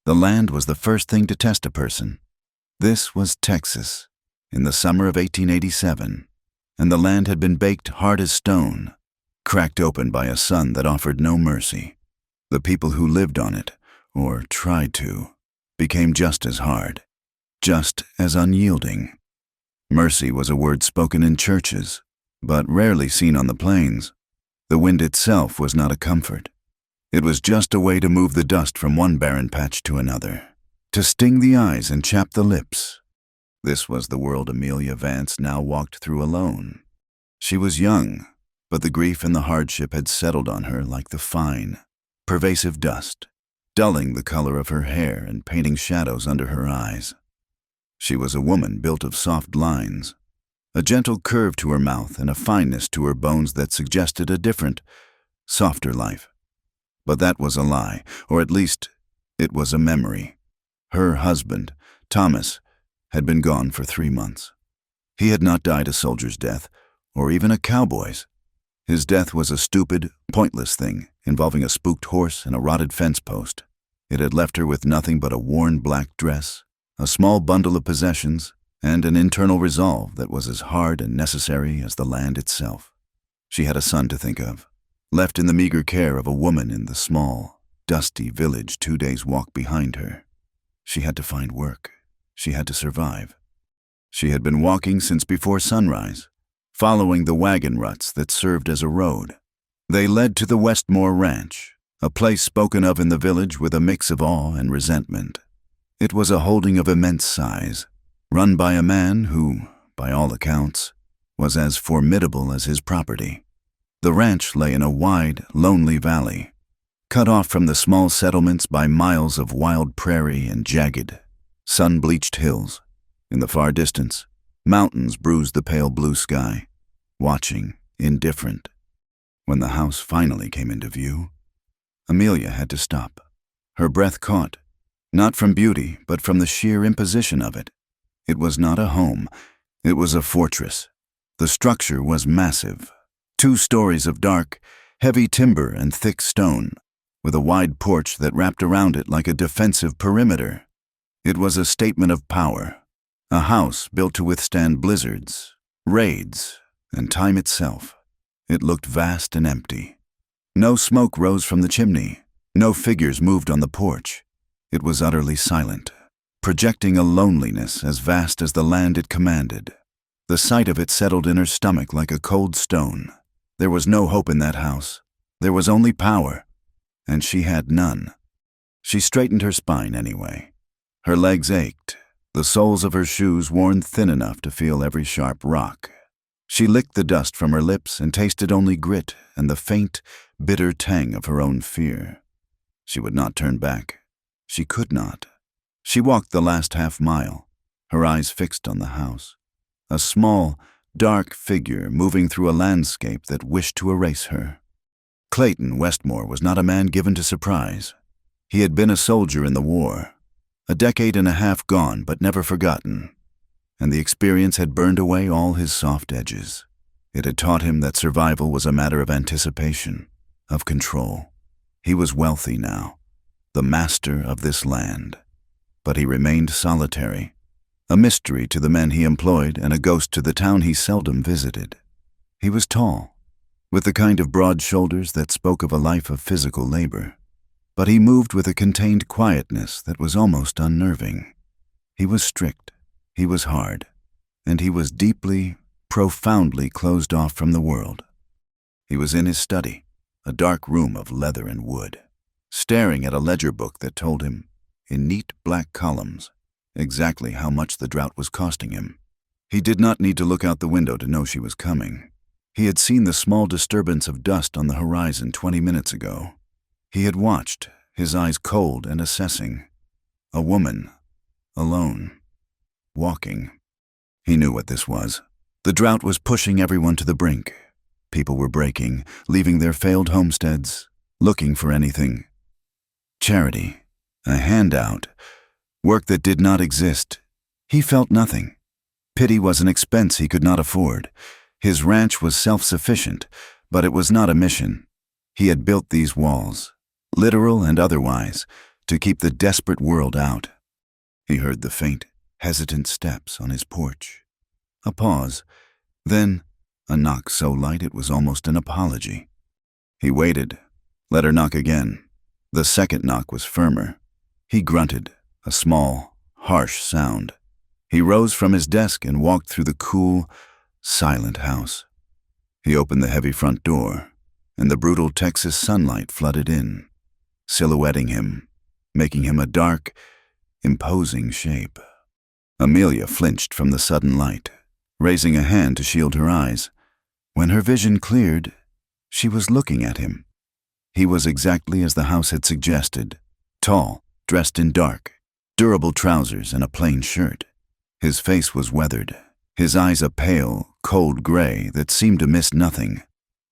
The land was the first thing to test a person. This was Texas, in the summer of 1887, and the land had been baked hard as stone, cracked open by a sun that offered no mercy. The people who lived on it, or tried to, became just as hard, just as unyielding. Mercy was a word spoken in churches, but rarely seen on the plains. The wind itself was not a comfort. It was just a way to move the dust from one barren patch to another, to sting the eyes and chap the lips. This was the world Amelia Vance now walked through alone. She was young, but the grief and the hardship had settled on her like the fine, pervasive dust, dulling the color of her hair and painting shadows under her eyes. She was a woman built of soft lines, a gentle curve to her mouth and a fineness to her bones that suggested a different, softer life. But that was a lie, or at least it was a memory. Her husband, Thomas, had been gone for 3 months. He had not died a soldier's death, or even a cowboy's. His death was a stupid, pointless thing involving a spooked horse and a rotted fence post. It had left her with nothing but a worn black dress, a small bundle of possessions, and an internal resolve that was as hard and necessary as the land itself. She had a son to think of, left in the meager care of a woman in the small, dusty village 2 days' walk behind her. She had to find work. She had to survive. She had been walking since before sunrise, following the wagon ruts that served as a road. They led to the Westmore Ranch, a place spoken of in the village with a mix of awe and resentment. It was a holding of immense size, run by a man who, by all accounts, was as formidable as his property. The ranch lay in a wide, lonely valley, cut off from the small settlements by miles of wild prairie and jagged, sun-bleached hills. In the far distance, mountains bruised the pale blue sky, watching, indifferent. When the house finally came into view, Amelia had to stop. Her breath caught, not from beauty, but from the sheer imposition of it. It was not a home, it was a fortress. The structure was massive, 2 stories of dark, heavy timber and thick stone, with a wide porch that wrapped around it like a defensive perimeter. It was a statement of power, a house built to withstand blizzards, raids, and time itself. It looked vast and empty. No smoke rose from the chimney, no figures moved on the porch. It was utterly silent, projecting a loneliness as vast as the land it commanded. The sight of it settled in her stomach like a cold stone. There was no hope in that house. There was only power, and she had none. She straightened her spine anyway. Her legs ached, the soles of her shoes worn thin enough to feel every sharp rock. She licked the dust from her lips and tasted only grit and the faint, bitter tang of her own fear. She would not turn back. She could not. She walked the last half-mile, her eyes fixed on the house. A small, dark figure moving through a landscape that wished to erase her. Clayton Westmore was not a man given to surprise. He had been a soldier in the war, a decade and a half gone but never forgotten, and the experience had burned away all his soft edges. It had taught him that survival was a matter of anticipation, of control. He was wealthy now, the master of this land, but he remained solitary, a mystery to the men he employed and a ghost to the town he seldom visited. He was tall, with the kind of broad shoulders that spoke of a life of physical labor, but he moved with a contained quietness that was almost unnerving. He was strict, he was hard, and he was deeply, profoundly closed off from the world. He was in his study, a dark room of leather and wood, staring at a ledger book that told him, in neat black columns, exactly how much the drought was costing him. He did not need to look out the window to know she was coming. He had seen the small disturbance of dust on the horizon 20 minutes ago. He had watched, his eyes cold and assessing. A woman, alone, walking. He knew what this was. The drought was pushing everyone to the brink. People were breaking, leaving their failed homesteads, looking for anything. Charity, a handout, work that did not exist. He felt nothing. Pity was an expense he could not afford. His ranch was self-sufficient, but it was not a mission. He had built these walls, literal and otherwise, to keep the desperate world out. He heard the faint, hesitant steps on his porch. A pause, then a knock so light it was almost an apology. He waited, let her knock again. The second knock was firmer. He grunted, a small, harsh sound. He rose from his desk and walked through the cool, silent house. He opened the heavy front door, and the brutal Texas sunlight flooded in, silhouetting him, making him a dark, imposing shape. Amelia flinched from the sudden light, raising a hand to shield her eyes. When her vision cleared, she was looking at him. He was exactly as the house had suggested, tall, dressed in dark, durable trousers and a plain shirt. His face was weathered, his eyes a pale, cold gray that seemed to miss nothing.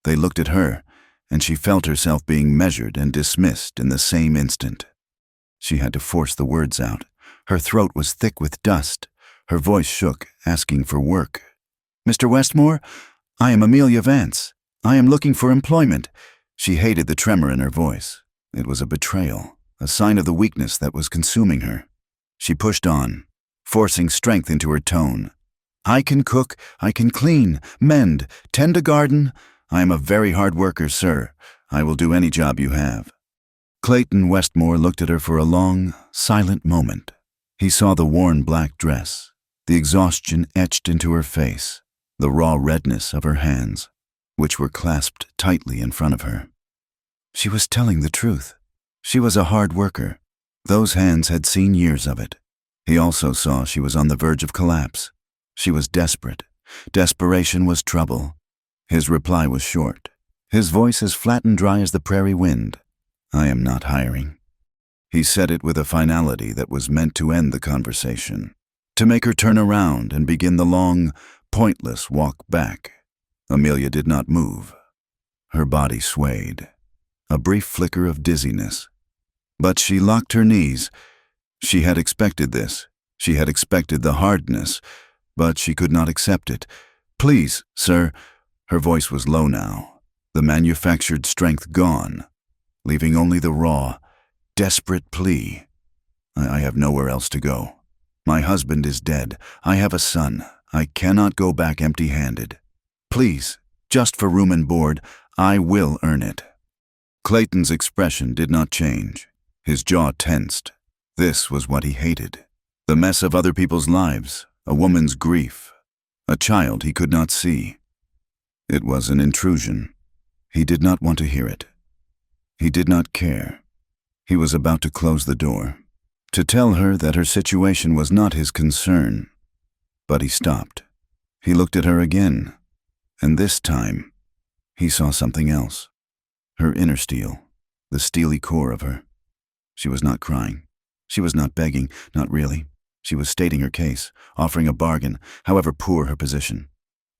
They looked at her, and she felt herself being measured and dismissed in the same instant. She had to force the words out. Her throat was thick with dust. Her voice shook, asking for work. "Mr. Westmore, I am Amelia Vance. I am looking for employment." She hated the tremor in her voice. It was a betrayal, a sign of the weakness that was consuming her. She pushed on, forcing strength into her tone. "I can cook, I can clean, mend, tend a garden. I am a very hard worker, sir. I will do any job you have." Clayton Westmore looked at her for a long, silent moment. He saw the worn black dress, the exhaustion etched into her face, the raw redness of her hands, which were clasped tightly in front of her. She was telling the truth. She was a hard worker. Those hands had seen years of it. He also saw she was on the verge of collapse. She was desperate. Desperation was trouble. His reply was short, his voice as flat and dry as the prairie wind. "I am not hiring." He said it with a finality that was meant to end the conversation, to make her turn around and begin the long, pointless walk back. Amelia did not move. Her body swayed, a brief flicker of dizziness. But she locked her knees. She had expected this. She had expected the hardness, but she could not accept it. "Please, sir." Her voice was low now, the manufactured strength gone, leaving only the raw, desperate plea. I have nowhere else to go. My husband is dead. I have a son. I cannot go back empty-handed. Please, just for room and board, I will earn it." Clayton's expression did not change. His jaw tensed. This was what he hated. The mess of other people's lives, a woman's grief, a child he could not see. It was an intrusion. He did not want to hear it. He did not care. He was about to close the door, to tell her that her situation was not his concern. But he stopped. He looked at her again, and this time, he saw something else. Her inner steel, the steely core of her. She was not crying. She was not begging, not really. She was stating her case, offering a bargain, however poor her position.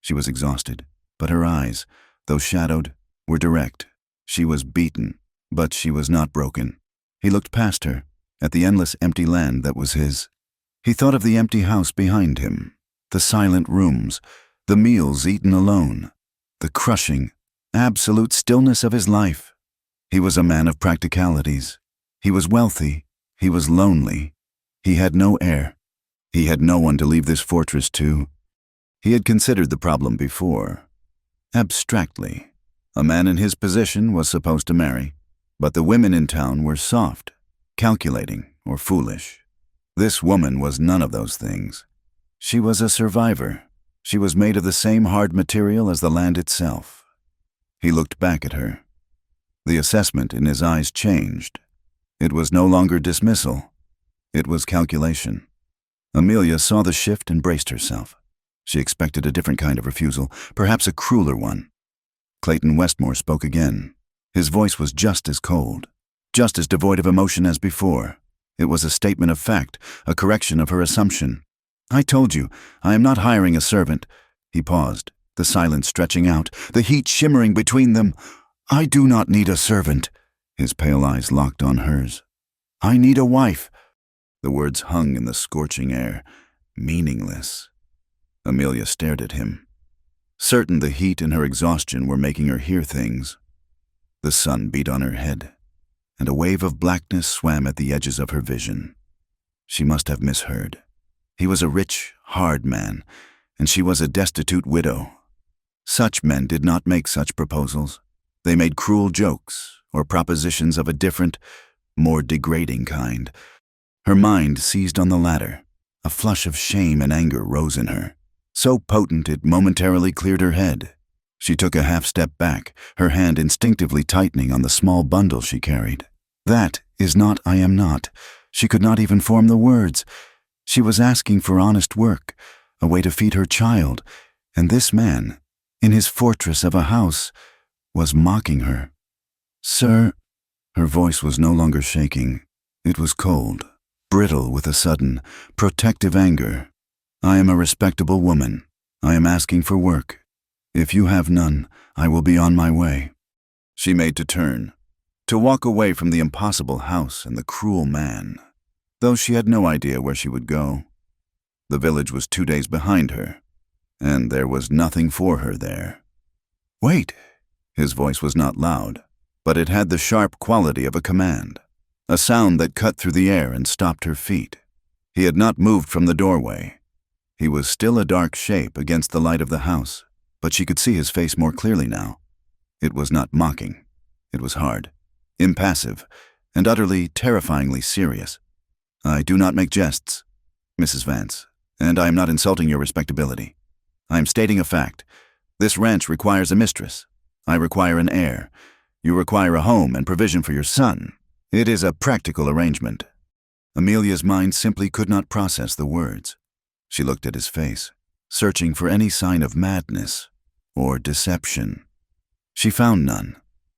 She was exhausted, but her eyes, though shadowed, were direct. She was beaten, but she was not broken. He looked past her, at the endless empty land that was his. He thought of the empty house behind him, the silent rooms, the meals eaten alone, the crushing, absolute stillness of his life. He was a man of practicalities. He was wealthy. He was lonely. He had no heir. He had no one to leave this fortress to. He had considered the problem before. Abstractly, a man in his position was supposed to marry, but the women in town were soft, calculating, or foolish. This woman was none of those things. She was a survivor. She was made of the same hard material as the land itself. He looked back at her. The assessment in his eyes changed. It was no longer dismissal. It was calculation. Amelia saw the shift and braced herself. She expected a different kind of refusal, perhaps a crueler one. Clayton Westmore spoke again. His voice was just as cold, just as devoid of emotion as before. It was a statement of fact, a correction of her assumption. "I told you, I am not hiring a servant." He paused, the silence stretching out, the heat shimmering between them. "I do not need a servant." His pale eyes locked on hers. "I need a wife." The words hung in the scorching air, meaningless. Amelia stared at him, certain the heat and her exhaustion were making her hear things. The sun beat on her head. and a wave of blackness swam at the edges of her vision. She must have misheard. He was a rich, hard man, and she was a destitute widow. Such men did not make such proposals. They made cruel jokes or propositions of a different, more degrading kind. Her mind seized on the latter. A flush of shame and anger rose in her, so potent it momentarily cleared her head. She took a half-step back, her hand instinctively tightening on the small bundle she carried. That is not I am not. She could not even form the words. She was asking for honest work, a way to feed her child, and this man, in his fortress of a house, was mocking her. "Sir," her voice was no longer shaking. It was cold, brittle with a sudden, protective anger. "I am a respectable woman. I am asking for work. If you have none, I will be on my way." She made to turn, to walk away from the impossible house and the cruel man, though she had no idea where she would go. The village was 2 days behind her, and there was nothing for her there. "Wait!" His voice was not loud, but it had the sharp quality of a command, a sound that cut through the air and stopped her feet. He had not moved from the doorway. He was still a dark shape against the light of the house, but she could see his face more clearly now. It was not mocking. It was hard, impassive, and utterly, terrifyingly serious. "I do not make jests, Mrs. Vance, and I am not insulting your respectability. I am stating a fact. This ranch requires a mistress. I require an heir. You require a home and provision for your son. It is a practical arrangement." Amelia's mind simply could not process the words. She looked at his face, searching for any sign of madness or deception. She found none.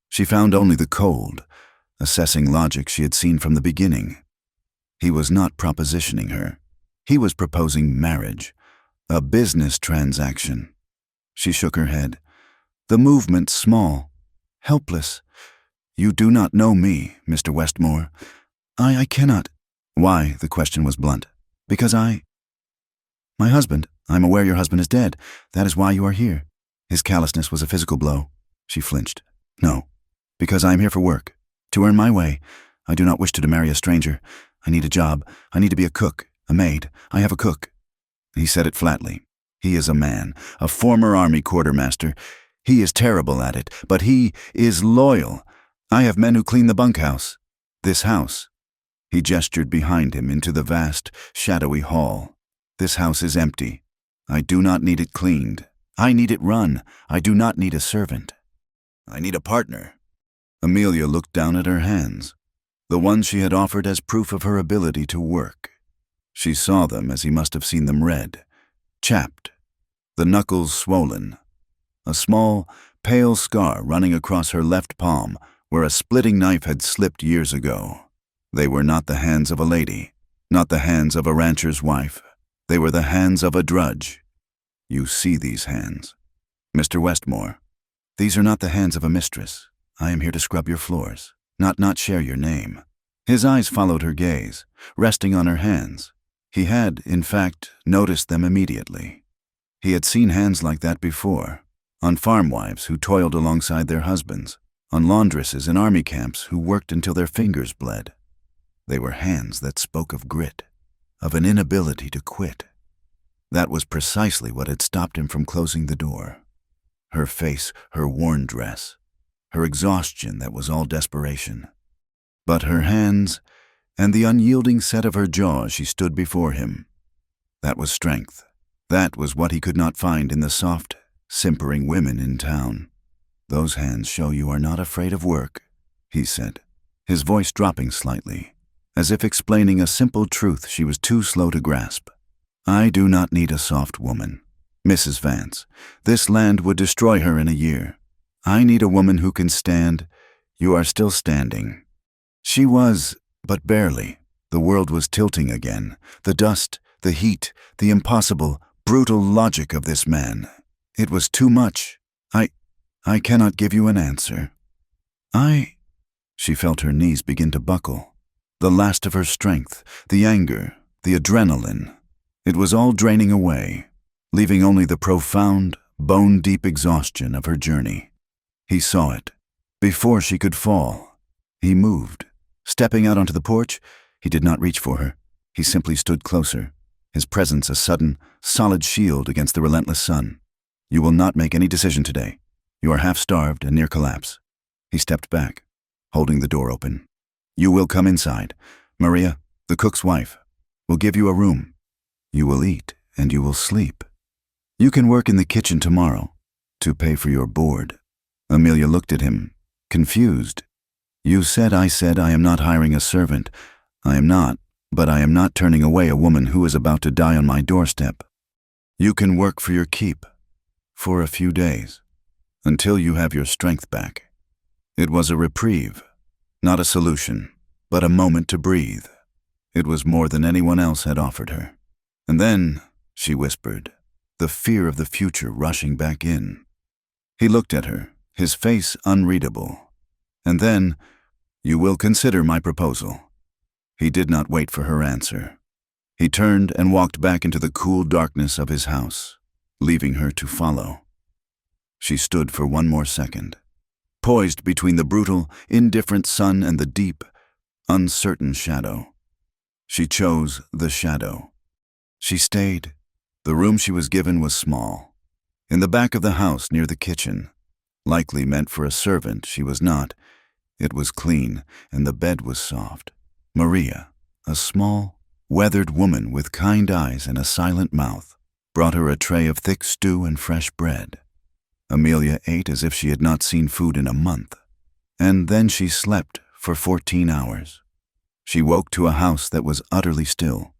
She found only the cold, assessing logic she had seen from the beginning. He was not propositioning her. He was proposing marriage, a business transaction. She shook her head, the movement small, helpless. "You do not know me, Mr. Westmore. I cannot." "Why?" The question was blunt. "Because My husband. I'm aware your husband is dead. That is why you are here." His callousness was a physical blow. She flinched. "No. Because I am here for work. To earn my way. I do not wish to marry a stranger. I need a job. I need to be a cook, a maid. I have a cook." He said it flatly. He is a man, a former army quartermaster. He is terrible at it, but he is loyal. I have men who clean the bunkhouse. This house. He gestured behind him into the vast, shadowy hall. This house is empty. I do not need it cleaned. I need it run. I do not need a servant. I need a partner. Amelia looked down at her hands, the ones she had offered as proof of her ability to work. She saw them as he must have seen them red, chapped, the knuckles swollen, a small, pale scar running across her left palm where a splitting knife had slipped years ago. They were not the hands of a lady, not the hands of a rancher's wife. They were the hands of a drudge. You see these hands. Mr. Westmore, these are not the hands of a mistress. I am here to scrub your floors, not share your name. His eyes followed her gaze, resting on her hands. He had, in fact, noticed them immediately. He had seen hands like that before, on farm wives who toiled alongside their husbands, on laundresses in army camps who worked until their fingers bled. They were hands that spoke of grit, of an inability to quit. That was precisely what had stopped him from closing the door. Her face, her worn dress, her exhaustion that was all desperation. But her hands, and the unyielding set of her jaw as she stood before him, that was strength. That was what he could not find in the soft, simpering women in town. "Those hands show you are not afraid of work," he said, his voice dropping slightly, as if explaining a simple truth she was too slow to grasp. "I do not need a soft woman, Mrs. Vance. This land would destroy her in a year. I need a woman who can stand. You are still standing." She was, but barely. The world was tilting again. The dust, the heat, the impossible, brutal logic of this man. It was too much. I cannot give you an answer. She felt her knees begin to buckle. The last of her strength, the anger, the adrenaline. It was all draining away, leaving only the profound, bone-deep exhaustion of her journey. He saw it. Before she could fall, he moved. Stepping out onto the porch, he did not reach for her. He simply stood closer, his presence a sudden, solid shield against the relentless sun. "You will not make any decision today. You are half-starved and near collapse." He stepped back, holding the door open. "You will come inside. Maria, the cook's wife, will give you a room. You will eat and you will sleep. You can work in the kitchen tomorrow to pay for your board." Amelia looked at him, confused. "You said I am not hiring a servant. I am not, but I am not turning away a woman who is about to die on my doorstep. You can work for your keep, for a few days, until you have your strength back." It was a reprieve, not a solution, but a moment to breathe. It was more than anyone else had offered her. "And then," she whispered, the fear of the future rushing back in. He looked at her, his face unreadable. "And then, you will consider my proposal." He did not wait for her answer. He turned and walked back into the cool darkness of his house, leaving her to follow. She stood for one more second, poised between the brutal, indifferent sun and the deep, uncertain shadow. She chose the shadow. She stayed. The room she was given was small, in the back of the house near the kitchen. Likely meant for a servant, she was not. It was clean, and the bed was soft. Maria, a small, weathered woman with kind eyes and a silent mouth, brought her a tray of thick stew and fresh bread. Amelia ate as if she had not seen food in a month, and then she slept for 14 hours. She woke to a house that was utterly still.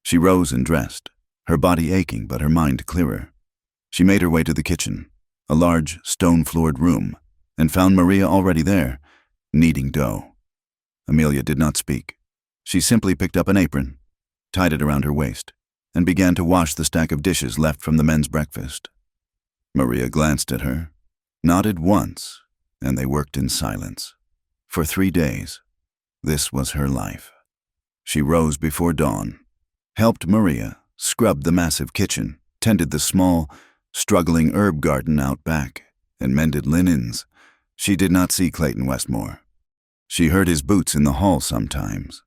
She rose and dressed, her body aching but her mind clearer. She made her way to the kitchen, a large, stone-floored room, and found Maria already there, kneading dough. Amelia did not speak. She simply picked up an apron, tied it around her waist, and began to wash the stack of dishes left from the men's breakfast. Maria glanced at her, nodded once, and they worked in silence. For 3 days, this was her life. She rose before dawn, helped Maria, scrubbed the massive kitchen, tended the small, struggling herb garden out back, and mended linens. She did not see Clayton Westmore. She heard his boots in the hall sometimes,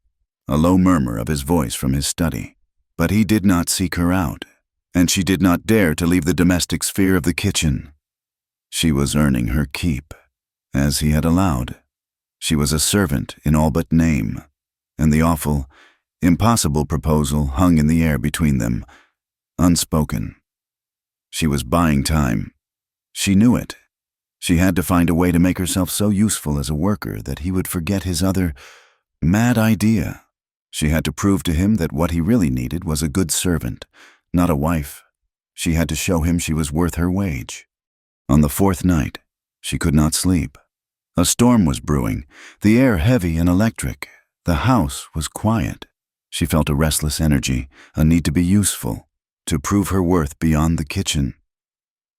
a low murmur of his voice from his study. But he did not seek her out, and she did not dare to leave the domestic sphere of the kitchen. She was earning her keep, as he had allowed. She was a servant in all but name, and the awful, impossible proposal hung in the air between them, unspoken. She was buying time. She knew it. She had to find a way to make herself so useful as a worker that he would forget his other mad idea. She had to prove to him that what he really needed was a good servant, not a wife. She had to show him she was worth her wage. On the 4th night, she could not sleep. A storm was brewing, the air heavy and electric. The house was quiet. She felt a restless energy, a need to be useful, to prove her worth beyond the kitchen.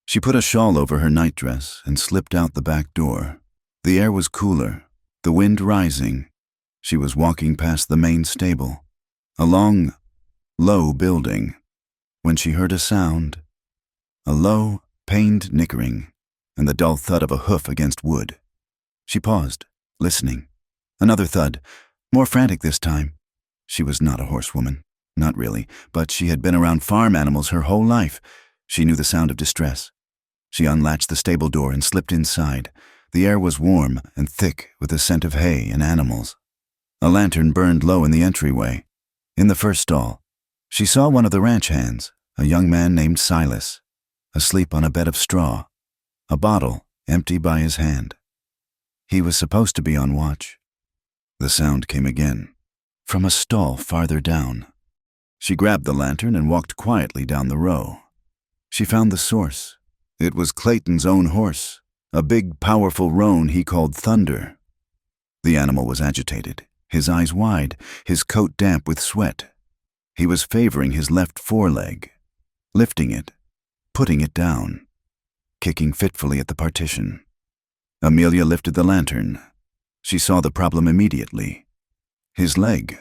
She put a shawl over her nightdress and slipped out the back door. The air was cooler, the wind rising. She was walking past the main stable, a long, low building, when she heard a sound, a low, pained nickering, and the dull thud of a hoof against wood. She paused, listening. Another thud, more frantic this time. She was not a horsewoman, not really, but she had been around farm animals her whole life. She knew the sound of distress. She unlatched the stable door and slipped inside. The air was warm and thick with the scent of hay and animals. A lantern burned low in the entryway. In the first stall, she saw one of the ranch hands, a young man named Silas, asleep on a bed of straw, a bottle empty by his hand. He was supposed to be on watch. The sound came again, from a stall farther down. She grabbed the lantern and walked quietly down the row. She found the source. It was Clayton's own horse, a big, powerful roan he called Thunder. The animal was agitated, his eyes wide, his coat damp with sweat. He was favoring his left foreleg, lifting it, putting it down, kicking fitfully at the partition. Amelia lifted the lantern. She saw the problem immediately. His leg,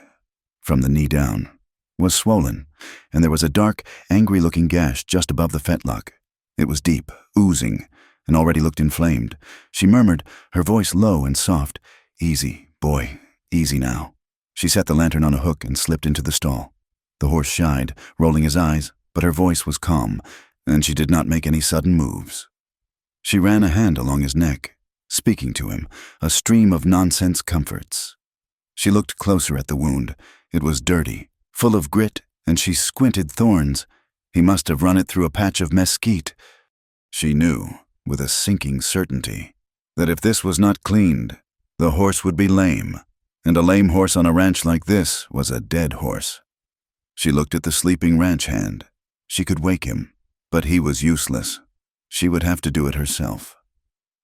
from the knee down, was swollen, and there was a dark, angry-looking gash just above the fetlock. It was deep, oozing, and already looked inflamed. She murmured, her voice low and soft, "Easy, boy. Easy now. She set the lantern on a hook and slipped into the stall. The horse shied, rolling his eyes, but her voice was calm, and she did not make any sudden moves. She ran a hand along his neck, speaking to him, a stream of nonsense comforts. She looked closer at the wound. It was dirty, full of grit, and she squinted thorns. He must have run it through a patch of mesquite. She knew, with a sinking certainty, that if this was not cleaned, the horse would be lame, and a lame horse on a ranch like this was a dead horse. She looked at the sleeping ranch hand. She could wake him, but he was useless. She would have to do it herself.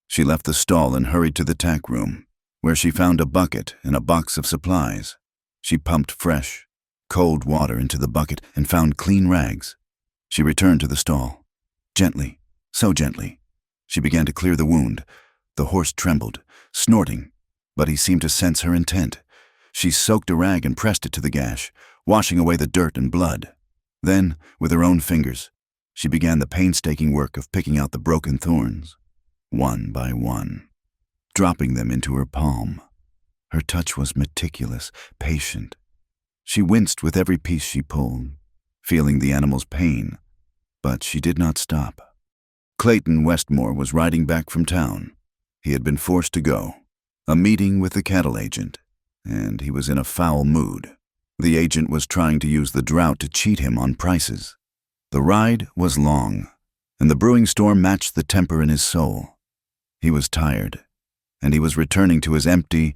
She left the stall and hurried to the tack room, where she found a bucket and a box of supplies. She pumped fresh, cold water into the bucket and found clean rags. She returned to the stall. Gently, so gently. She began to clear the wound. The horse trembled, snorting, but he seemed to sense her intent. She soaked a rag and pressed it to the gash, washing away the dirt and blood. Then, with her own fingers, she began the painstaking work of picking out the broken thorns, one by one, dropping them into her palm. Her touch was meticulous, patient. She winced with every piece she pulled, feeling the animal's pain, but she did not stop. Clayton Westmore was riding back from town. He had been forced to go. A meeting with the cattle agent, and he was in a foul mood. The agent was trying to use the drought to cheat him on prices. The ride was long, and the brewing storm matched the temper in his soul. He was tired, and he was returning to his empty,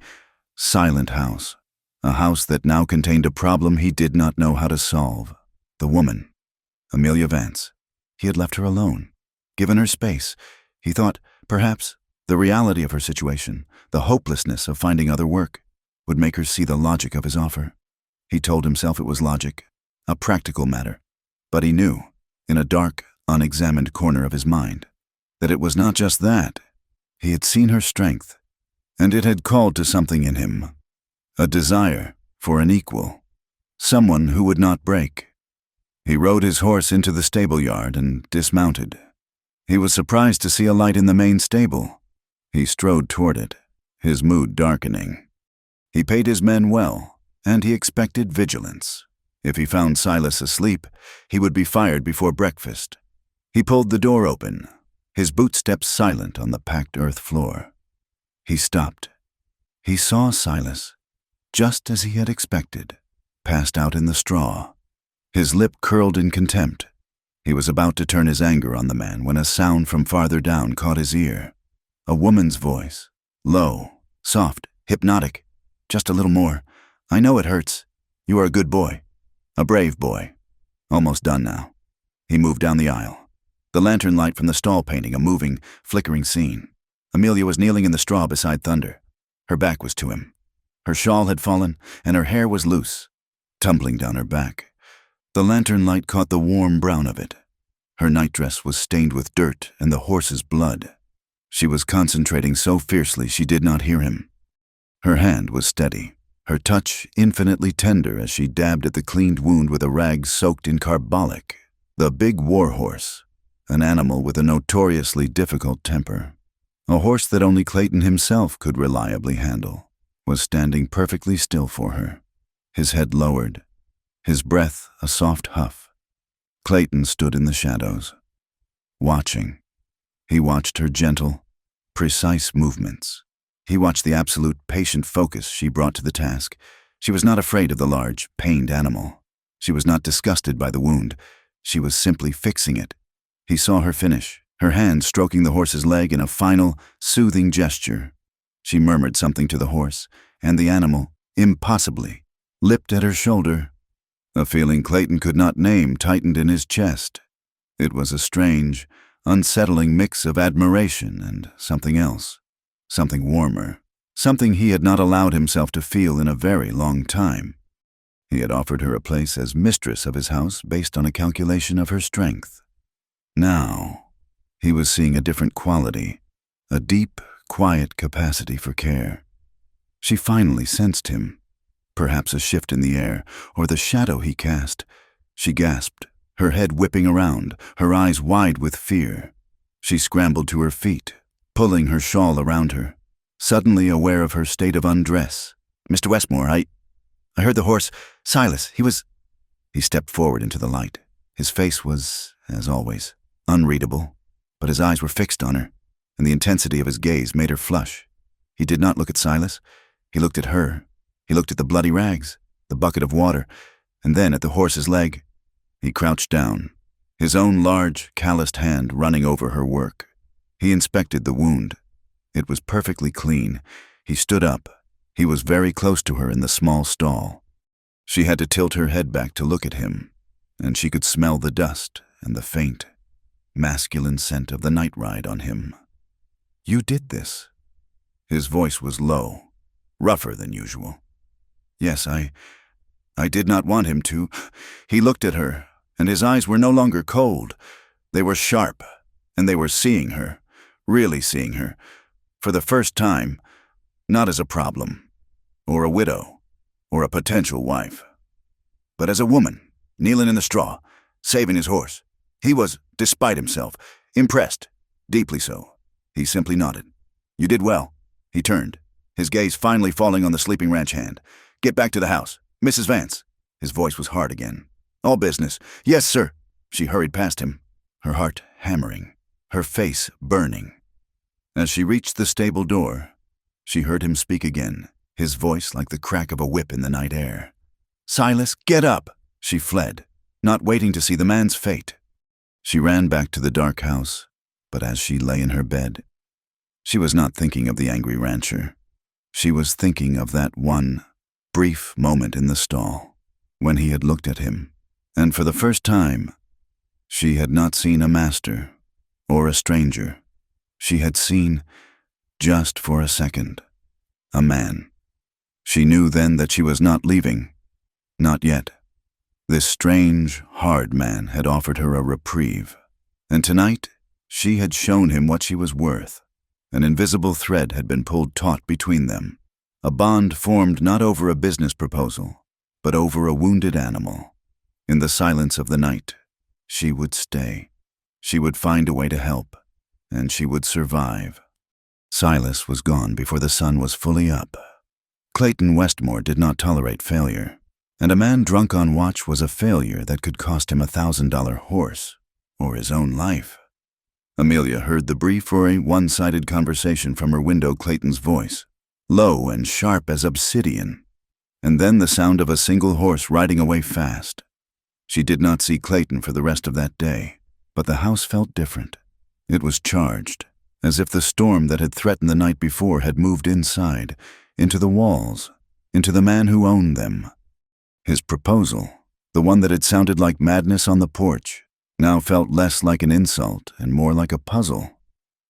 silent house, a house that now contained a problem he did not know how to solve. The woman, Amelia Vance. He had left her alone, given her space. He thought, perhaps, the reality of her situation, the hopelessness of finding other work, would make her see the logic of his offer. He told himself it was logic, a practical matter, but he knew, in a dark, unexamined corner of his mind, that it was not just that. He had seen her strength, and it had called to something in him, a desire for an equal, someone who would not break. He rode his horse into the stable yard and dismounted. He was surprised to see a light in the main stable. He strode toward it, his mood darkening. He paid his men well, and he expected vigilance. If he found Silas asleep, he would be fired before breakfast. He pulled the door open, his bootsteps silent on the packed earth floor. He stopped. He saw Silas, just as he had expected, passed out in the straw. His lip curled in contempt. He was about to turn his anger on the man when a sound from farther down caught his ear. A woman's voice, low, soft, hypnotic. Just a little more. I know it hurts. You are a good boy. A brave boy. Almost done now. He moved down the aisle. The lantern light from the stall painting a moving, flickering scene. Amelia was kneeling in the straw beside Thunder. Her back was to him. Her shawl had fallen, and her hair was loose, tumbling down her back. The lantern light caught the warm brown of it. Her nightdress was stained with dirt and the horse's blood. She was concentrating so fiercely she did not hear him. Her hand was steady, her touch infinitely tender as she dabbed at the cleaned wound with a rag soaked in carbolic. The big war horse, an animal with a notoriously difficult temper, a horse that only Clayton himself could reliably handle, was standing perfectly still for her, his head lowered, his breath a soft huff. Clayton stood in the shadows, watching. He watched her gentle, precise movements. He watched the absolute, patient focus she brought to the task. She was not afraid of the large, pained animal. She was not disgusted by the wound. She was simply fixing it. He saw her finish, her hand stroking the horse's leg in a final, soothing gesture. She murmured something to the horse, and the animal, impossibly, lipped at her shoulder. A feeling Clayton could not name tightened in his chest. It was a strange, unsettling mix of admiration and something else, something warmer, something he had not allowed himself to feel in a very long time. He had offered her a place as mistress of his house based on a calculation of her strength. Now, he was seeing a different quality, a deep, quiet capacity for care. She finally sensed him. Perhaps a shift in the air, or the shadow he cast. She gasped, her head whipping around, her eyes wide with fear. She scrambled to her feet, pulling her shawl around her, suddenly aware of her state of undress, Mr. Westmore, I heard the horse. Silas, he was—" He stepped forward into the light. His face was, as always, unreadable, but his eyes were fixed on her, and the intensity of his gaze made her flush. He did not look at Silas. He looked at her. He looked at the bloody rags, the bucket of water, and then at the horse's leg. He crouched down, his own large, calloused hand running over her work. He inspected the wound. It was perfectly clean. He stood up. He was very close to her in the small stall. She had to tilt her head back to look at him, and she could smell the dust and the faint, masculine scent of the night ride on him. "You did this." His voice was low, rougher than usual. "Yes, I did not want him to." He looked at her, and his eyes were no longer cold. They were sharp, and they were seeing her, really seeing her, for the first time, not as a problem, or a widow, or a potential wife, but as a woman, kneeling in the straw, saving his horse. He was, despite himself, impressed, deeply so. He simply nodded. "You did well." He turned, his gaze finally falling on the sleeping ranch hand. "Get back to the house. Mrs. Vance." His voice was hard again. "All business." "Yes, sir." She hurried past him, her heart hammering, her face burning. As she reached the stable door, she heard him speak again, his voice like the crack of a whip in the night air. "Silas, get up!" She fled, not waiting to see the man's fate. She ran back to the dark house, but as she lay in her bed, she was not thinking of the angry rancher. She was thinking of that one brief moment in the stall, when he had looked at him, and for the first time, she had not seen a master or a stranger. She had seen, just for a second, a man. She knew then that she was not leaving. Not yet. This strange, hard man had offered her a reprieve, and tonight she had shown him what she was worth. An invisible thread had been pulled taut between them, a bond formed not over a business proposal, but over a wounded animal. In the silence of the night, she would stay. She would find a way to help, and she would survive. Silas was gone before the sun was fully up. Clayton Westmore did not tolerate failure, and a man drunk on watch was a failure that could cost him a $1,000 horse or his own life. Amelia heard the brief or a one-sided conversation from her window, Clayton's voice, low and sharp as obsidian, and then the sound of a single horse riding away fast. She did not see Clayton for the rest of that day, but the house felt different. It was charged, as if the storm that had threatened the night before had moved inside, into the walls, into the man who owned them. His proposal, the one that had sounded like madness on the porch, now felt less like an insult and more like a puzzle.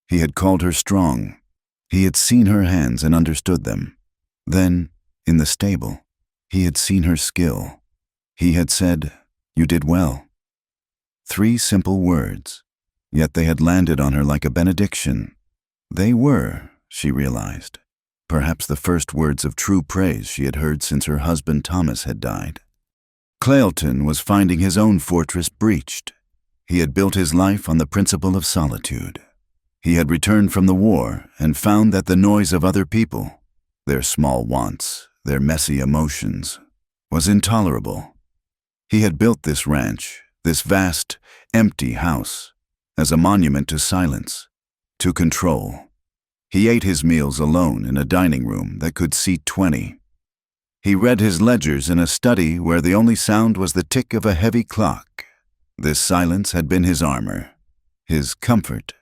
He had called her strong. He had seen her hands and understood them. Then, in the stable, he had seen her skill. He had said, "You did well." 3 simple words, yet they had landed on her like a benediction. They were, she realized, perhaps the first words of true praise she had heard since her husband Thomas had died. Clayton was finding his own fortress breached. He had built his life on the principle of solitude. He had returned from the war and found that the noise of other people, their small wants, their messy emotions, was intolerable. He had built this ranch, this vast, empty house, as a monument to silence, to control. He ate his meals alone in a dining room that could seat 20. He read his ledgers in a study where the only sound was the tick of a heavy clock. This silence had been his armor, his comfort.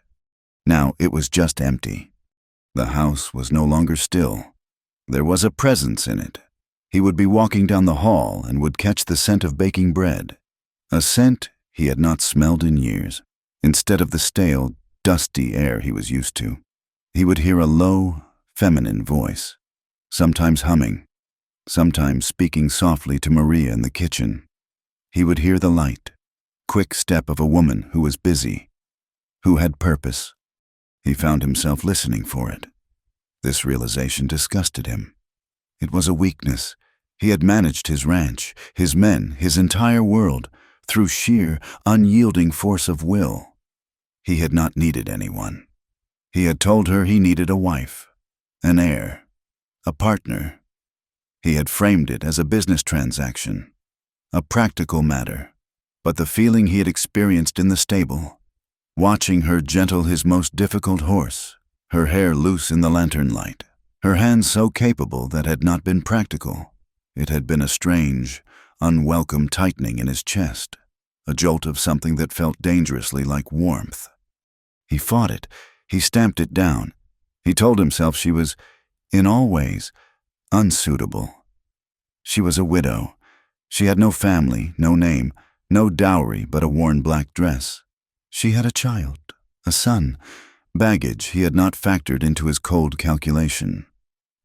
Now it was just empty. The house was no longer still. There was a presence in it. He would be walking down the hall and would catch the scent of baking bread, a scent he had not smelled in years. Instead of the stale, dusty air he was used to, he would hear a low, feminine voice, sometimes humming, sometimes speaking softly to Maria in the kitchen. He would hear the light, quick step of a woman who was busy, who had purpose. He found himself listening for it. This realization disgusted him. It was a weakness. He had managed his ranch, his men, his entire world, through sheer, unyielding force of will. He had not needed anyone. He had told her he needed a wife, an heir, a partner. He had framed it as a business transaction, a practical matter. But the feeling he had experienced in the stable, watching her gentle his most difficult horse, her hair loose in the lantern light, her hands so capable that had not been practical. It had been a strange, unwelcome tightening in his chest, a jolt of something that felt dangerously like warmth. He fought it. He stamped it down. He told himself she was, in all ways, unsuitable. She was a widow. She had no family, no name, no dowry but a worn black dress. She had a child, a son, baggage he had not factored into his cold calculation.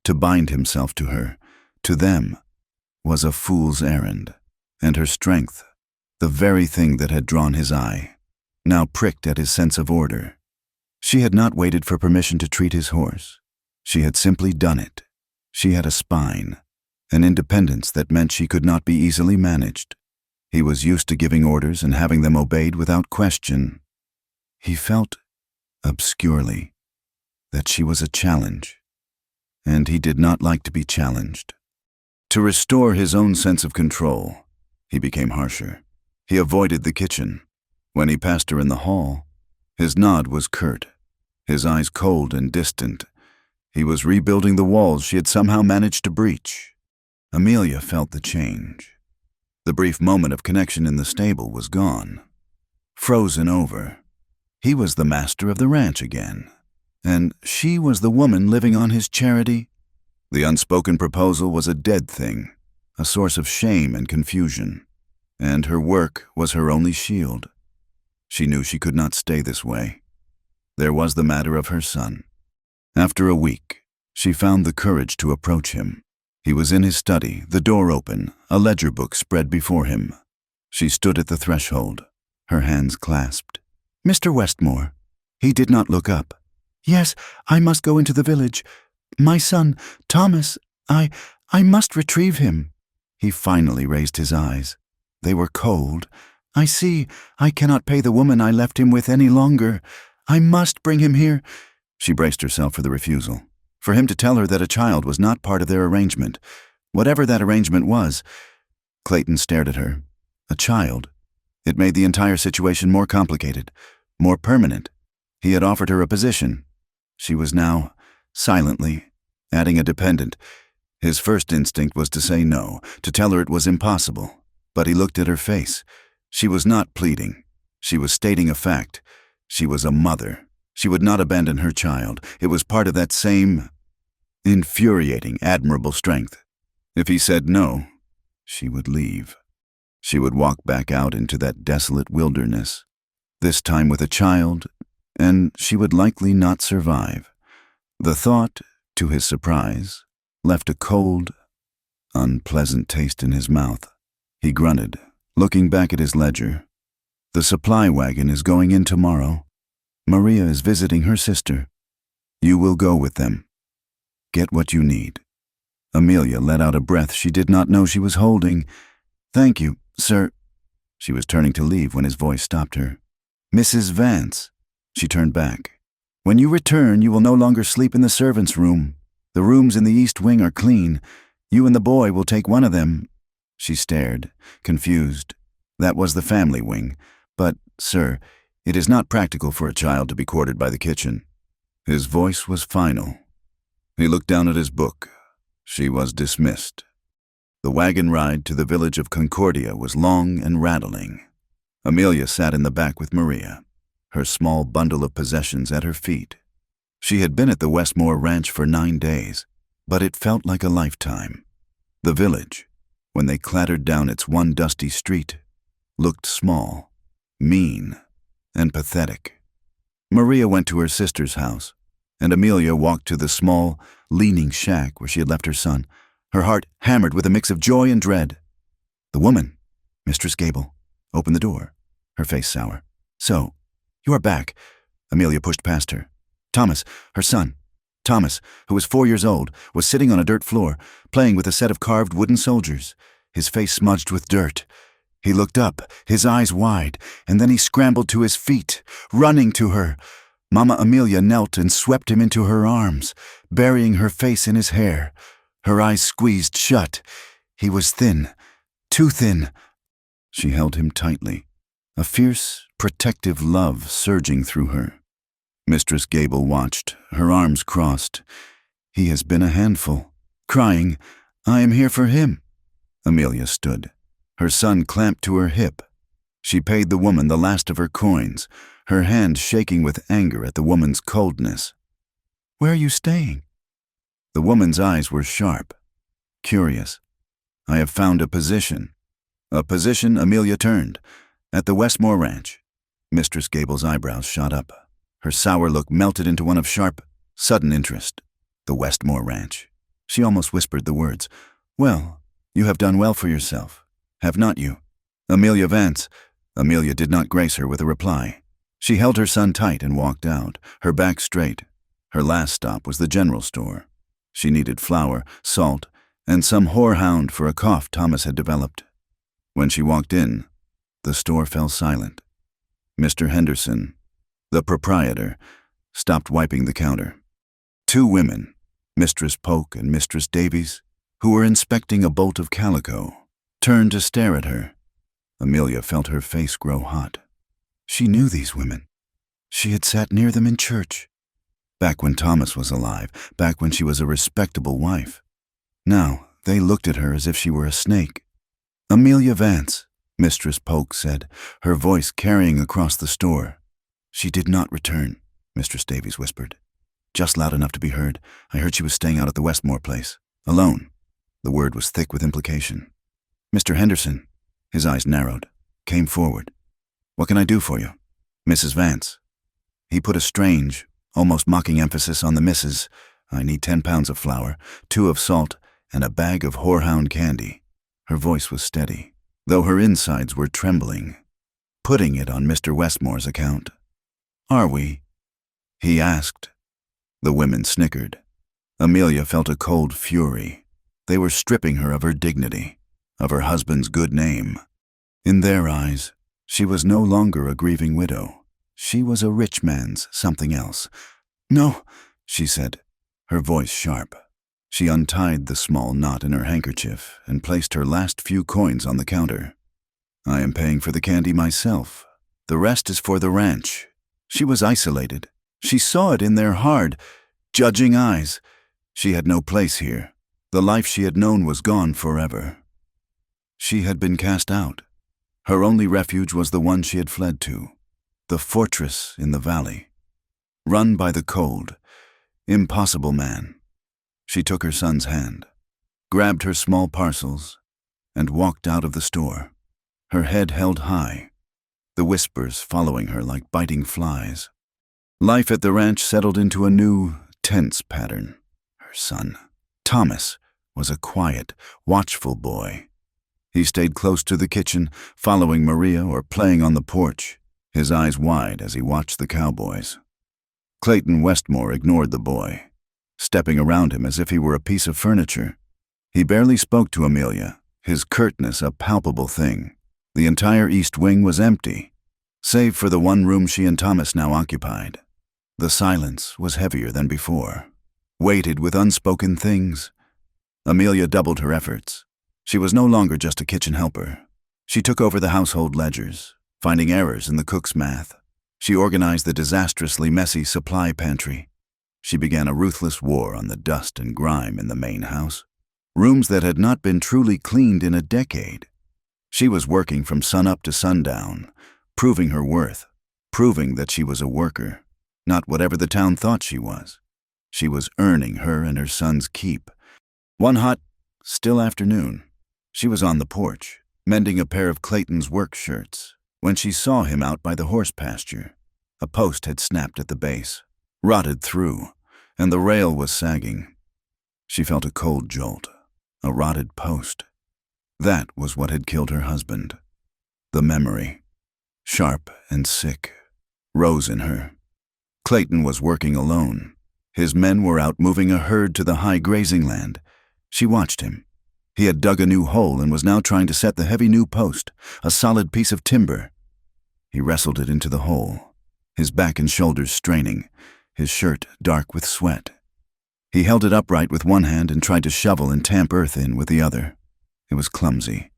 To bind himself to her, to them, was a fool's errand, and her strength, the very thing that had drawn his eye, now pricked at his sense of order. She had not waited for permission to treat his horse. She had simply done it. She had a spine, an independence that meant she could not be easily managed. He was used to giving orders and having them obeyed without question. He felt, obscurely, that she was a challenge, and he did not like to be challenged. To restore his own sense of control, he became harsher. He avoided the kitchen. When he passed her in the hall, his nod was curt, his eyes cold and distant. He was rebuilding the walls she had somehow managed to breach. Amelia felt the change. The brief moment of connection in the stable was gone, frozen over. He was the master of the ranch again, and she was the woman living on his charity. The unspoken proposal was a dead thing, a source of shame and confusion, and her work was her only shield. She knew she could not stay this way. There was the matter of her son. After a week, she found the courage to approach him. He was in his study, the door open, a ledger book spread before him. She stood at the threshold, her hands clasped. "Mr. Westmore." He did not look up. "Yes, I must go into the village. My son, Thomas, I must retrieve him." He finally raised his eyes. They were cold. "I see. I cannot pay the woman I left him with any longer. I must bring him here." She braced herself for the refusal. For him to tell her that a child was not part of their arrangement, whatever that arrangement was. Clayton stared at her. A child. It made the entire situation more complicated, more permanent. He had offered her a position. She was now, silently, adding a dependent. His first instinct was to say no, to tell her it was impossible. But he looked at her face. She was not pleading. She was stating a fact. She was a mother. She would not abandon her child. It was part of that same infuriating, admirable strength. If he said no, she would leave. She would walk back out into that desolate wilderness, this time with a child, and she would likely not survive. The thought, to his surprise, left a cold, unpleasant taste in his mouth. He grunted, looking back at his ledger. "The supply wagon is going in tomorrow. Maria is visiting her sister. You will go with them. Get what you need." Amelia let out a breath she did not know she was holding. "Thank you, sir." She was turning to leave when his voice stopped her. "Mrs. Vance." She turned back. "When you return, you will no longer sleep in the servants' room. The rooms in the east wing are clean. You and the boy will take one of them." She stared, confused. That was the family wing. "But, sir, it is not practical for a child to be quartered by the kitchen." His voice was final. He looked down at his book. She was dismissed. The wagon ride to the village of Concordia was long and rattling. Amelia sat in the back with Maria, her small bundle of possessions at her feet. She had been at the Westmore Ranch for 9 days, but it felt like a lifetime. The village, when they clattered down its one dusty street, looked small, mean, and pathetic. Maria went to her sister's house, and Amelia walked to the small, leaning shack where she had left her son, her heart hammered with a mix of joy and dread. The woman, Mistress Gable, opened the door, her face sour. "So, you are back." Amelia pushed past her. Thomas, her son, Thomas, who was 4 years old, was sitting on a dirt floor, playing with a set of carved wooden soldiers, his face smudged with dirt. He looked up, his eyes wide, and then he scrambled to his feet, running to her. Mama Amelia knelt and swept him into her arms, burying her face in his hair. Her eyes squeezed shut. He was thin, too thin. She held him tightly, a fierce, protective love surging through her. Mistress Gable watched, her arms crossed. He has been a handful. Crying, "I am here for him." Amelia stood, her son clamped to her hip. She paid the woman the last of her coins, her hand shaking with anger at the woman's coldness. "Where are you staying?" The woman's eyes were sharp, curious. "I have found a position." "A position?" Amelia turned. "At the Westmore Ranch." Mistress Gable's eyebrows shot up. Her sour look melted into one of sharp, sudden interest. "The Westmore Ranch." She almost whispered the words. "Well, you have done well for yourself, have not you?" "Amelia Vance." Amelia did not grace her with a reply. She held her son tight and walked out, her back straight. Her last stop was the general store. She needed flour, salt, and some whorehound for a cough Thomas had developed. When she walked in, the store fell silent. Mr. Henderson, the proprietor, stopped wiping the counter. Two women, Mistress Polk and Mistress Davies, who were inspecting a bolt of calico, turned to stare at her. Amelia felt her face grow hot. She knew these women. She had sat near them in church. Back when Thomas was alive, back when she was a respectable wife. Now, they looked at her as if she were a snake. "Amelia Vance," Mistress Polk said, her voice carrying across the store. "She did not return," Mistress Davies whispered. "Just loud enough to be heard. I heard she was staying out at the Westmore place. Alone." The word was thick with implication. Mr. Henderson, his eyes narrowed, came forward. "What can I do for you?" "Mrs. Vance." He put a strange, almost mocking emphasis on the Mrs. "I need 10 pounds of flour, 2 of salt, and a bag of whorehound candy." Her voice was steady, though her insides were trembling. "Putting it on Mr. Westmore's account." "Are we?" he asked. The women snickered. Amelia felt a cold fury. They were stripping her of her dignity, of her husband's good name. In their eyes, she was no longer a grieving widow. She was a rich man's something else. "No," she said, her voice sharp. She untied the small knot in her handkerchief and placed her last few coins on the counter. "I am paying for the candy myself. The rest is for the ranch." She was isolated. She saw it in their hard, judging eyes. She had no place here. The life she had known was gone forever. She had been cast out. Her only refuge was the one she had fled to, the fortress in the valley, run by the cold, impossible man. She took her son's hand, grabbed her small parcels, and walked out of the store, her head held high, the whispers following her like biting flies. Life at the ranch settled into a new, tense pattern. Her son, Thomas, was a quiet, watchful boy. He stayed close to the kitchen, following Maria or playing on the porch, his eyes wide as he watched the cowboys. Clayton Westmore ignored the boy, stepping around him as if he were a piece of furniture. He barely spoke to Amelia, his curtness a palpable thing. The entire east wing was empty, save for the one room she and Thomas now occupied. The silence was heavier than before, weighted with unspoken things. Amelia doubled her efforts. She was no longer just a kitchen helper. She took over the household ledgers, finding errors in the cook's math. She organized the disastrously messy supply pantry. She began a ruthless war on the dust and grime in the main house, rooms that had not been truly cleaned in a decade. She was working from sunup to sundown, proving her worth, proving that she was a worker, not whatever the town thought she was. She was earning her and her son's keep. One hot, still afternoon, she was on the porch, mending a pair of Clayton's work shirts, when she saw him out by the horse pasture. A post had snapped at the base, rotted through, and the rail was sagging. She felt a cold jolt, a rotted post. That was what had killed her husband. The memory, sharp and sick, rose in her. Clayton was working alone. His men were out moving a herd to the high grazing land. She watched him. He had dug a new hole and was now trying to set the heavy new post, a solid piece of timber. He wrestled it into the hole, his back and shoulders straining, his shirt dark with sweat. He held it upright with one hand and tried to shovel and tamp earth in with the other. It was clumsy,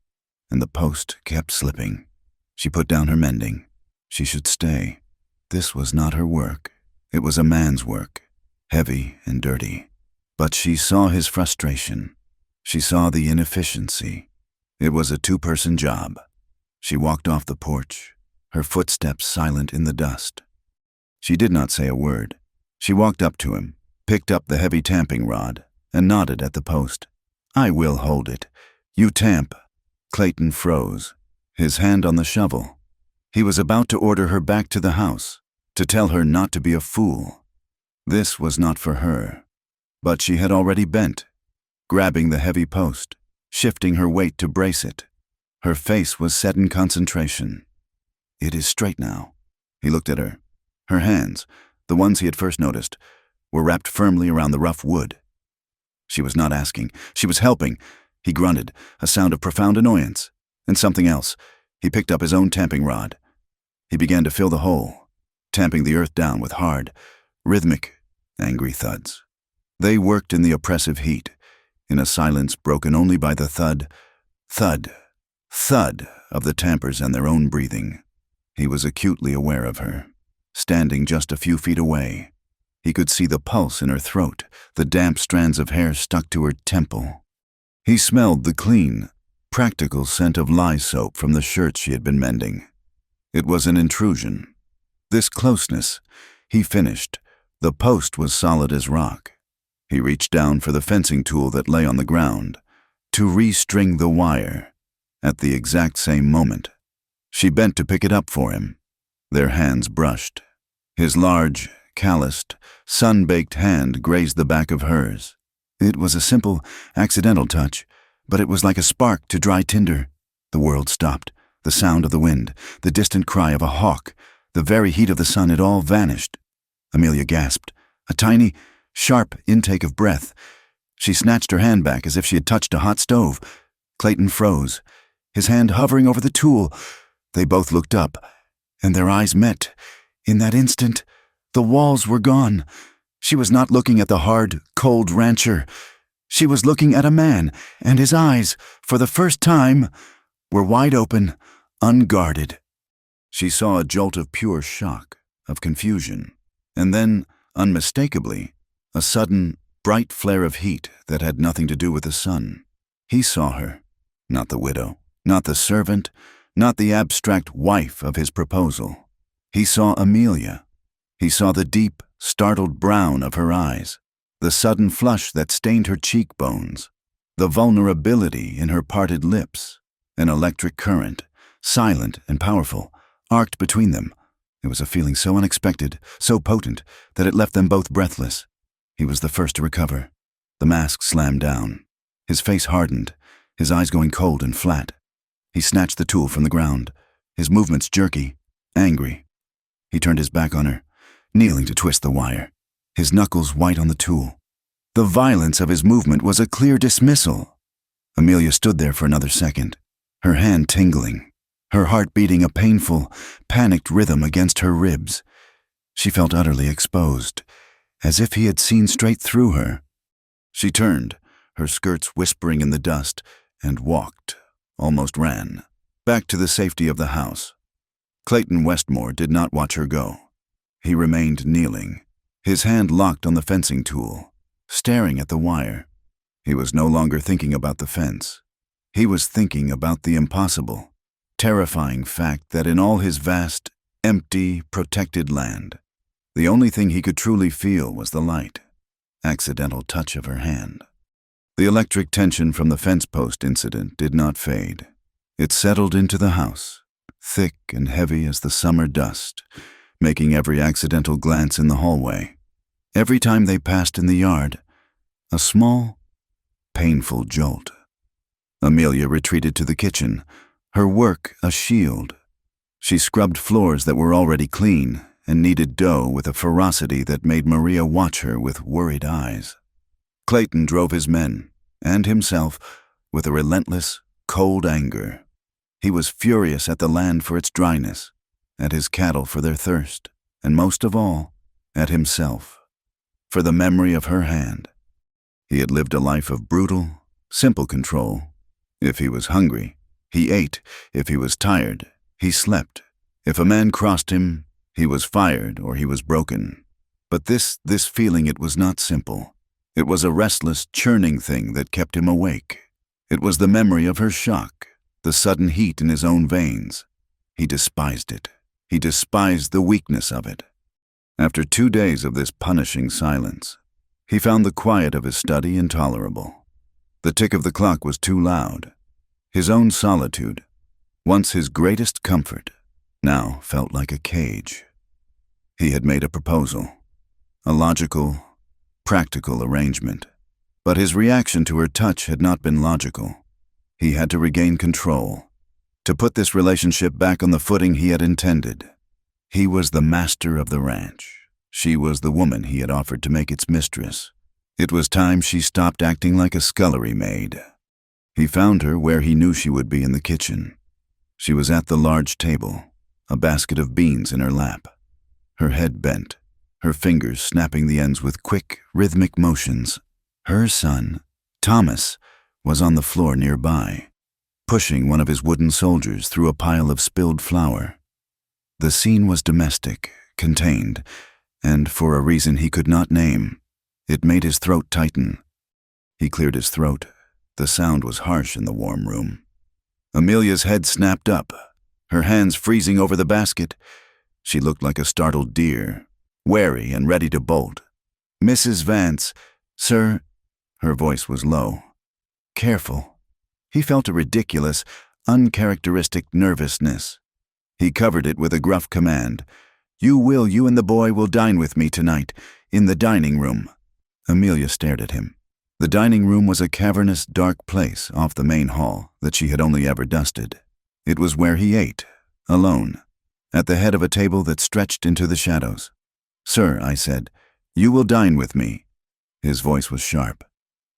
and the post kept slipping. She put down her mending. She should stay. This was not her work. It was a man's work, heavy and dirty. But she saw his frustration. She saw the inefficiency. It was a two-person job. She walked off the porch, her footsteps silent in the dust. She did not say a word. She walked up to him, picked up the heavy tamping rod, and nodded at the post. "I will hold it. You tamp." Clayton froze, his hand on the shovel. He was about to order her back to the house, to tell her not to be a fool. This was not for her. But she had already bent, grabbing the heavy post, shifting her weight to brace it. Her face was set in concentration. "It is straight now." He looked at her. Her hands, the ones he had first noticed, were wrapped firmly around the rough wood. She was not asking. She was helping. He grunted, a sound of profound annoyance. And something else. He picked up his own tamping rod. He began to fill the hole, tamping the earth down with hard, rhythmic, angry thuds. They worked in the oppressive heat, in a silence broken only by the thud, thud, thud of the tampers and their own breathing. He was acutely aware of her, standing just a few feet away. He could see the pulse in her throat, the damp strands of hair stuck to her temple. He smelled the clean, practical scent of lye soap from the shirts she had been mending. It was an intrusion. This closeness, he finished. The post was solid as rock. He reached down for the fencing tool that lay on the ground, to restring the wire. At the exact same moment, she bent to pick it up for him. Their hands brushed. His large, calloused, sun-baked hand grazed the back of hers. It was a simple, accidental touch, but it was like a spark to dry tinder. The world stopped. The sound of the wind, the distant cry of a hawk, the very heat of the sun, it all vanished. Amelia gasped. A tiny, sharp intake of breath. She snatched her hand back as if she had touched a hot stove. Clayton froze, his hand hovering over the tool. They both looked up, and their eyes met. In that instant, the walls were gone. She was not looking at the hard, cold rancher. She was looking at a man, and his eyes, for the first time, were wide open, unguarded. She saw a jolt of pure shock, of confusion, and then, unmistakably, a sudden, bright flare of heat that had nothing to do with the sun. He saw her, not the widow, not the servant, not the abstract wife of his proposal. He saw Amelia. He saw the deep, startled brown of her eyes, the sudden flush that stained her cheekbones, the vulnerability in her parted lips. An electric current, silent and powerful, arced between them. It was a feeling so unexpected, so potent, that it left them both breathless. He was the first to recover. The mask slammed down. His face hardened, his eyes going cold and flat. He snatched the tool from the ground, his movements jerky, angry. He turned his back on her, kneeling to twist the wire, his knuckles white on the tool. The violence of his movement was a clear dismissal. Amelia stood there for another second, her hand tingling, her heart beating a painful, panicked rhythm against her ribs. She felt utterly exposed, as if he had seen straight through her. She turned, her skirts whispering in the dust, and walked, almost ran, back to the safety of the house. Clayton Westmore did not watch her go. He remained kneeling, his hand locked on the fencing tool, staring at the wire. He was no longer thinking about the fence. He was thinking about the impossible, terrifying fact that in all his vast, empty, protected land, the only thing he could truly feel was the light, accidental touch of her hand. The electric tension from the fence post incident did not fade. It settled into the house, thick and heavy as the summer dust, making every accidental glance in the hallway, every time they passed in the yard, a small, painful jolt. Amelia retreated to the kitchen, her work a shield. She scrubbed floors that were already clean and kneaded dough with a ferocity that made Maria watch her with worried eyes. Clayton drove his men, and himself, with a relentless, cold anger. He was furious at the land for its dryness, at his cattle for their thirst, and most of all, at himself, for the memory of her hand, He had lived a life of brutal, simple control. If he was hungry, he ate. If he was tired, he slept. If a man crossed him, he was fired or he was broken. But this feeling, it was not simple. It was a restless, churning thing that kept him awake. It was the memory of her shock, the sudden heat in his own veins. He despised it. He despised the weakness of it. After 2 days of this punishing silence, he found the quiet of his study intolerable. The tick of the clock was too loud. His own solitude, once his greatest comfort, now felt like a cage. He had made a proposal, a logical, practical arrangement. But his reaction to her touch had not been logical. He had to regain control, to put this relationship back on the footing he had intended. He was the master of the ranch. She was the woman he had offered to make its mistress. It was time she stopped acting like a scullery maid. He found her where he knew she would be, in the kitchen. She was at the large table, a basket of beans in her lap. Her head bent, her fingers snapping the ends with quick, rhythmic motions. Her son, Thomas, was on the floor nearby, pushing one of his wooden soldiers through a pile of spilled flour. The scene was domestic, contained, and for a reason he could not name, it made his throat tighten. He cleared his throat. The sound was harsh in the warm room. Amelia's head snapped up, her hands freezing over the basket. She looked like a startled deer, wary and ready to bolt. "Mrs. Vance, sir," her voice was low. "Careful." He felt a ridiculous, uncharacteristic nervousness. He covered it with a gruff command. You and the boy will dine with me tonight, in the dining room." Amelia stared at him. The dining room was a cavernous, dark place off the main hall that she had only ever dusted. It was where he ate, alone, at the head of a table that stretched into the shadows. "Sir," I said, "you will dine with me." His voice was sharp.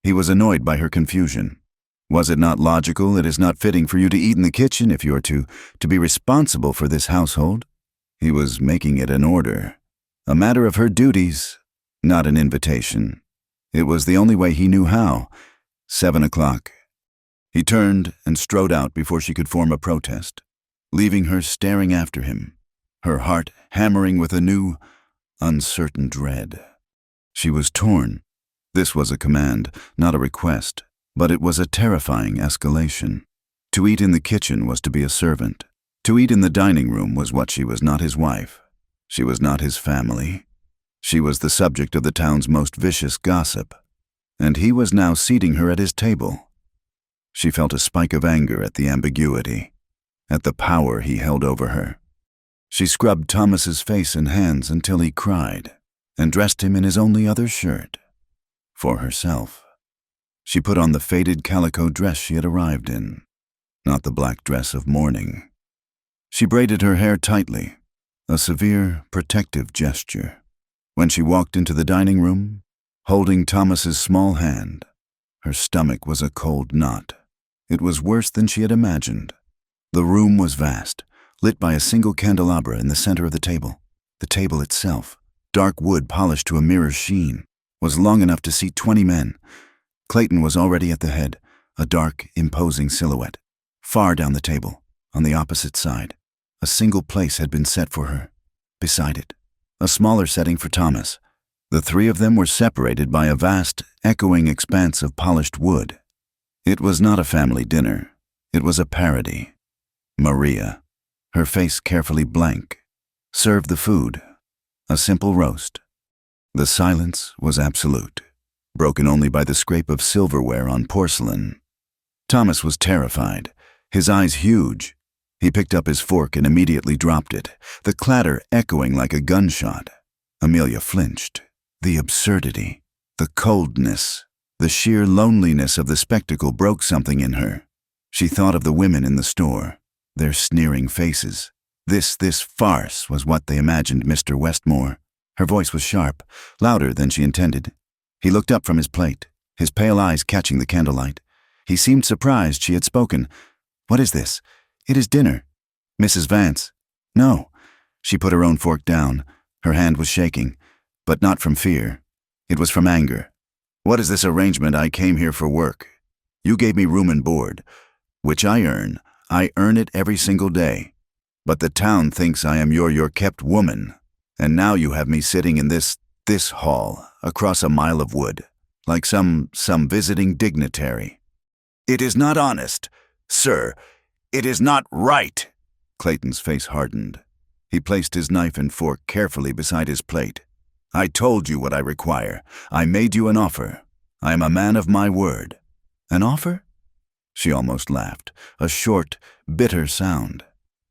He was annoyed by her confusion. "Was it not logical? It is not fitting for you to eat in the kitchen if you are to be responsible for this household." He was making it an order, a matter of her duties, not an invitation. It was the only way he knew how. 7 o'clock. He turned and strode out before she could form a protest, leaving her staring after him, her heart hammering with a new, uncertain dread. She was torn. This was a command, not a request, but it was a terrifying escalation. To eat in the kitchen was to be a servant. To eat in the dining room was what she was not his wife. She was not his family. She was the subject of the town's most vicious gossip, and he was now seating her at his table. She felt a spike of anger at the ambiguity, at the power he held over her. She scrubbed Thomas's face and hands until he cried, and dressed him in his only other shirt. For herself. She put on the faded calico dress she had arrived in, not the black dress of mourning. She braided her hair tightly, a severe, protective gesture. When she walked into the dining room, holding Thomas's small hand, her stomach was a cold knot. It was worse than she had imagined. The room was vast, lit by a single candelabra in the center of the table. The table itself, dark wood polished to a mirror sheen, was long enough to seat 20 men. Clayton was already at the head, a dark, imposing silhouette. Far down the table, on the opposite side, a single place had been set for her. Beside it, a smaller setting for Thomas. The three of them were separated by a vast, echoing expanse of polished wood. It was not a family dinner. It was a parody. Maria, her face carefully blank, served the food, a simple roast. The silence was absolute, broken only by the scrape of silverware on porcelain. Thomas was terrified, his eyes huge. He picked up his fork and immediately dropped it, the clatter echoing like a gunshot. Amelia flinched. The absurdity, the coldness, the sheer loneliness of the spectacle broke something in her. She thought of the women in the store, their sneering faces. This farce was what they imagined Mr. Westmore. Her voice was sharp, louder than she intended. He looked up from his plate, his pale eyes catching the candlelight. He seemed surprised she had spoken. "What is this?" "It is dinner." "Mrs. Vance." "No." She put her own fork down. Her hand was shaking, but not from fear. It was from anger. What is this arrangement? I came here for work. You gave me room and board, which I earn. I earn it every single day. But the town thinks I am your kept woman. And now you have me sitting in this hall, across a mile of wood, like some visiting dignitary. It is not honest, sir. It is not right. Clayton's face hardened. He placed his knife and fork carefully beside his plate. I told you what I require. I made you an offer. I am a man of my word. An offer? She almost laughed, a short, bitter sound.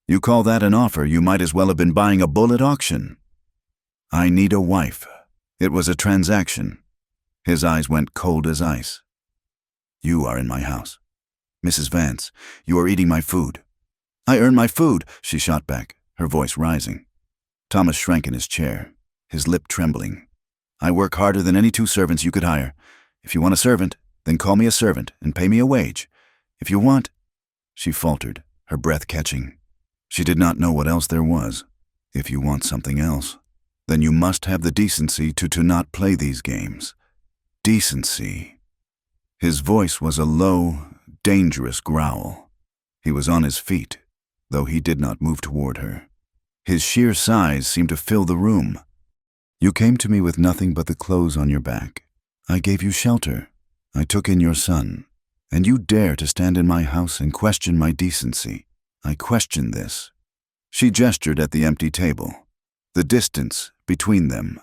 You call that an offer? You might as well have been buying a bull at auction. I need a wife. It was a transaction. His eyes went cold as ice. You are in my house. Mrs. Vance, you are eating my food. I earn my food, she shot back, her voice rising. Thomas shrank in his chair, his lip trembling. I work harder than any 2 servants you could hire. If you want a servant, then call me a servant and pay me a wage. If you want— She faltered, her breath catching. She did not know what else there was. If you want something else, then you must have the decency to not play these games. Decency. His voice was a low, dangerous growl. He was on his feet, though he did not move toward her. His sheer size seemed to fill the room. You came to me with nothing but the clothes on your back. I gave you shelter. I took in your son. And you dare to stand in my house and question my decency. I question this. She gestured at the empty table, the distance between them.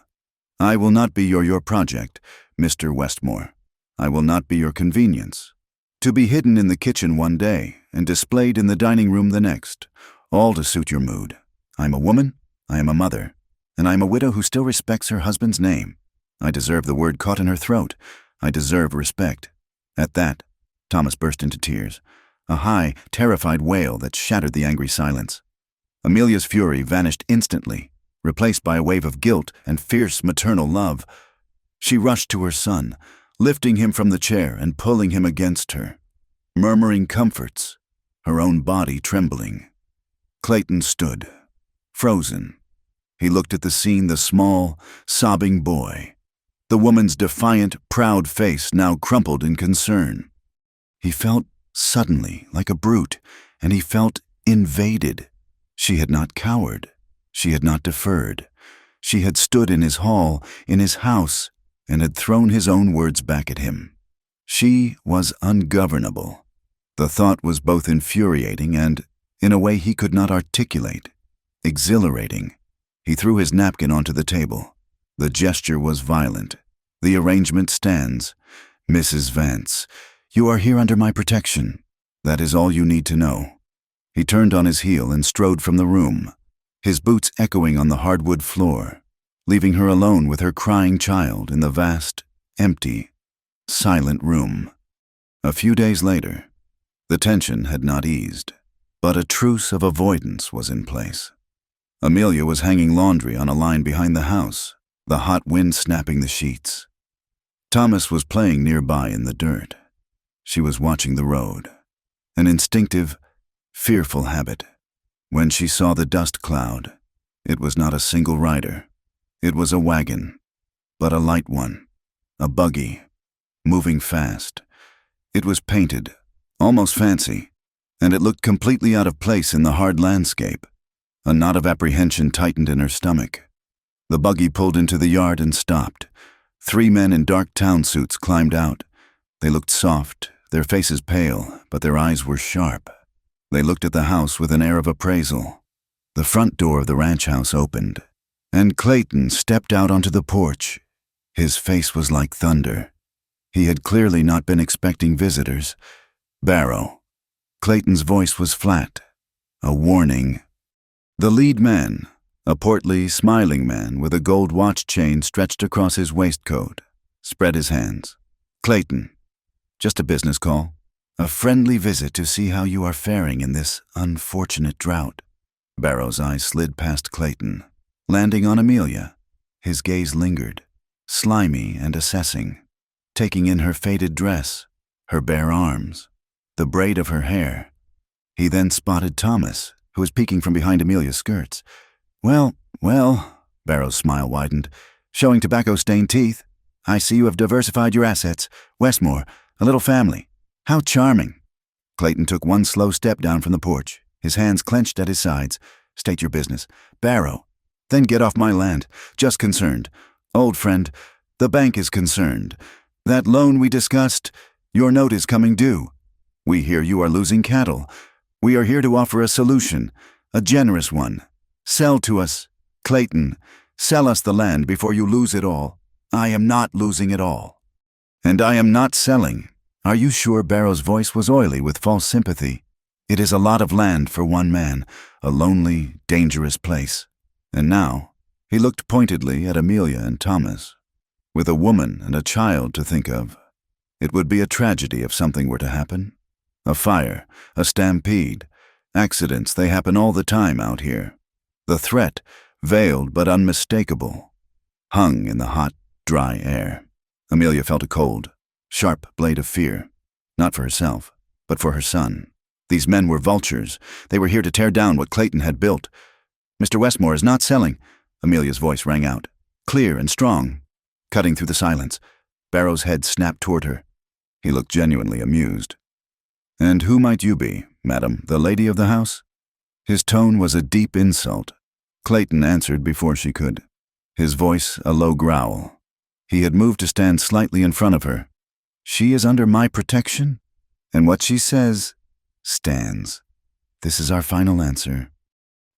I will not be your project, Mr. Westmore. I will not be your convenience. To be hidden in the kitchen one day and displayed in the dining room the next, all to suit your mood. I am a woman, I am a mother, and I am a widow who still respects her husband's name. I deserve the word caught in her throat. I deserve respect. At that, Thomas burst into tears, a high, terrified wail that shattered the angry silence. Amelia's fury vanished instantly, replaced by a wave of guilt and fierce maternal love. She rushed to her son, lifting him from the chair and pulling him against her, murmuring comforts, her own body trembling. Clayton stood, frozen. He looked at the scene, the small, sobbing boy, the woman's defiant, proud face now crumpled in concern. He felt suddenly like a brute, and he felt invaded. She had not cowered. She had not deferred. She had stood in his hall, in his house, and had thrown his own words back at him. She was ungovernable. The thought was both infuriating and, in a way he could not articulate, exhilarating. He threw his napkin onto the table. The gesture was violent. The arrangement stands. Mrs. Vance, you are here under my protection. That is all you need to know. He turned on his heel and strode from the room, his boots echoing on the hardwood floor, leaving her alone with her crying child in the vast, empty, silent room. A few days later, the tension had not eased, but a truce of avoidance was in place. Amelia was hanging laundry on a line behind the house, the hot wind snapping the sheets. Thomas was playing nearby in the dirt. She was watching the road, an instinctive, fearful habit. When she saw the dust cloud, it was not a single rider. It was a wagon, but a light one, a buggy, moving fast. It was painted, almost fancy, and it looked completely out of place in the hard landscape. A knot of apprehension tightened in her stomach. The buggy pulled into the yard and stopped. 3 men in dark town suits climbed out. They looked soft, their faces pale, but their eyes were sharp. They looked at the house with an air of appraisal. The front door of the ranch house opened, and Clayton stepped out onto the porch. His face was like thunder. He had clearly not been expecting visitors. Barrow. Clayton's voice was flat, a warning. The lead man, a portly, smiling man with a gold watch chain stretched across his waistcoat, spread his hands. Clayton, just a business call. A friendly visit to see how you are faring in this unfortunate drought. Barrow's eyes slid past Clayton, landing on Amelia. His gaze lingered, slimy and assessing, taking in her faded dress, her bare arms, the braid of her hair. He then spotted Thomas, who was peeking from behind Amelia's skirts. Well, Barrow's smile widened. Showing tobacco-stained teeth. I see you have diversified your assets. Westmore, a little family. How charming." Clayton took one slow step down from the porch, his hands clenched at his sides. "State your business." "Barrow." "Then get off my land. Just concerned. Old friend, the bank is concerned. That loan we discussed, your note is coming due. We hear you are losing cattle. We are here to offer a solution, a generous one. Sell to us. Clayton, sell us the land before you lose it all." "I am not losing it all." "And I am not selling." "Are you sure?" Barrow's voice was oily with false sympathy. "It is a lot of land for one man, a lonely, dangerous place." And now, he looked pointedly at Amelia and Thomas. With a woman and a child to think of, it would be a tragedy if something were to happen. A fire, a stampede, accidents, they happen all the time out here. The threat, veiled but unmistakable, hung in the hot, dry air. Amelia felt a cold, sharp blade of fear, not for herself, but for her son. These men were vultures. They were here to tear down what Clayton had built. "Mr. Westmore is not selling," Amelia's voice rang out, clear and strong, cutting through the silence. Barrow's head snapped toward her. He looked genuinely amused. "And who might you be, madam, the lady of the house?" His tone was a deep insult. Clayton answered before she could, his voice a low growl. He had moved to stand slightly in front of her. "She is under my protection, and what she says stands. This is our final answer."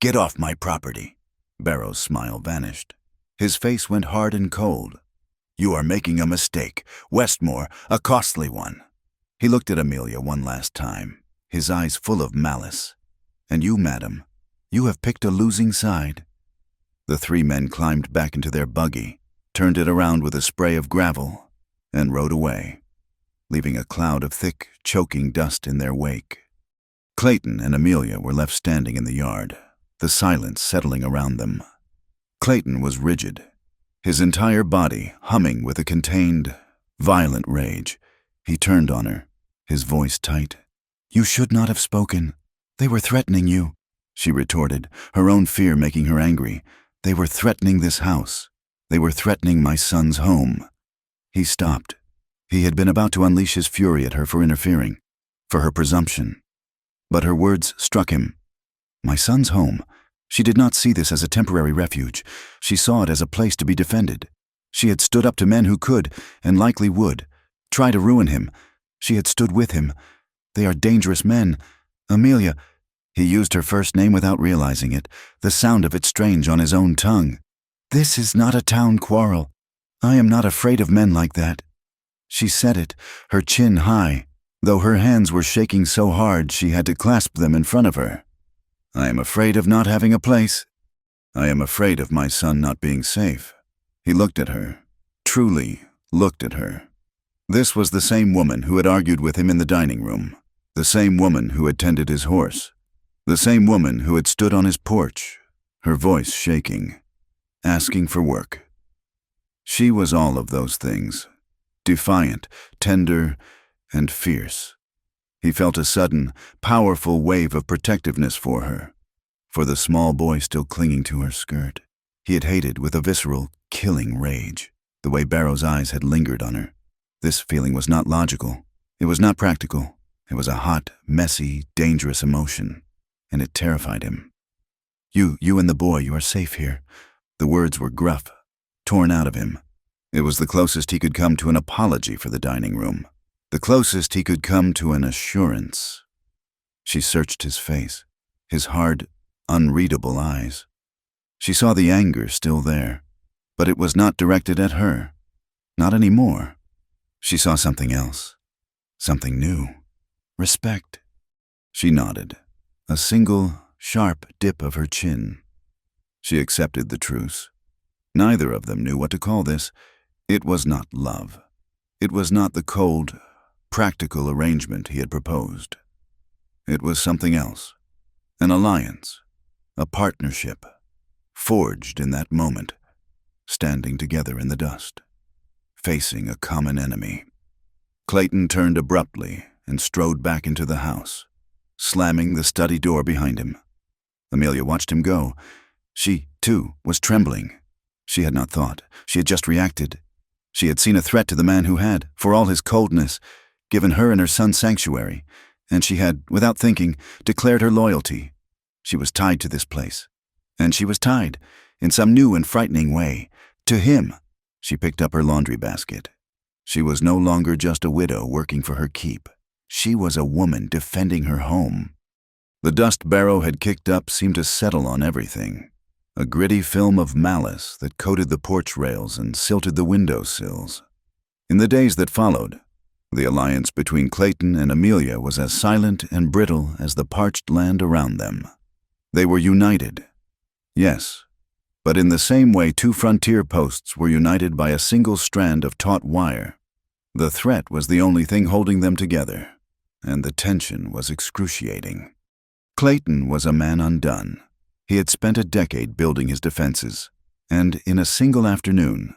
"Get off my property." Barrow's smile vanished. His face went hard and cold. "You are making a mistake, Westmore, a costly one." He looked at Amelia one last time, his eyes full of malice. "And you, madam, you have picked a losing side." The three men climbed back into their buggy, turned it around with a spray of gravel, and rode away, leaving a cloud of thick, choking dust in their wake. Clayton and Amelia were left standing in the yard, the silence settling around them. Clayton was rigid, his entire body humming with a contained, violent rage. He turned on her, his voice tight. "You should not have spoken. They were threatening you," she retorted, her own fear making her angry. "They were threatening this house. They were threatening my son's home." He stopped. He had been about to unleash his fury at her for interfering, for her presumption. But her words struck him. My son's home. She did not see this as a temporary refuge. She saw it as a place to be defended. She had stood up to men who could, and likely would, try to ruin him. She had stood with him. They are dangerous men. Amelia. He used her first name without realizing it, the sound of it strange on his own tongue. "This is not a town quarrel. I am not afraid of men like that." She said it, her chin high, though her hands were shaking so hard she had to clasp them in front of her. "I am afraid of not having a place. I am afraid of my son not being safe." He looked at her, truly looked at her. This was the same woman who had argued with him in the dining room, the same woman who had tended his horse, the same woman who had stood on his porch, her voice shaking, asking for work. She was all of those things, defiant, tender, and fierce. He felt a sudden, powerful wave of protectiveness for her, for the small boy still clinging to her skirt. He had hated with a visceral, killing rage the way Barrow's eyes had lingered on her. This feeling was not logical. It was not practical. It was a hot, messy, dangerous emotion, and it terrified him. You and the boy, you are safe here." The words were gruff, torn out of him. It was the closest he could come to an apology for the dining room, the closest he could come to an assurance. She searched his face, his hard, unreadable eyes. She saw the anger still there, but it was not directed at her. Not anymore. She saw something else, something new. Respect. She nodded, a single, sharp dip of her chin. She accepted the truce. Neither of them knew what to call this. It was not love. It was not the cold, practical arrangement he had proposed. It was something else, an alliance, a partnership, forged in that moment, standing together in the dust, facing a common enemy. Clayton turned abruptly and strode back into the house, slamming the study door behind him. Amelia watched him go. She, too, was trembling. She had not thought. She had just reacted. She had seen a threat to the man who had, for all his coldness, given her and her son sanctuary, and she had, without thinking, declared her loyalty. She was tied to this place. And she was tied, in some new and frightening way, to him. She picked up her laundry basket. She was no longer just a widow working for her keep. She was a woman defending her home. The dust Barrow had kicked up seemed to settle on everything. A gritty film of malice that coated the porch rails and silted the window sills. In the days that followed, the alliance between Clayton and Amelia was as silent and brittle as the parched land around them. They were united. Yes, but in the same way two frontier posts were united by a single strand of taut wire. The threat was the only thing holding them together, and the tension was excruciating. Clayton was a man undone. He had spent a decade building his defenses, and in a single afternoon,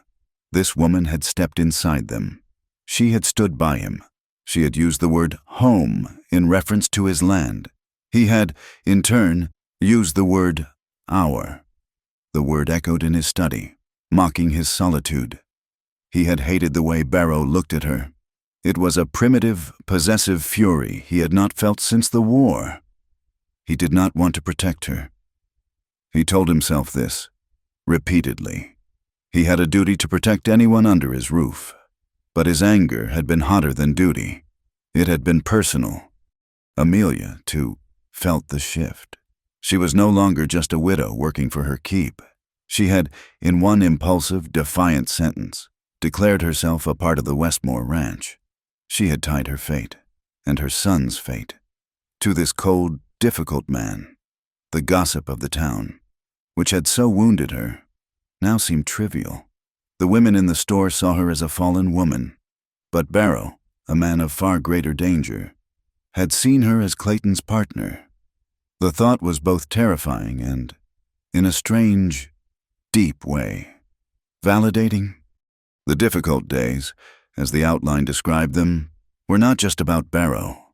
this woman had stepped inside them. She had stood by him. She had used the word home in reference to his land. He had, in turn, used the word our. The word echoed in his study, mocking his solitude. He had hated the way Barrow looked at her. It was a primitive, possessive fury he had not felt since the war. He did not want to protect her. He told himself this, repeatedly. He had a duty to protect anyone under his roof. But his anger had been hotter than duty. It had been personal. Amelia, too, felt the shift. She was no longer just a widow working for her keep. She had, in one impulsive, defiant sentence, declared herself a part of the Westmore ranch. She had tied her fate, and her son's fate, to this cold, difficult man. The gossip of the town, which had so wounded her, now seemed trivial. The women in the store saw her as a fallen woman, but Barrow, a man of far greater danger, had seen her as Clayton's partner. The thought was both terrifying and, in a strange, deep way, validating. The difficult days, as the outline described them, were not just about Barrow.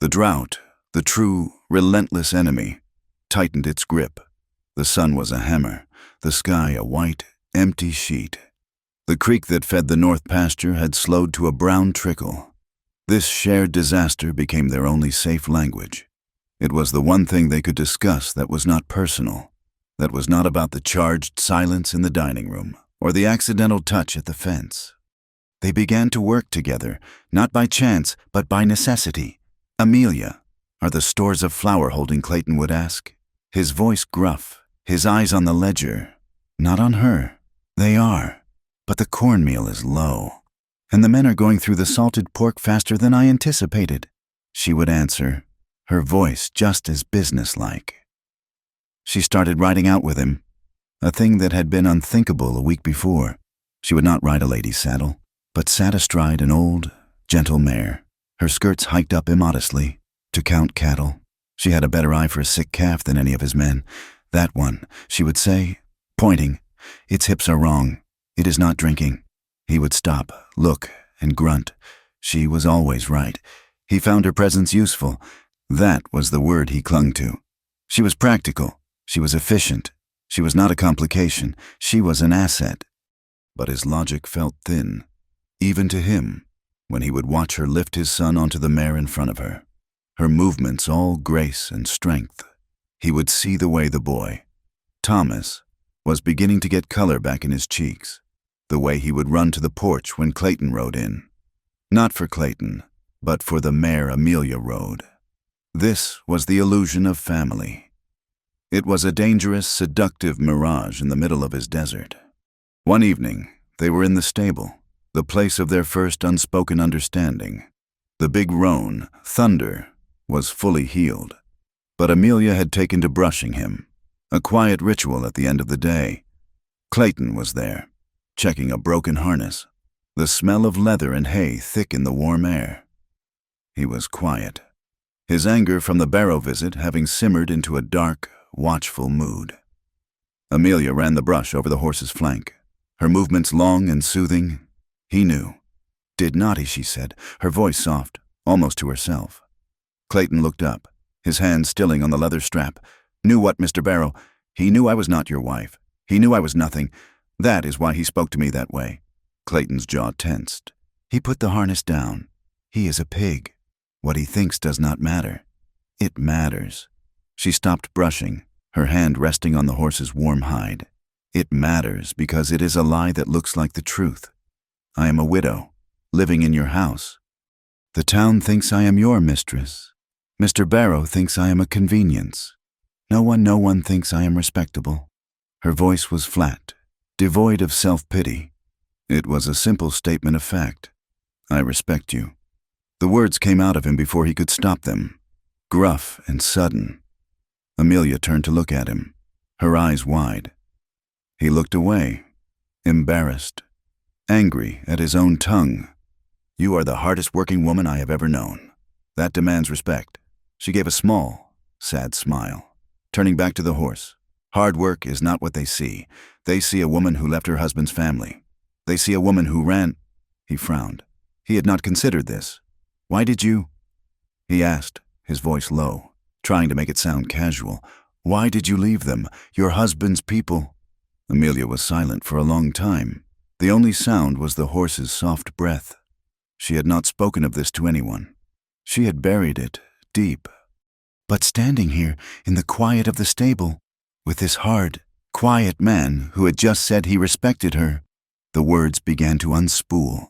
The drought, the true, relentless enemy, tightened its grip. The sun was a hammer, the sky a white, empty sheet. The creek that fed the north pasture had slowed to a brown trickle. This shared disaster became their only safe language. It was the one thing they could discuss that was not personal, that was not about the charged silence in the dining room or the accidental touch at the fence. They began to work together, not by chance, but by necessity. "Amelia, are the stores of flour holding?" Clayton would ask, his voice gruff, his eyes on the ledger. "Not on her. They are. But the cornmeal is low, and the men are going through the salted pork faster than I anticipated," she would answer, her voice just as businesslike. She started riding out with him, a thing that had been unthinkable a week before. She would not ride a lady's saddle, but sat astride an old, gentle mare, her skirts hiked up immodestly, to count cattle. She had a better eye for a sick calf than any of his men. "That one," she would say, pointing, "its hips are wrong. It is not drinking." He would stop, look, and grunt. She was always right. He found her presence useful. That was the word he clung to. She was practical. She was efficient. She was not a complication. She was an asset. But his logic felt thin, even to him, when he would watch her lift his son onto the mare in front of her, her movements all grace and strength. He would see the way the boy, Thomas, was beginning to get color back in his cheeks, the way he would run to the porch when Clayton rode in. Not for Clayton, but for the mare Amelia rode. This was the illusion of family. It was a dangerous, seductive mirage in the middle of his desert. One evening, they were in the stable, the place of their first unspoken understanding. The big roan, Thunder, was fully healed, but Amelia had taken to brushing him, a quiet ritual at the end of the day. Clayton was there, checking a broken harness, the smell of leather and hay thick in the warm air. He was quiet, his anger from the Barrow visit having simmered into a dark, watchful mood. Amelia ran the brush over the horse's flank, her movements long and soothing. He knew. "Did naughty," she said, her voice soft, almost to herself. Clayton looked up, his hand stilling on the leather strap. "Knew what, Mr. Barrow? He knew I was not your wife. He knew I was nothing. That is why he spoke to me that way." Clayton's jaw tensed. He put the harness down. He is a pig. What he thinks does not matter. It matters. She stopped brushing, her hand resting on the horse's warm hide. It matters because it is a lie that looks like the truth. I am a widow, living in your house. The town thinks I am your mistress. Mr. Barrow thinks I am a convenience. No one thinks I am respectable. Her voice was flat, devoid of self-pity. It was a simple statement of fact. I respect you. The words came out of him before he could stop them, gruff and sudden. Amelia turned to look at him, her eyes wide. He looked away, embarrassed, angry at his own tongue. You are the hardest working woman I have ever known. That demands respect. She gave a small, sad smile, turning back to the horse. Hard work is not what they see. They see a woman who left her husband's family. They see a woman who ran. He frowned. He had not considered this. Why did you? He asked, his voice low, trying to make it sound casual. Why did you leave them, your husband's people? Amelia was silent for a long time. The only sound was the horse's soft breath. She had not spoken of this to anyone. She had buried it deep. But standing here in the quiet of the stable, with this hard, quiet man who had just said he respected her, the words began to unspool.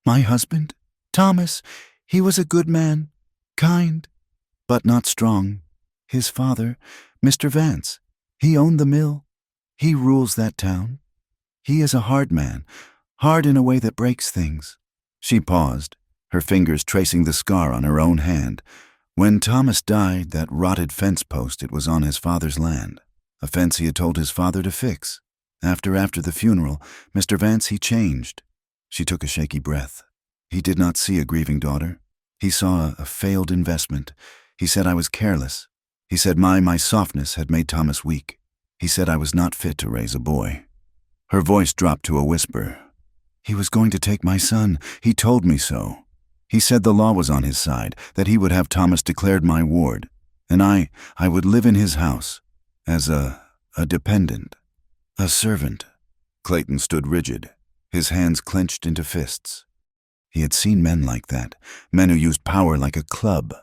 My husband, Thomas, he was a good man, kind, but not strong. His father, Mr. Vance, he owned the mill. He rules that town. He is a hard man, hard in a way that breaks things. She paused, her fingers tracing the scar on her own hand. When Thomas died, that rotted fence post, it was on his father's land, a fence he had told his father to fix. After the funeral, Mr. Vance, he changed. She took a shaky breath. He did not see a grieving daughter. He saw a failed investment. He said I was careless. He said my softness had made Thomas weak. He said I was not fit to raise a boy. Her voice dropped to a whisper. He was going to take my son. He told me so. He said the law was on his side, that he would have Thomas declared my ward, and I would live in his house, as a dependent, a servant. Clayton stood rigid, his hands clenched into fists. He had seen men like that, men who used power like a club.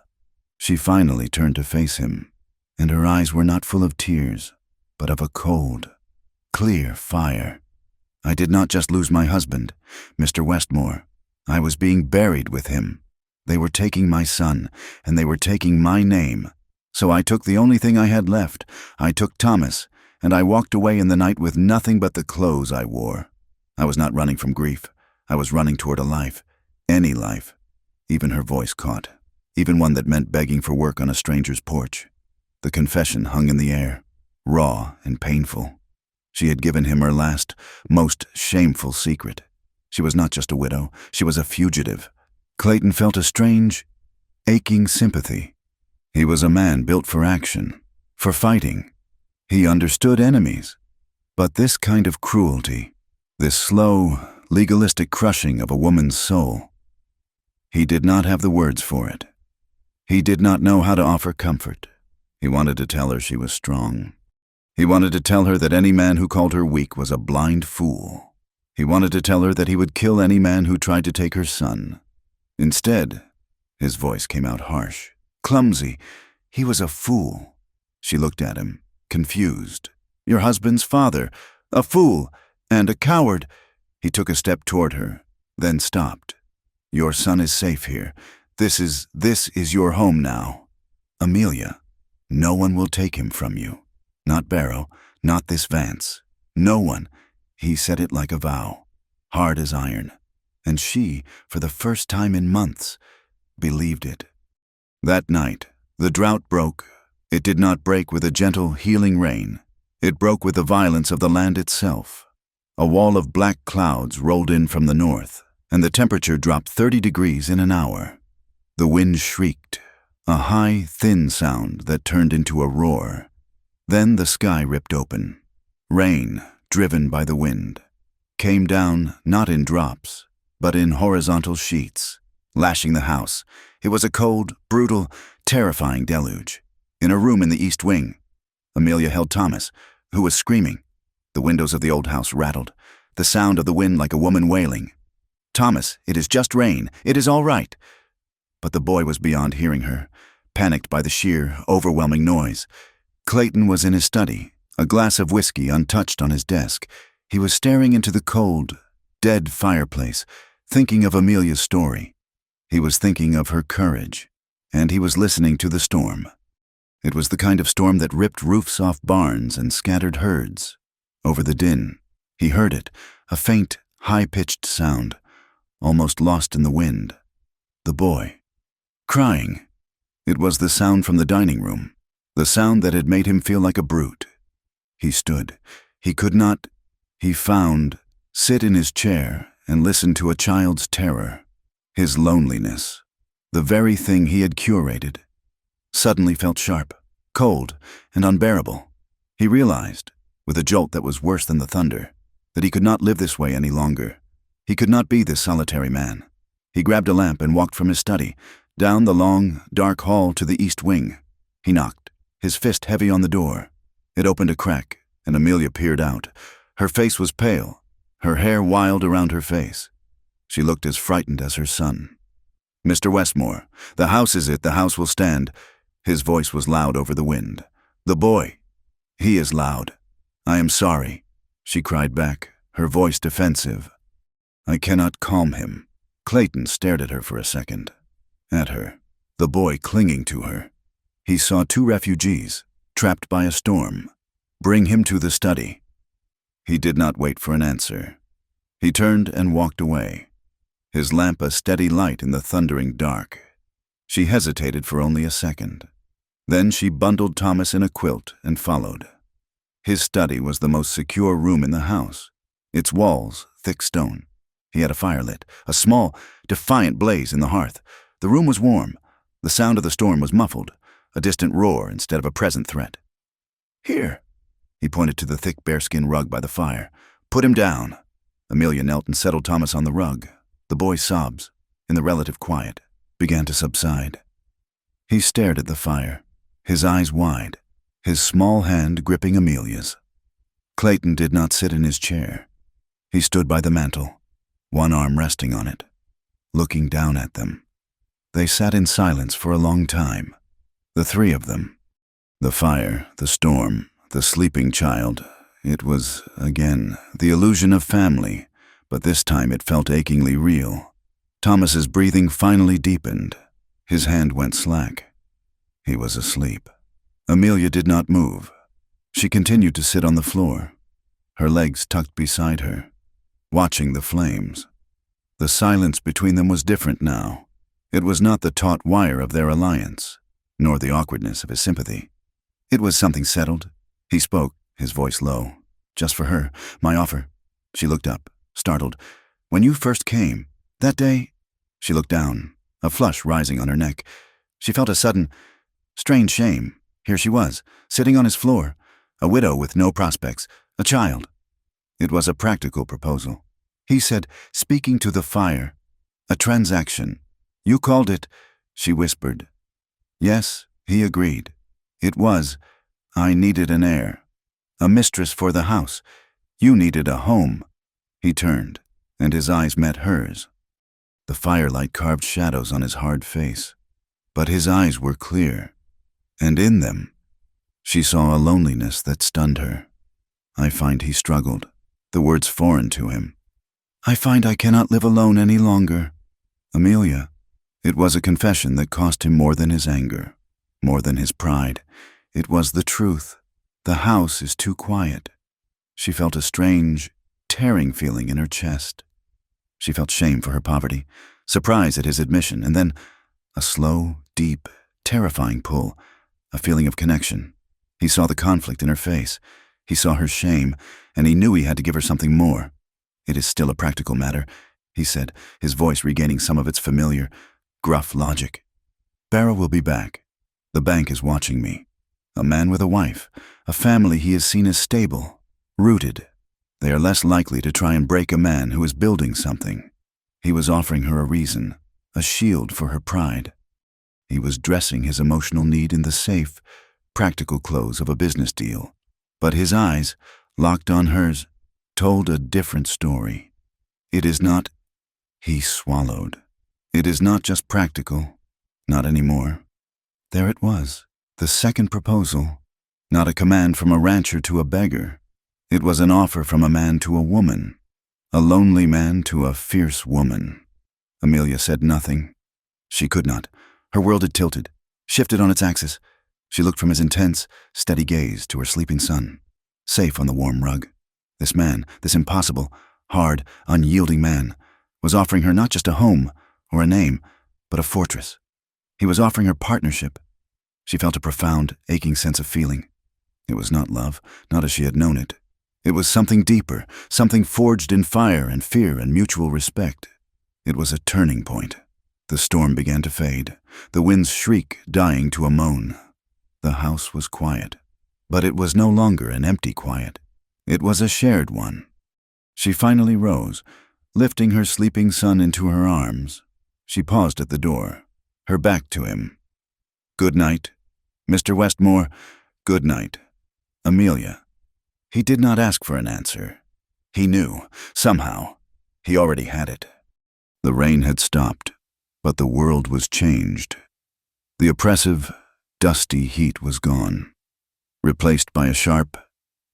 She finally turned to face him, and her eyes were not full of tears, but of a cold, clear fire. I did not just lose my husband, Mr. Westmore. I was being buried with him. They were taking my son, and they were taking my name. So I took the only thing I had left. I took Thomas, and I walked away in the night with nothing but the clothes I wore. I was not running from grief. I was running toward a life, any life. Even her voice caught, even one that meant begging for work on a stranger's porch. The confession hung in the air, raw and painful. She had given him her last, most shameful secret. She was not just a widow, she was a fugitive. Clayton felt a strange, aching sympathy. He was a man built for action, for fighting. He understood enemies. But this kind of cruelty, this slow, legalistic crushing of a woman's soul, he did not have the words for it. He did not know how to offer comfort. He wanted to tell her she was strong. He wanted to tell her that any man who called her weak was a blind fool. He wanted to tell her that he would kill any man who tried to take her son. Instead, his voice came out harsh, clumsy. He was a fool. She looked at him, confused. Your husband's father, a fool, and a coward. He took a step toward her, then stopped. Your son is safe here. This is your home now. Amelia, no one will take him from you. Not Barrow, not this Vance. No one. He said it like a vow, hard as iron. And she, for the first time in months, believed it. That night, the drought broke. It did not break with a gentle, healing rain. It broke with the violence of the land itself. A wall of black clouds rolled in from the north, and the temperature dropped 30 degrees in an hour. The wind shrieked, a high, thin sound that turned into a roar. Then the sky ripped open. Rain, driven by the wind, came down not in drops, but in horizontal sheets, lashing the house. It was a cold, brutal, terrifying deluge. In a room in the east wing, Amelia held Thomas, who was screaming. The windows of the old house rattled. the sound of the wind like a woman wailing. "Thomas, it is just rain. It is all right." But the boy was beyond hearing her, panicked by the sheer, overwhelming noise. Clayton was in his study, a glass of whiskey untouched on his desk. He was staring into the cold, dead fireplace, thinking of Amelia's story. He was thinking of her courage, and he was listening to the storm. It was the kind of storm that ripped roofs off barns and scattered herds. Over the din, he heard it, a faint, high-pitched sound, almost lost in the wind. The boy, crying. It was the sound from the dining room, the sound that had made him feel like a brute. He stood. He could not, he found, sit in his chair and listen to a child's terror. His loneliness, the very thing he had curated, suddenly felt sharp, cold, and unbearable. He realized, with a jolt that was worse than the thunder, that he could not live this way any longer. He could not be this solitary man. He grabbed a lamp and walked from his study, down the long, dark hall to the east wing. He knocked, his fist heavy on the door. It opened a crack, and Amelia peered out. Her face was pale, her hair wild around her face. She looked as frightened as her son. "Mr. Westmore, the house is it, the house will stand." His voice was loud over the wind. "The boy, he is loud. I am sorry," she cried back, her voice defensive. "I cannot calm him." Clayton stared at her for a second. At her, the boy clinging to her. He saw two refugees, trapped by a storm. Bring him to the study. He did not wait for an answer. He turned and walked away, his lamp a steady light in the thundering dark. She hesitated for only a second. Then she bundled Thomas in a quilt and followed. His study was the most secure room in the house, its walls thick stone. He had a fire lit, a small, defiant blaze in the hearth. The room was warm. The sound of the storm was muffled, a distant roar instead of a present threat. "Here." He pointed to the thick bearskin rug by the fire. "Put him down." Amelia knelt and settled Thomas on the rug. The boy's sobs, in the relative quiet, began to subside. He stared at the fire, his eyes wide, his small hand gripping Amelia's. Clayton did not sit in his chair. He stood by the mantel, one arm resting on it, looking down at them. They sat in silence for a long time, the three of them. The fire, the storm, the sleeping child. It was, again, the illusion of family, but this time it felt achingly real. Thomas's breathing finally deepened. His hand went slack. He was asleep. Amelia did not move. She continued to sit on the floor, her legs tucked beside her, watching the flames. The silence between them was different now. It was not the taut wire of their alliance, nor the awkwardness of his sympathy. It was something settled. He spoke, his voice low. "Just for her, my offer." She looked up, startled. "When you first came, that day—" She looked down, a flush rising on her neck. She felt a sudden, strange shame. Here she was, sitting on his floor, a widow with no prospects, a child. It was a practical proposal. He said, speaking to the fire, "A transaction. You called it," she whispered. "Yes," he agreed. "It was. I needed an heir, a mistress for the house. You needed a home." He turned, and his eyes met hers. The firelight carved shadows on his hard face, but his eyes were clear, and in them, she saw a loneliness that stunned her. "I find," he struggled, the words foreign to him. "I find I cannot live alone any longer." "Amelia." It was a confession that cost him more than his anger, more than his pride. It was the truth. The house is too quiet. She felt a strange, tearing feeling in her chest. She felt shame for her poverty, surprise at his admission, and then a slow, deep, terrifying pull, a feeling of connection. He saw the conflict in her face. He saw her shame, and he knew he had to give her something more. "It is still a practical matter," he said, his voice regaining some of its familiar, gruff logic. "Beryl will be back. The bank is watching me. A man with a wife, a family he has seen as stable, rooted. They are less likely to try and break a man who is building something." He was offering her a reason, a shield for her pride. He was dressing his emotional need in the safe, practical clothes of a business deal. But his eyes, locked on hers, told a different story. It is not, he swallowed. It is not just practical, not anymore. There it was, the second proposal, not a command from a rancher to a beggar. It was an offer from a man to a woman, a lonely man to a fierce woman. Amelia said nothing. She could not. Her world had tilted, shifted on its axis. She looked from his intense, steady gaze to her sleeping son, safe on the warm rug. This man, this impossible, hard, unyielding man, was offering her not just a home or a name, but a fortress. He was offering her partnership. She felt a profound, aching sense of feeling. It was not love, not as she had known it. It was something deeper, something forged in fire and fear and mutual respect. It was a turning point. The storm began to fade, the wind's shriek dying to a moan. The house was quiet, but it was no longer an empty quiet. It was a shared one. She finally rose, lifting her sleeping son into her arms. She paused at the door, her back to him. "Good night, Mr. Westmore, good night. Amelia." He did not ask for an answer. He knew, somehow. He already had it. The rain had stopped, but the world was changed. The oppressive, dusty heat was gone, replaced by a sharp,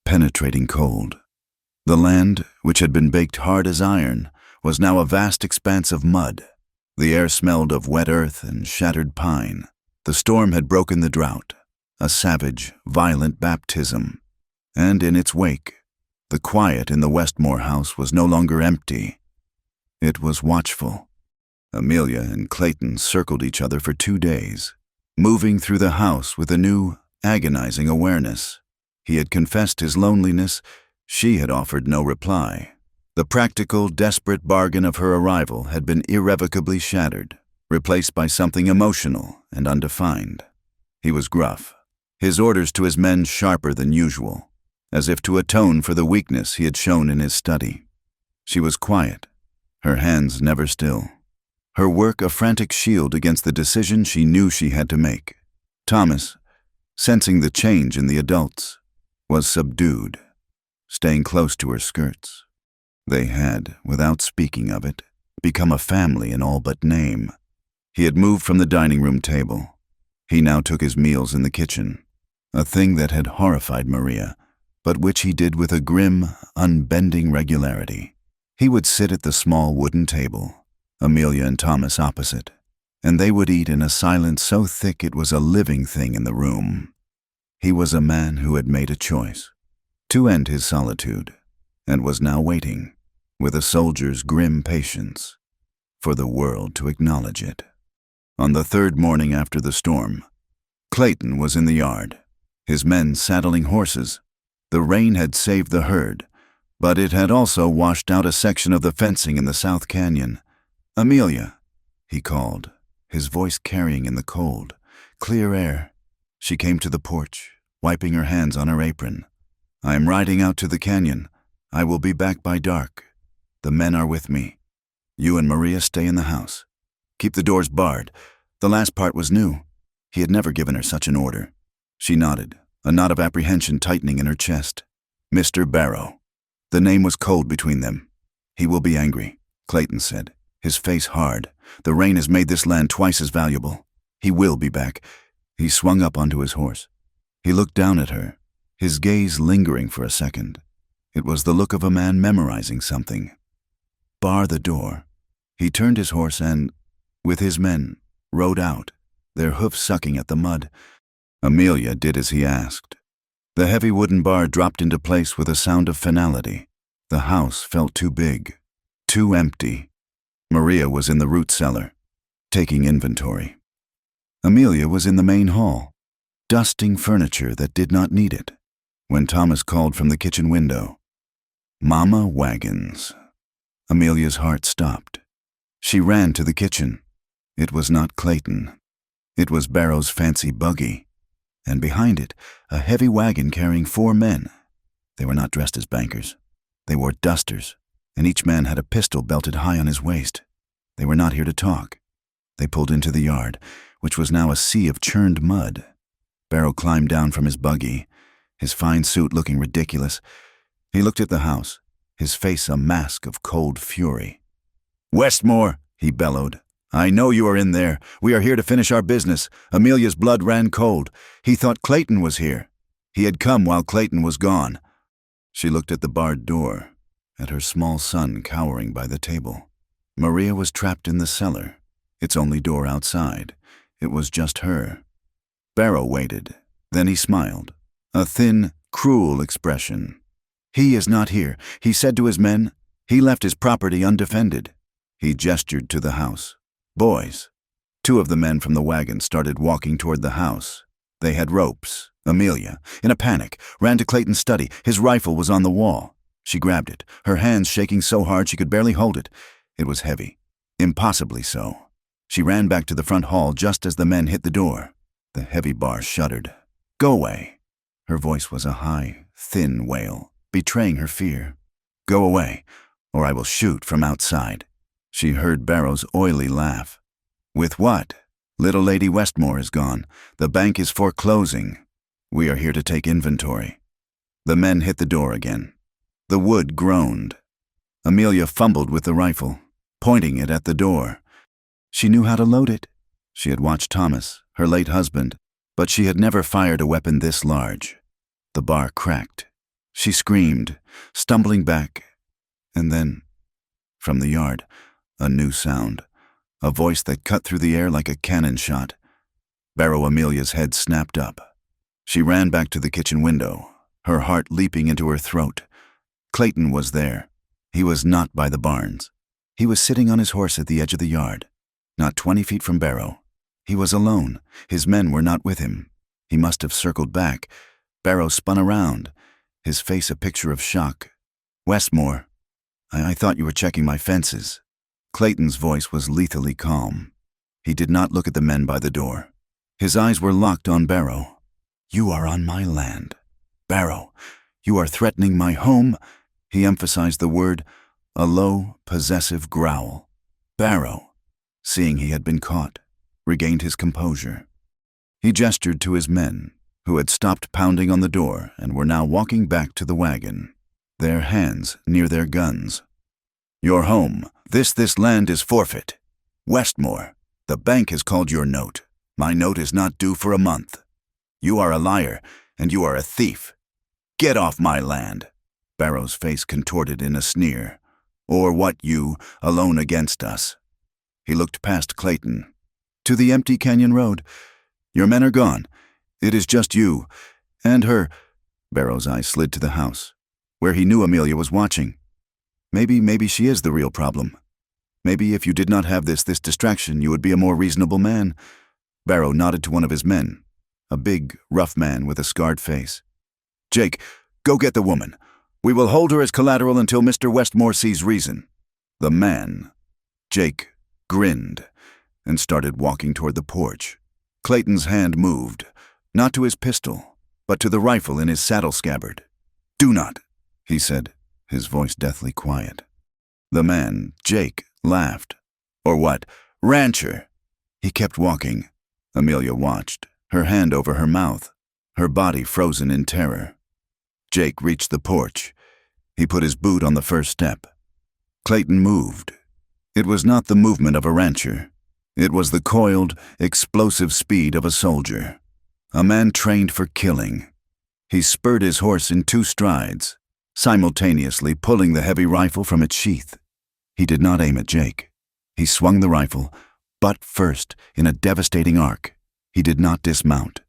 penetrating cold. The land, which had been baked hard as iron, was now a vast expanse of mud. The air smelled of wet earth and shattered pine. The storm had broken the drought, a savage, violent baptism. And in its wake, the quiet in the Westmore house was no longer empty. It was watchful. Amelia and Clayton circled each other for 2 days, moving through the house with a new, agonizing awareness. He had confessed his loneliness. She had offered no reply. The practical, desperate bargain of her arrival had been irrevocably shattered, replaced by something emotional and undefined. He was gruff, his orders to his men sharper than usual, as if to atone for the weakness he had shown in his study. She was quiet, her hands never still, her work a frantic shield against the decision she knew she had to make. Thomas, sensing the change in the adults, was subdued, staying close to her skirts. They had, without speaking of it, become a family in all but name. He had moved from the dining room table. He now took his meals in the kitchen, a thing that had horrified Maria, but which he did with a grim, unbending regularity. He would sit at the small wooden table, Amelia and Thomas opposite, and they would eat in a silence so thick it was a living thing in the room. He was a man who had made a choice to end his solitude, and was now waiting, with a soldier's grim patience, for the world to acknowledge it. On the third morning after the storm, Clayton was in the yard, his men saddling horses. The rain had saved the herd, but it had also washed out a section of the fencing in the South Canyon. "Amelia," he called, his voice carrying in the cold, clear air. She came to the porch, wiping her hands on her apron. "I am riding out to the canyon. I will be back by dark. The men are with me. You and Maria stay in the house. Keep the doors barred." The last part was new. He had never given her such an order. She nodded, a knot of apprehension tightening in her chest. "Mr. Barrow." The name was cold between them. "He will be angry," Clayton said, his face hard. "The rain has made this land twice as valuable. He will be back." He swung up onto his horse. He looked down at her, his gaze lingering for a second. It was the look of a man memorizing something. "Bar the door." He turned his horse and, with his men, rode out, their hoofs sucking at the mud. Amelia did as he asked. The heavy wooden bar dropped into place with a sound of finality. The house felt too big, too empty. Maria was in the root cellar, taking inventory. Amelia was in the main hall, dusting furniture that did not need it, when Thomas called from the kitchen window, "Mama Wagons." Amelia's heart stopped. She ran to the kitchen. It was not Clayton. It was Barrow's fancy buggy, and behind it, a heavy wagon carrying 4 men. They were not dressed as bankers. They wore dusters, and each man had a pistol belted high on his waist. They were not here to talk. They pulled into the yard, which was now a sea of churned mud. Barrow climbed down from his buggy, his fine suit looking ridiculous. He looked at the house, his face a mask of cold fury. "Westmore," he bellowed. "I know you are in there. We are here to finish our business." Amelia's blood ran cold. He thought Clayton was here. He had come while Clayton was gone. She looked at the barred door, at her small son cowering by the table. Maria was trapped in the cellar, its only door outside. It was just her. Barrow waited. Then he smiled, a thin, cruel expression. "He is not here," he said to his men. "He left his property undefended." He gestured to the house. "Boys." 2 of the men from the wagon started walking toward the house. They had ropes. Amelia, in a panic, ran to Clayton's study. His rifle was on the wall. She grabbed it, her hands shaking so hard she could barely hold it. It was heavy, impossibly so. She ran back to the front hall just as the men hit the door. The heavy bar shuddered. "Go away." Her voice was a high, thin wail, betraying her fear. "Go away, or I will shoot from outside." She heard Barrow's oily laugh. "With what? Little Lady Westmore is gone. The bank is foreclosing. We are here to take inventory." The men hit the door again. The wood groaned. Amelia fumbled with the rifle, pointing it at the door. She knew how to load it. She had watched Thomas, her late husband, but she had never fired a weapon this large. The bar cracked. She screamed, stumbling back, and then, from the yard, a new sound, a voice that cut through the air like a cannon shot. Barrow Amelia's head snapped up. She ran back to the kitchen window, her heart leaping into her throat. Clayton was there. He was not by the barns. He was sitting on his horse at the edge of the yard, not 20 feet from Barrow. He was alone. His men were not with him. He must have circled back. Barrow spun around, his face a picture of shock. "Westmore, I thought you were checking my fences." Clayton's voice was lethally calm. He did not look at the men by the door. His eyes were locked on Barrow. "You are on my land. Barrow, you are threatening my home." He emphasized the word, a low, possessive growl. Barrow, seeing he had been caught, regained his composure. He gestured to his men, who had stopped pounding on the door and were now walking back to the wagon, their hands near their guns. "Your home. This land is forfeit. Westmore, the bank has called your note. My note is not due for a month. You are a liar, and you are a thief. Get off my land." Barrow's face contorted in a sneer. "Or what you, alone against us." He looked past Clayton, to the empty canyon road. "Your men are gone. It is just you, and her." Barrow's eyes slid to the house, where he knew Amelia was watching. Maybe she is the real problem. Maybe if you did not have this distraction, you would be a more reasonable man." Barrow nodded to one of his men, a big, rough man with a scarred face. "Jake, go get the woman. We will hold her as collateral until Mr. Westmore sees reason." The man, Jake, grinned and started walking toward the porch. Clayton's hand moved, not to his pistol, but to the rifle in his saddle scabbard. "Do not," he said, his voice deathly quiet. The man, Jake, laughed. "Or what? Rancher." He kept walking. Amelia watched, her hand over her mouth, her body frozen in terror. Jake reached the porch. He put his boot on the first step. Clayton moved. It was not the movement of a rancher. It was the coiled, explosive speed of a soldier, a man trained for killing. He spurred his horse in 2 strides, simultaneously pulling the heavy rifle from its sheath. He did not aim at Jake. He swung the rifle, butt first, in a devastating arc. He did not dismount.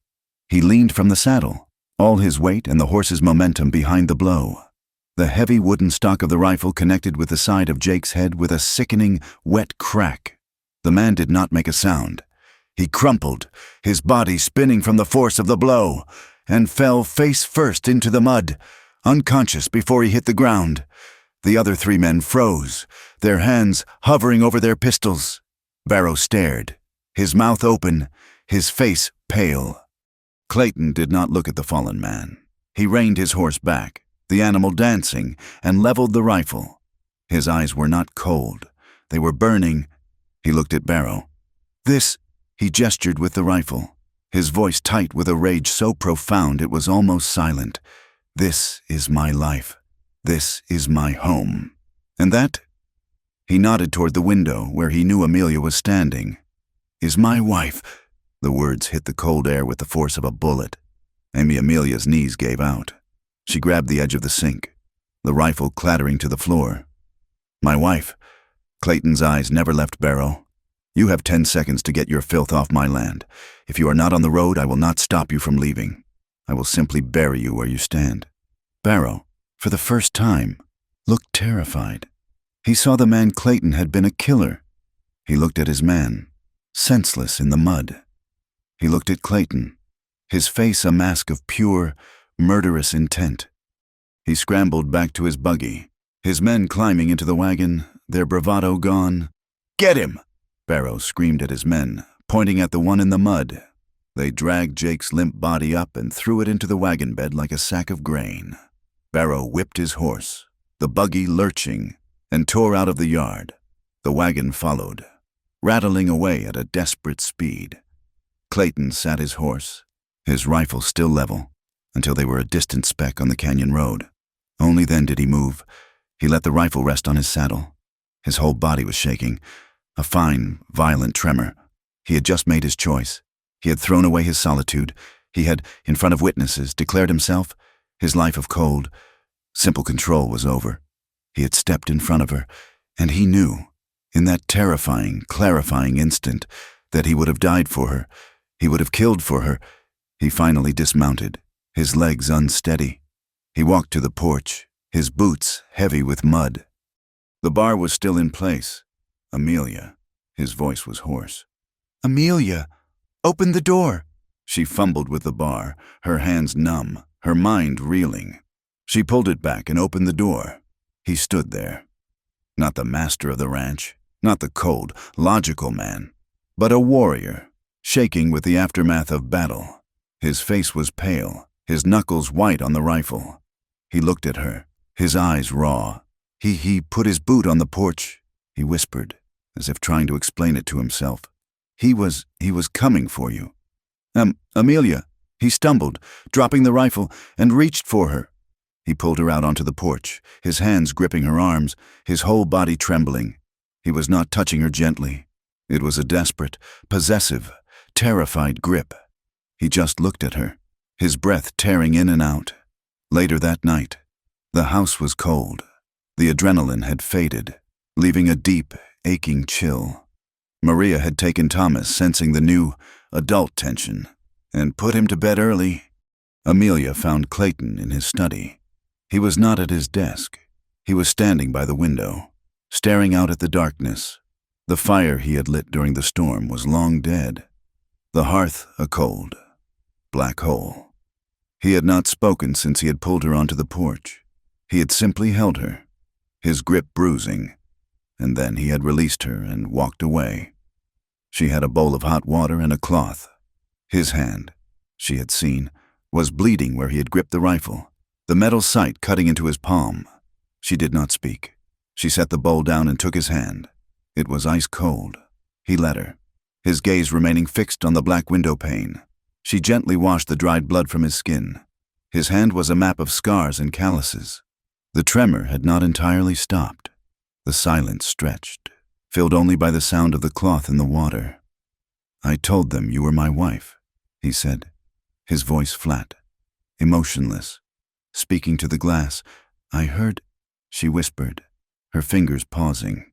He leaned from the saddle, all his weight and the horse's momentum behind the blow. The heavy wooden stock of the rifle connected with the side of Jake's head with a sickening, wet crack. The man did not make a sound. He crumpled, his body spinning from the force of the blow, and fell face first into the mud, unconscious before he hit the ground. The other 3 men froze, their hands hovering over their pistols. Barrow stared, his mouth open, his face pale. Clayton did not look at the fallen man. He reined his horse back, the animal dancing, and leveled the rifle. His eyes were not cold. They were burning. He looked at Barrow. "This," he gestured with the rifle, his voice tight with a rage so profound it was almost silent. "This is my life. This is my home. And that, he nodded toward the window where he knew Amelia was standing, is my wife. The words hit the cold air with the force of a bullet. Amelia's knees gave out. She grabbed the edge of the sink, the rifle clattering to the floor. My wife. Clayton's eyes never left Barrow. You have 10 seconds to get your filth off my land. If you are not on the road, I will not stop you from leaving. I will simply bury you where you stand. Barrow, for the first time, looked terrified. He saw the man Clayton had been a killer. He looked at his man, senseless in the mud. He looked at Clayton, his face a mask of pure, murderous intent. He scrambled back to his buggy, his men climbing into the wagon, their bravado gone. Get him! Barrow screamed at his men, pointing at the one in the mud. They dragged Jake's limp body up and threw it into the wagon bed like a sack of grain. Barrow whipped his horse, the buggy lurching, and tore out of the yard. The wagon followed, rattling away at a desperate speed. Clayton sat his horse, his rifle still level, until they were a distant speck on the canyon road. Only then did he move. He let the rifle rest on his saddle. His whole body was shaking, a fine, violent tremor. He had just made his choice. He had thrown away his solitude. He had, in front of witnesses, declared himself. His life of cold, simple control was over. He had stepped in front of her, and he knew, in that terrifying, clarifying instant, that he would have died for her. He would have killed for her. He finally dismounted, his legs unsteady. He walked to the porch, his boots heavy with mud. The bar was still in place. Amelia. His voice was hoarse. Amelia, open the door. She fumbled with the bar, her hands numb, her mind reeling. She pulled it back and opened the door. He stood there. Not the master of the ranch, not the cold, logical man, but a warrior, shaking with the aftermath of battle. His face was pale, his knuckles white on the rifle. He looked at her, his eyes raw. He put his boot on the porch. He whispered, as if trying to explain it to himself. He was coming for you. Amelia. He stumbled, dropping the rifle, and reached for her. He pulled her out onto the porch, his hands gripping her arms, his whole body trembling. He was not touching her gently. It was a desperate, possessive, terrified grip. He just looked at her, his breath tearing in and out. Later that night, the house was cold. The adrenaline had faded, leaving a deep, aching chill. Maria had taken Thomas, sensing the new, adult tension, and put him to bed early. Amelia found Clayton in his study. He was not at his desk. He was standing by the window, staring out at the darkness. The fire he had lit during the storm was long dead. The hearth a cold, black hole. He had not spoken since he had pulled her onto the porch. He had simply held her, his grip bruising, and then he had released her and walked away. She had a bowl of hot water and a cloth. His hand, she had seen, was bleeding where he had gripped the rifle, the metal sight cutting into his palm. She did not speak. She set the bowl down and took his hand. It was ice cold. He let her, his gaze remaining fixed on the black window pane. She gently washed the dried blood from his skin. His hand was a map of scars and calluses. The tremor had not entirely stopped. The silence stretched, filled only by the sound of the cloth in the water. I told them you were my wife, he said, his voice flat, emotionless. Speaking to the glass, I heard, she whispered, her fingers pausing.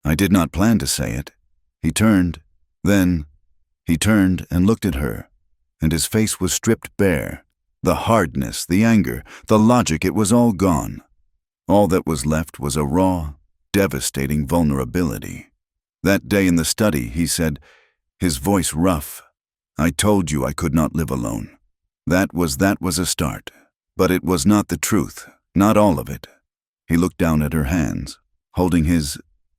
I did not plan to say it. He turned and looked at her, and his face was stripped bare. The hardness, the anger, the logic, it was all gone. All that was left was a raw, devastating vulnerability. That day in the study, he said, his voice rough, I told you I could not live alone. That was a start. But it was not the truth, not all of it. He looked down at her hands, holding his.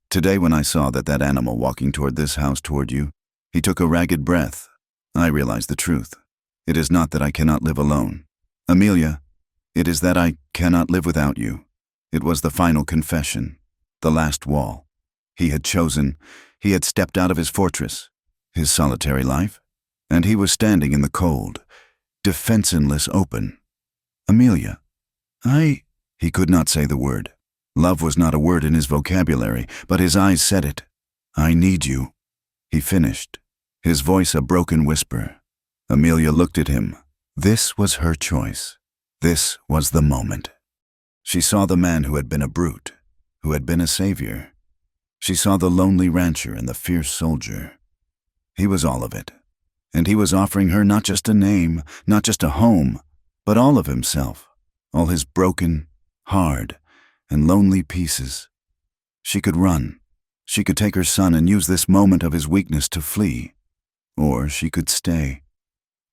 Today when I saw that animal walking toward this house toward you, he took a ragged breath. I realized the truth. It is not that I cannot live alone. Amelia, it is that I cannot live without you. It was the final confession, the last wall. He had chosen, he had stepped out of his fortress, his solitary life, and he was standing in the cold, defenseless open. Amelia, he He could not say the word. Love was not a word in his vocabulary, but his eyes said it. "I need you," he finished, his voice a broken whisper. Amelia looked at him. This was her choice. This was the moment. She saw the man who had been a brute, who had been a savior. She saw the lonely rancher and the fierce soldier. He was all of it. And he was offering her not just a name, not just a home, but all of himself, all his broken, hard, and lonely pieces. She could run. She could take her son and use this moment of his weakness to flee. Or she could stay.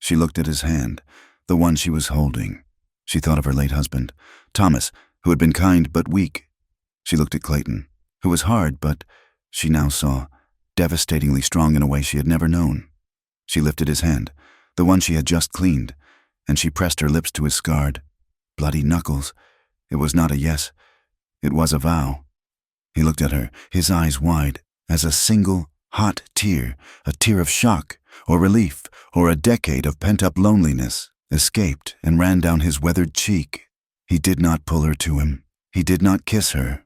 She looked at his hand, the one she was holding. She thought of her late husband, Thomas, who had been kind but weak. She looked at Clayton, who was hard but, she now saw, devastatingly strong in a way she had never known. She lifted his hand, the one she had just cleaned, and she pressed her lips to his scarred, bloody knuckles. It was not a yes. It was a vow. He looked at her, his eyes wide, as a single, hot tear, a tear of shock, or relief, or a decade of pent-up loneliness, escaped and ran down his weathered cheek. He did not pull her to him. He did not kiss her.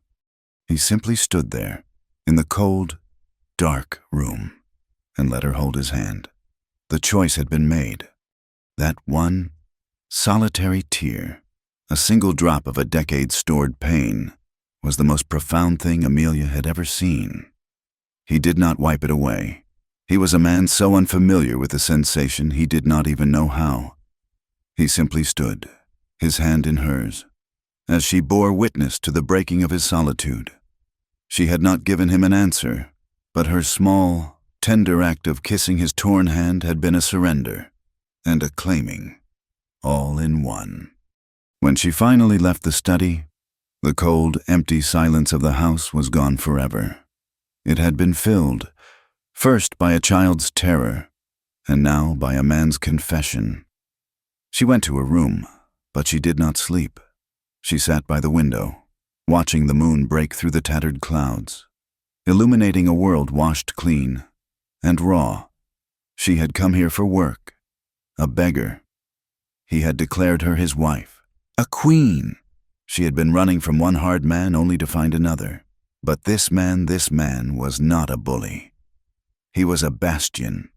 He simply stood there, in the cold, dark room, and let her hold his hand. The choice had been made. That one solitary tear, a single drop of a decade's stored pain, was the most profound thing Amelia had ever seen. He did not wipe it away. He was a man so unfamiliar with the sensation he did not even know how. He simply stood, his hand in hers, as she bore witness to the breaking of his solitude. She had not given him an answer, but her small, tender act of kissing his torn hand had been a surrender and a claiming, all in one. When she finally left the study, the cold, empty silence of the house was gone forever. It had been filled, first by a child's terror, and now by a man's confession. She went to her room, but she did not sleep. She sat by the window, watching the moon break through the tattered clouds, illuminating a world washed clean and raw. She had come here for work, a beggar. He had declared her his wife, a queen. She had been running from one hard man only to find another. But this man was not a bully. He was a bastion.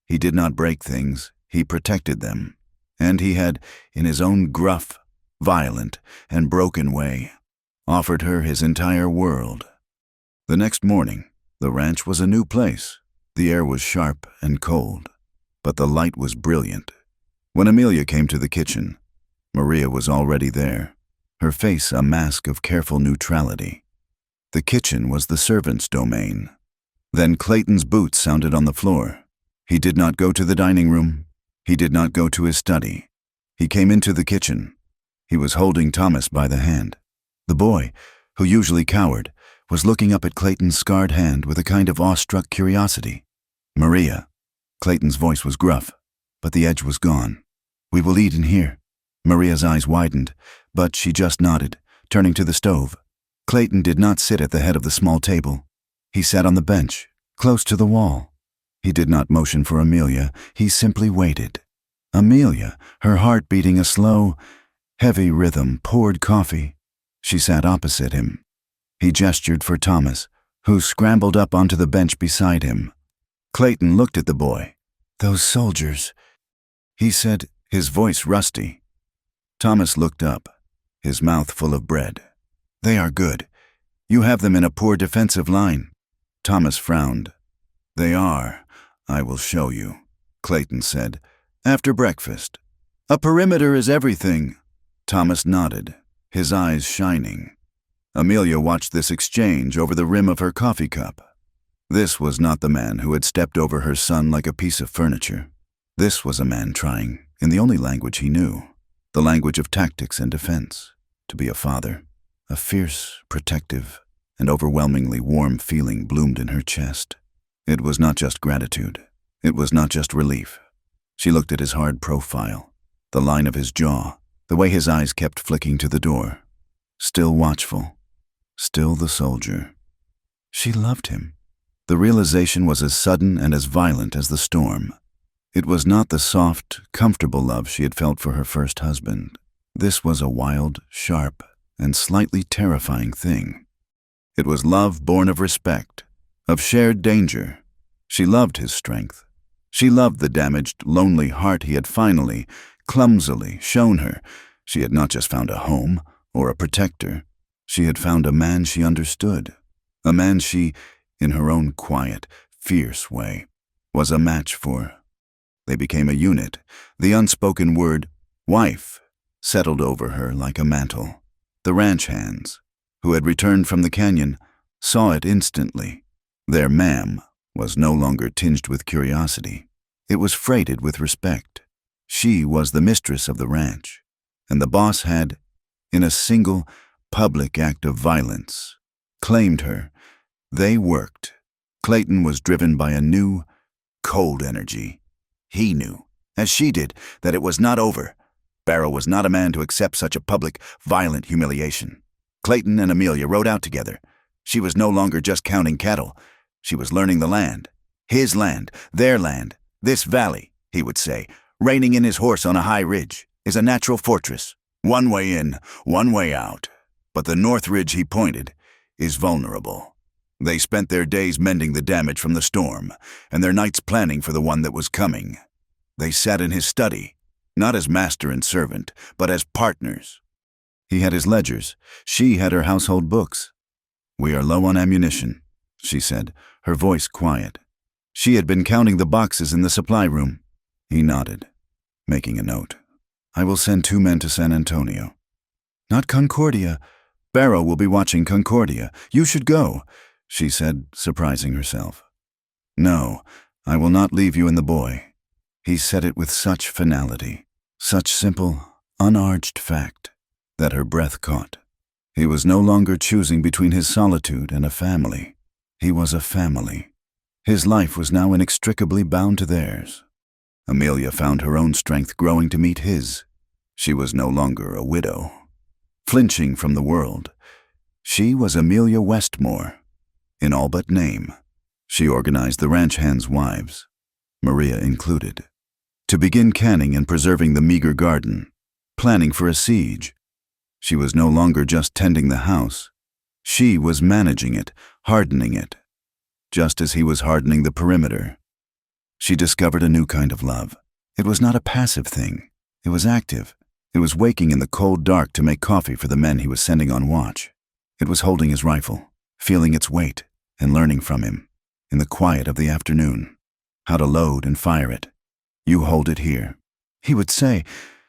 He did not break things, he protected them. And he had, in his own gruff, violent, and broken way, offered her his entire world. The next morning, the ranch was a new place. The air was sharp and cold, but the light was brilliant. When Amelia came to the kitchen, Maria was already there, her face a mask of careful neutrality. The kitchen was the servant's domain. Then Clayton's boots sounded on the floor. He did not go to the dining room. He did not go to his study. He came into the kitchen. He was holding Thomas by the hand. The boy, who usually cowered, was looking up at Clayton's scarred hand with a kind of awestruck curiosity. "Maria." Clayton's voice was gruff, but the edge was gone. "We will eat in here." Maria's eyes widened, but she just nodded, turning to the stove. Clayton did not sit at the head of the small table. He sat on the bench, close to the wall. He did not motion for Amelia, he simply waited. Amelia, her heart beating a slow, heavy rhythm, poured coffee. She sat opposite him. He gestured for Thomas, who scrambled up onto the bench beside him. Clayton looked at the boy. "Those soldiers," he said, his voice rusty. Thomas looked up, his mouth full of bread. "They are good. You have them in a poor defensive line." Thomas frowned. "They are. I will show you," Clayton said. "After breakfast." "A perimeter is everything." Thomas nodded, his eyes shining. Amelia watched this exchange over the rim of her coffee cup. This was not the man who had stepped over her son like a piece of furniture. This was a man trying, in the only language he knew, the language of tactics and defense, to be a father. A fierce, protective, and overwhelmingly warm feeling bloomed in her chest. It was not just gratitude. It was not just relief. She looked at his hard profile, the line of his jaw, the way his eyes kept flicking to the door. Still watchful, still the soldier. She loved him. The realization was as sudden and as violent as the storm. It was not the soft, comfortable love she had felt for her first husband. This was a wild, sharp, and slightly terrifying thing. It was love born of respect, of shared danger. She loved his strength. She loved the damaged, lonely heart he had finally, clumsily shown her. She had not just found a home or a protector. She had found a man she understood, a man she, in her own quiet, fierce way, was a match for. They became a unit. The unspoken word, wife, settled over her like a mantle. The ranch hands, who had returned from the canyon, saw it instantly. Their ma'am was no longer tinged with curiosity. It was freighted with respect. She was the mistress of the ranch, and the boss had, in a single, public act of violence, claimed her. They worked. Clayton was driven by a new, cold energy. He knew, as she did, that it was not over. Barrow was not a man to accept such a public, violent humiliation. Clayton and Amelia rode out together. She was no longer just counting cattle. She was learning the land. His land, their land. This valley, he would say, reining in his horse on a high ridge, is a natural fortress. One way in, one way out. But the north ridge he pointed is vulnerable. They spent their days mending the damage from the storm, and their nights planning for the one that was coming. They sat in his study, not as master and servant, but as partners. He had his ledgers. She had her household books. "We are low on ammunition," she said, her voice quiet. She had been counting the boxes in the supply room. He nodded, making a note. "I will send 2 men to San Antonio." "Not Concordia. Barrow will be watching Concordia. You should go," she said, surprising herself. "No, I will not leave you and the boy." He said it with such finality, such simple, unarched fact, that her breath caught. He was no longer choosing between his solitude and a family. He was a family. His life was now inextricably bound to theirs. Amelia found her own strength growing to meet his. She was no longer a widow, flinching from the world. She was Amelia Westmore, in all but name. She organized the ranch hands' wives, Maria included, to begin canning and preserving the meager garden, planning for a siege. She was no longer just tending the house. She was managing it, hardening it, just as he was hardening the perimeter. She discovered a new kind of love. It was not a passive thing. It was active. It was waking in the cold dark to make coffee for the men he was sending on watch. It was holding his rifle, feeling its weight, and learning from him, in the quiet of the afternoon, how to load and fire it. "You hold it here," he would say,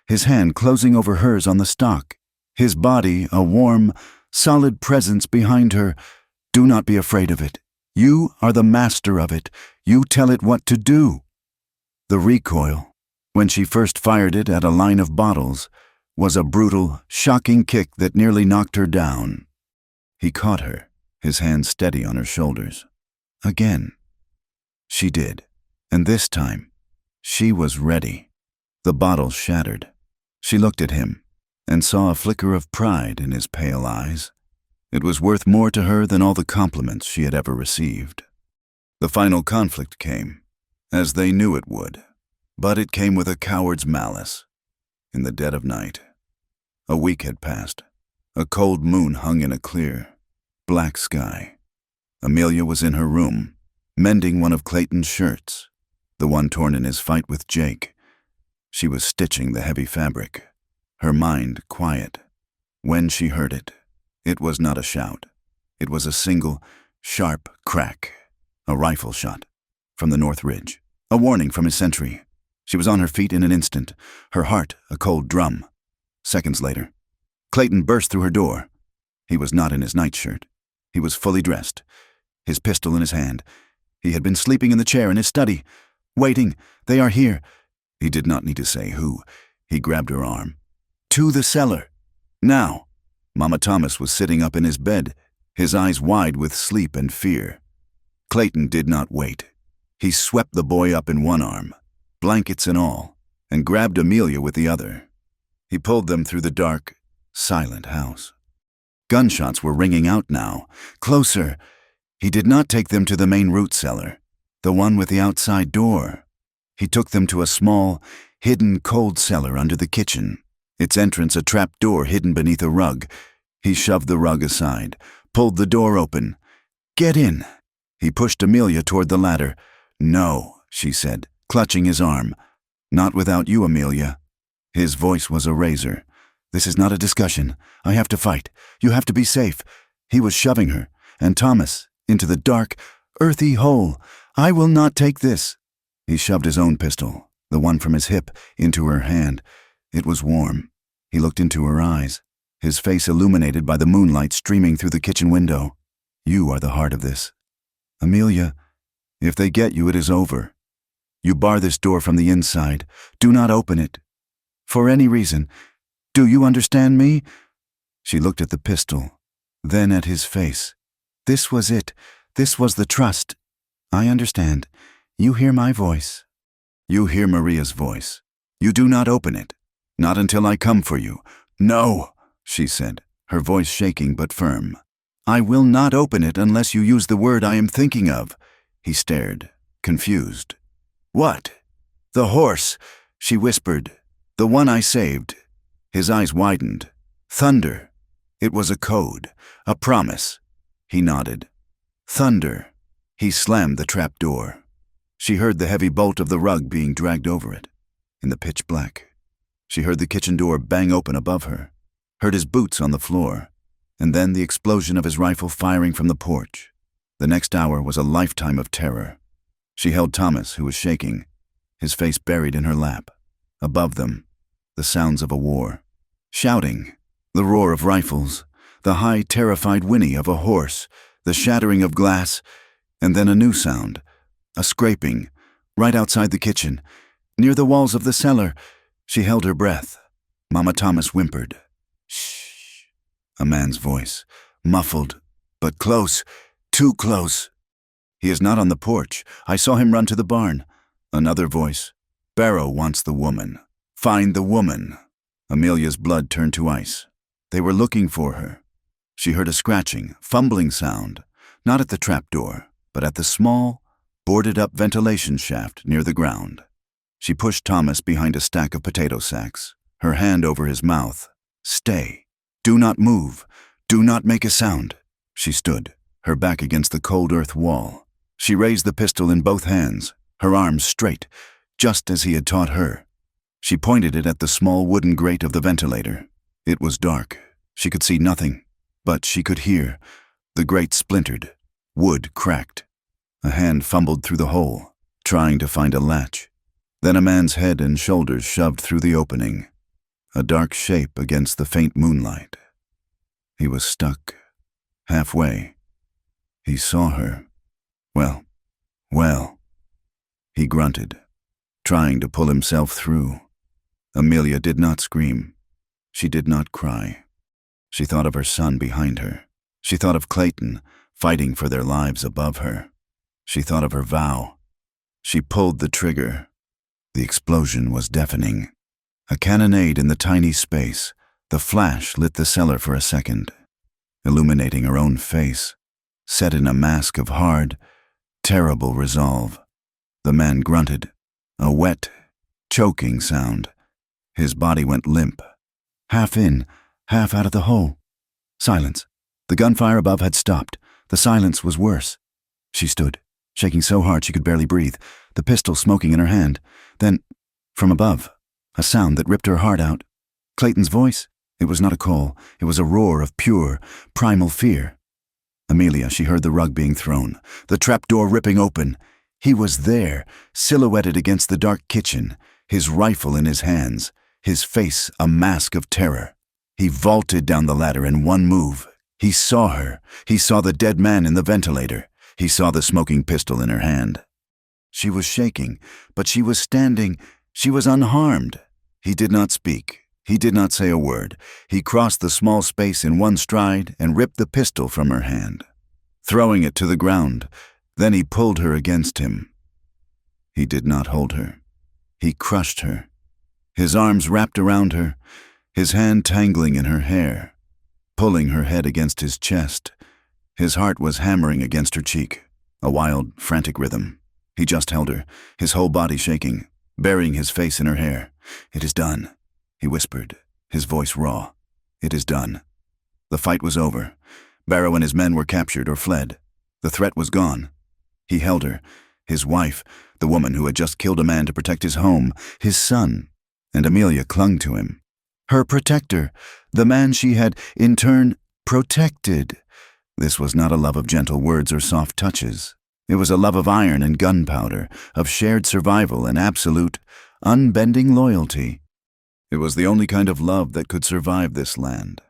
his hand closing over hers on the stock, his body a warm, solid presence behind her. "Do not be afraid of it. You are the master of it. You tell it what to do." The recoil, when she first fired it at a line of bottles, was a brutal, shocking kick that nearly knocked her down. He caught her, his hand steady on her shoulders. Again. She did, and this time, she was ready. The bottle shattered. She looked at him and saw a flicker of pride in his pale eyes. It was worth more to her than all the compliments she had ever received. The final conflict came, as they knew it would, but it came with a coward's malice. In the dead of night. A week had passed. A cold moon hung in a clear, black sky. Amelia was in her room, mending one of Clayton's shirts, the one torn in his fight with Jake. She was stitching the heavy fabric, her mind quiet. When she heard it, it was not a shout. It was a single, sharp crack, a rifle shot, from the north ridge, a warning from his sentry. She was on her feet in an instant, her heart a cold drum. Seconds later, Clayton burst through her door. He was not in his nightshirt. He was fully dressed, his pistol in his hand. He had been sleeping in the chair in his study, waiting. "They are here." He did not need to say who. He grabbed her arm. "To the cellar. Now." Mama Thomas was sitting up in his bed, his eyes wide with sleep and fear. Clayton did not wait. He swept the boy up in one arm, blankets and all, and grabbed Amelia with the other. He pulled them through the dark, silent house. Gunshots were ringing out now, closer. He did not take them to the main root cellar, the one with the outside door. He took them to a small, hidden cold cellar under the kitchen, its entrance a trap door hidden beneath a rug. He shoved the rug aside, pulled the door open. "Get in." He pushed Amelia toward the ladder. "No," she said, clutching his arm. "Not without you, Amelia." His voice was a razor. "This is not a discussion. I have to fight. You have to be safe." He was shoving her, and Thomas, into the dark, earthy hole. "I will not take this." He shoved his own pistol, the one from his hip, into her hand. It was warm. He looked into her eyes, his face illuminated by the moonlight streaming through the kitchen window. "You are the heart of this. Amelia, if they get you, it is over. You bar this door from the inside. Do not open it. For any reason. Do you understand me?" She looked at the pistol, then at his face. This was it. This was the trust. "I understand. You hear my voice." "You hear Maria's voice. You do not open it. Not until I come for you." "No," she said, her voice shaking but firm. "I will not open it unless you use the word I am thinking of." He stared, confused. "What?" "The horse," she whispered. "The one I saved." His eyes widened. "Thunder." It was a code, a promise. He nodded. "Thunder." He slammed the trap door. She heard the heavy bolt of the rug being dragged over it. In the pitch black, she heard the kitchen door bang open above her, heard his boots on the floor, and then the explosion of his rifle firing from the porch. The next hour was a lifetime of terror. She held Thomas, who was shaking, his face buried in her lap. Above them, the sounds of a war. Shouting, the roar of rifles, the high, terrified whinny of a horse, the shattering of glass, and then a new sound, a scraping, right outside the kitchen, near the walls of the cellar. She held her breath. Mama Thomas whimpered. "Shh." A man's voice, muffled, but close, too close. "He is not on the porch. I saw him run to the barn." Another voice. "Barrow wants the woman. Find the woman." Amelia's blood turned to ice. They were looking for her. She heard a scratching, fumbling sound, not at the trap door, but at the small, boarded-up ventilation shaft near the ground. She pushed Thomas behind a stack of potato sacks, her hand over his mouth. "Stay. Do not move. Do not make a sound." She stood, her back against the cold earth wall. She raised the pistol in both hands, her arms straight, just as he had taught her. She pointed it at the small wooden grate of the ventilator. It was dark. She could see nothing, but she could hear. The grate splintered. Wood cracked. A hand fumbled through the hole, trying to find a latch. Then a man's head and shoulders shoved through the opening, a dark shape against the faint moonlight. He was stuck, halfway. He saw her. Well. He grunted, trying to pull himself through. Amelia did not scream. She did not cry. She thought of her son behind her. She thought of Clayton, fighting for their lives above her. She thought of her vow. She pulled the trigger. The explosion was deafening. A cannonade in the tiny space. The flash lit the cellar for a second, illuminating her own face, set in a mask of hard, terrible resolve. The man grunted, a wet, choking sound. His body went limp, half in, half out of the hole. Silence. The gunfire above had stopped. The silence was worse. She stood, shaking so hard she could barely breathe, the pistol smoking in her hand. Then, from above, a sound that ripped her heart out. Clayton's voice. It was not a call. It was a roar of pure, primal fear. Amelia, she heard the rug being thrown, the trapdoor ripping open. He was there, silhouetted against the dark kitchen, his rifle in his hands, his face a mask of terror. He vaulted down the ladder in one move. He saw her. He saw the dead man in the ventilator. He saw the smoking pistol in her hand. She was shaking, but she was standing. She was unharmed. He did not speak. He did not say a word. He crossed the small space in one stride and ripped the pistol from her hand, throwing it to the ground. Then he pulled her against him. He did not hold her. He crushed her. His arms wrapped around her, his hand tangling in her hair, pulling her head against his chest. His heart was hammering against her cheek, a wild, frantic rhythm. He just held her, his whole body shaking, burying his face in her hair. "It is done," he whispered, his voice raw. "It is done." The fight was over. Barrow and his men were captured or fled. The threat was gone. He held her, his wife, the woman who had just killed a man to protect his home, his son, and Amelia clung to him. Her protector, the man she had, in turn, protected. This was not a love of gentle words or soft touches. It was a love of iron and gunpowder, of shared survival and absolute, unbending loyalty. It was the only kind of love that could survive this land,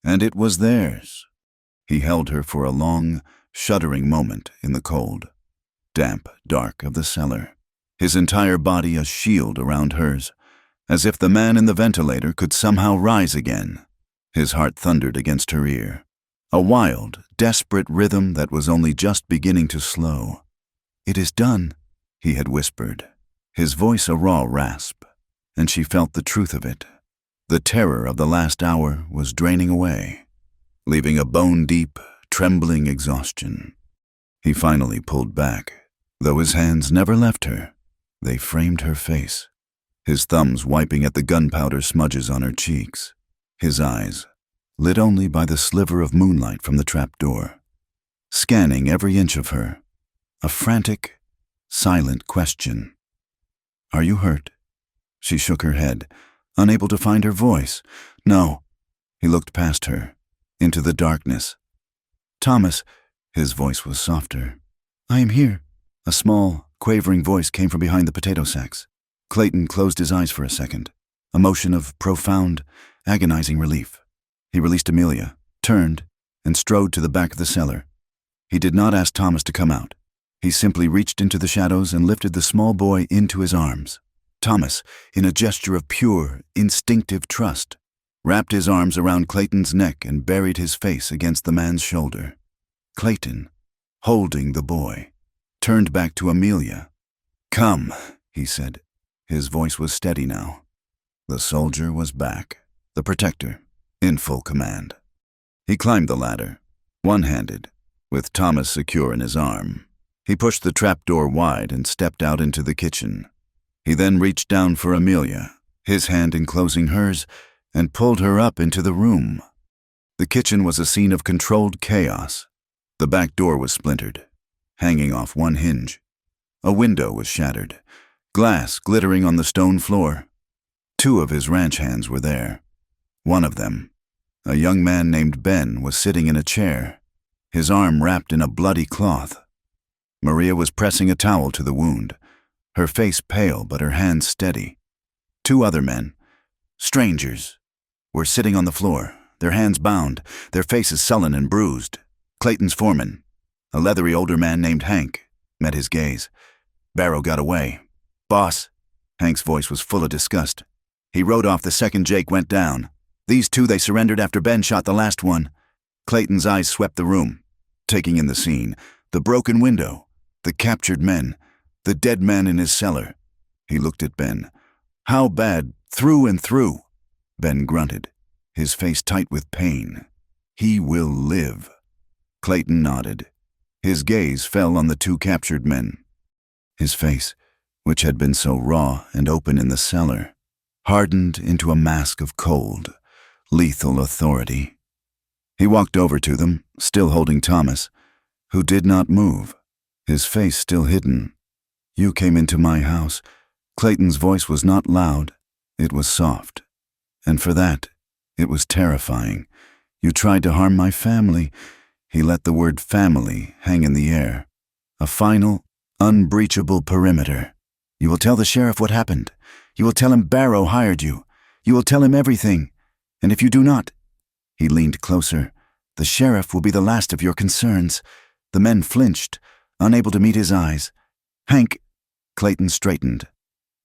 and it was theirs. He held her for a long, shuddering moment in the cold, damp dark of the cellar, his entire body a shield around hers, as if the man in the ventilator could somehow rise again. His heart thundered against her ear, a wild, desperate rhythm that was only just beginning to slow. "It is done," he had whispered, his voice a raw rasp, and she felt the truth of it. The terror of the last hour was draining away, leaving a bone-deep, trembling exhaustion. He finally pulled back, though his hands never left her. They framed her face, his thumbs wiping at the gunpowder smudges on her cheeks, his eyes lit only by the sliver of moonlight from the trapdoor, scanning every inch of her, a frantic, silent question. "Are you hurt?" She shook her head, unable to find her voice. "No." He looked past her, into the darkness. "Thomas," his voice was softer. "I am here." A small, quavering voice came from behind the potato sacks. Clayton closed his eyes for a second, a motion of profound, agonizing relief. He released Amelia, turned, and strode to the back of the cellar. He did not ask Thomas to come out. He simply reached into the shadows and lifted the small boy into his arms. Thomas, in a gesture of pure, instinctive trust, wrapped his arms around Clayton's neck and buried his face against the man's shoulder. Clayton, holding the boy, turned back to Amelia. "Come," he said. His voice was steady now. The soldier was back, the protector, in full command. He climbed the ladder, one-handed, with Thomas secure in his arm. He pushed the trapdoor wide and stepped out into the kitchen. He then reached down for Amelia, his hand enclosing hers, and pulled her up into the room. The kitchen was a scene of controlled chaos. The back door was splintered, hanging off one hinge. A window was shattered, glass glittering on the stone floor. 2 of his ranch hands were there. One of them, a young man named Ben, was sitting in a chair, his arm wrapped in a bloody cloth. Maria was pressing a towel to the wound, her face pale but her hands steady. 2 other men, strangers, were sitting on the floor, their hands bound, their faces sullen and bruised. Clayton's foreman, a leathery older man named Hank, met his gaze. "Barrow got away." "Boss," Hank's voice was full of disgust. "He rode off the second Jake went down. These 2, they surrendered after Ben shot the last one." Clayton's eyes swept the room, taking in the scene, the broken window, the captured men, the dead man in his cellar. He looked at Ben. "How bad, through and through?" Ben grunted, his face tight with pain. "He will live." Clayton nodded. His gaze fell on the 2 captured men. His face, which had been so raw and open in the cellar, hardened into a mask of cold, lethal authority. He walked over to them, still holding Thomas, who did not move, his face still hidden. "You came into my house." Clayton's voice was not loud, it was soft. "And for that, it was terrifying. You tried to harm my family." He let the word family hang in the air. "A final, unbreachable perimeter. You will tell the sheriff what happened. You will tell him Barrow hired you. You will tell him everything. And if you do not," he leaned closer, "the sheriff will be the last of your concerns." The men flinched, unable to meet his eyes. "Hank," Clayton straightened.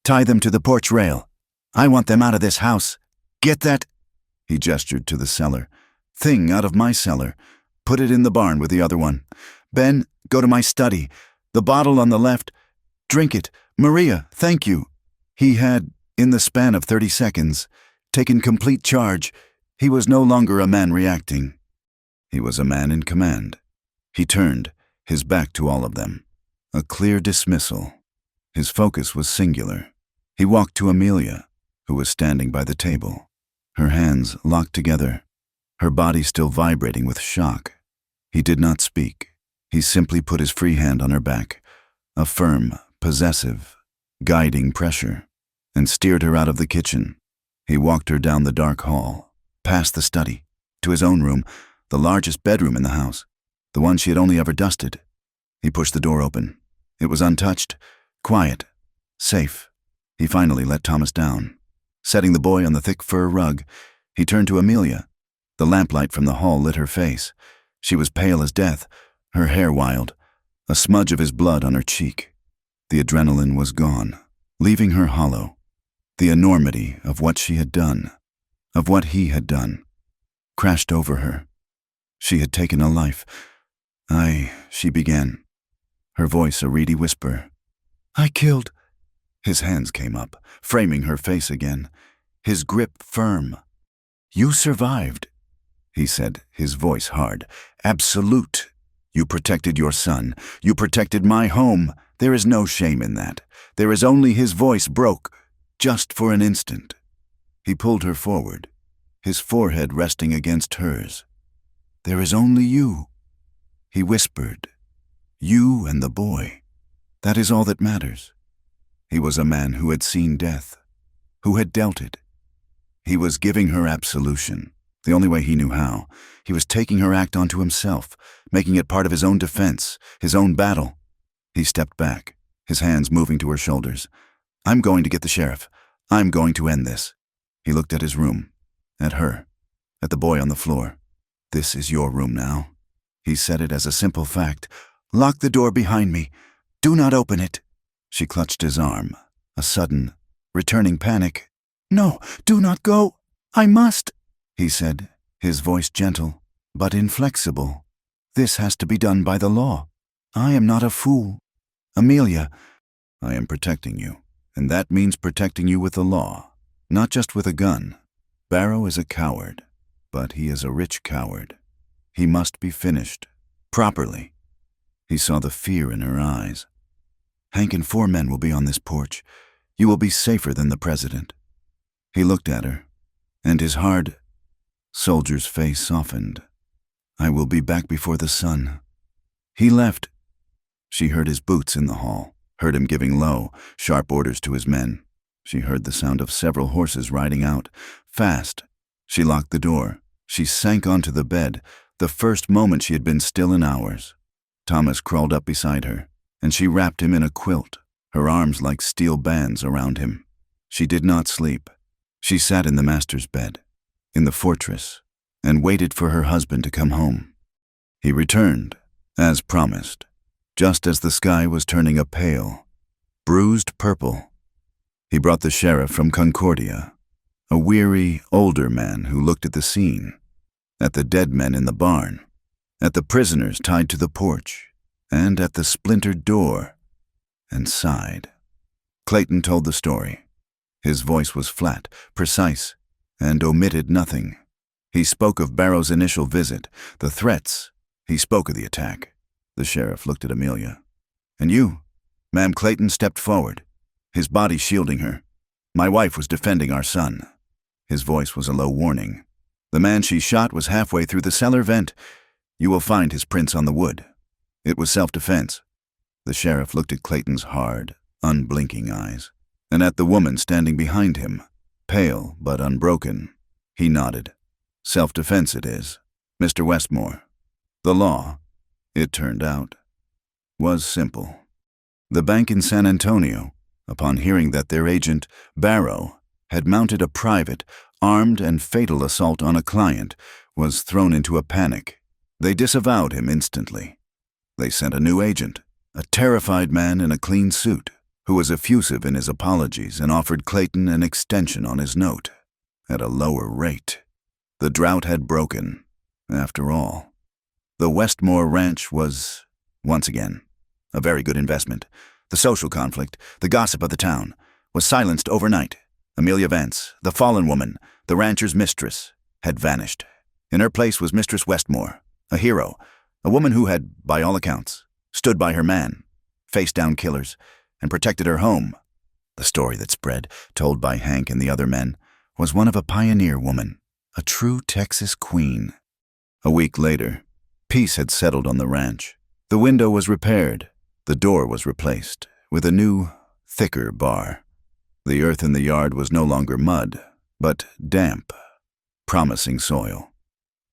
"Tie them to the porch rail. I want them out of this house. Get that?" He gestured to the cellar. "Thing out of my cellar. Put it in the barn with the other one. Ben, go to my study. The bottle on the left. Drink it. Maria, thank you." He had, in the span of 30 seconds, taken complete charge. He was no longer a man reacting. He was a man in command. He turned, his back to all of them. A clear dismissal. His focus was singular. He walked to Amelia, who was standing by the table, her hands locked together. her body still vibrating with shock. He did not speak. He simply put his free hand on her back, a firm, possessive, guiding pressure, and steered her out of the kitchen. He walked her down the dark hall, past the study, to his own room, the largest bedroom in the house, the one she had only ever dusted. He pushed the door open. It was untouched, quiet, safe. He finally let Thomas down. Setting the boy on the thick fur rug, he turned to Amelia. The lamplight from the hall lit her face. She was pale as death, her hair wild, a smudge of his blood on her cheek. The adrenaline was gone, leaving her hollow. The enormity of what she had done, of what he had done, crashed over her. She had taken a life. She began, her voice a reedy whisper. I killed. His hands came up, framing her face again, his grip firm. You survived, he said, his voice hard. Absolute. You protected your son. You protected my home. There is no shame in that. There is only his voice broke, just for an instant. He pulled her forward, his forehead resting against hers. There is only you, he whispered. You and the boy. That is all that matters. He was a man who had seen death, who had dealt it. He was giving her absolution, the only way he knew how. He was taking her act onto himself, making it part of his own defense, his own battle. He stepped back, his hands moving to her shoulders. I'm going to get the sheriff. I'm going to end this. He looked at his room, at her, at the boy on the floor. This is your room now. He said it as a simple fact. Lock the door behind me. Do not open it. She clutched his arm, a sudden, returning panic. No, do not go. I must, he said, his voice gentle, but inflexible. This has to be done by the law. I am not a fool. Amelia, I am protecting you, and that means protecting you with the law, not just with a gun. Barrow is a coward, but he is a rich coward. He must be finished, properly. He saw the fear in her eyes. Hank and 4 men will be on this porch. You will be safer than the president. He looked at her, and his hard soldier's face softened. I will be back before the sun. He left. She heard his boots in the hall, heard him giving low, sharp orders to his men. She heard the sound of several horses riding out, fast. She locked the door. She sank onto the bed, the first moment she had been still in hours. Thomas crawled up beside her, and she wrapped him in a quilt, her arms like steel bands around him. She did not sleep. She sat in the master's bed, in the fortress, and waited for her husband to come home. He returned, as promised, just as the sky was turning a pale, bruised purple. He brought the sheriff from Concordia, a weary, older man who looked at the scene, at the dead men in the barn, at the prisoners tied to the porch, and at the splintered door, and sighed. Clayton told the story. His voice was flat, precise, and omitted nothing. He spoke of Barrow's initial visit, the threats. He spoke of the attack. The sheriff looked at Amelia. And you? Ma'am Clayton stepped forward, his body shielding her. My wife was defending our son. His voice was a low warning. The man she shot was halfway through the cellar vent. You will find his prints on the wood. It was self-defense. The sheriff looked at Clayton's hard, unblinking eyes, and at the woman standing behind him, pale but unbroken. He nodded. Self-defense it is, Mr. Westmore. The law, it turned out, was simple. The bank in San Antonio, upon hearing that their agent, Barrow, had mounted a private, armed and fatal assault on a client, was thrown into a panic. They disavowed him instantly. They sent a new agent, a terrified man in a clean suit, who was effusive in his apologies and offered Clayton an extension on his note, at a lower rate. The drought had broken, after all. The Westmore Ranch was, once again, a very good investment. The social conflict, the gossip of the town, was silenced overnight. Amelia Vance, the fallen woman, the rancher's mistress, had vanished. In her place was Mistress Westmore, a hero, a woman who had, by all accounts, stood by her man, faced down killers, and protected her home. The story that spread, told by Hank and the other men, was one of a pioneer woman, a true Texas queen. A week later, peace had settled on the ranch. The window was repaired. The door was replaced with a new, thicker bar. The earth in the yard was no longer mud, but damp, promising soil.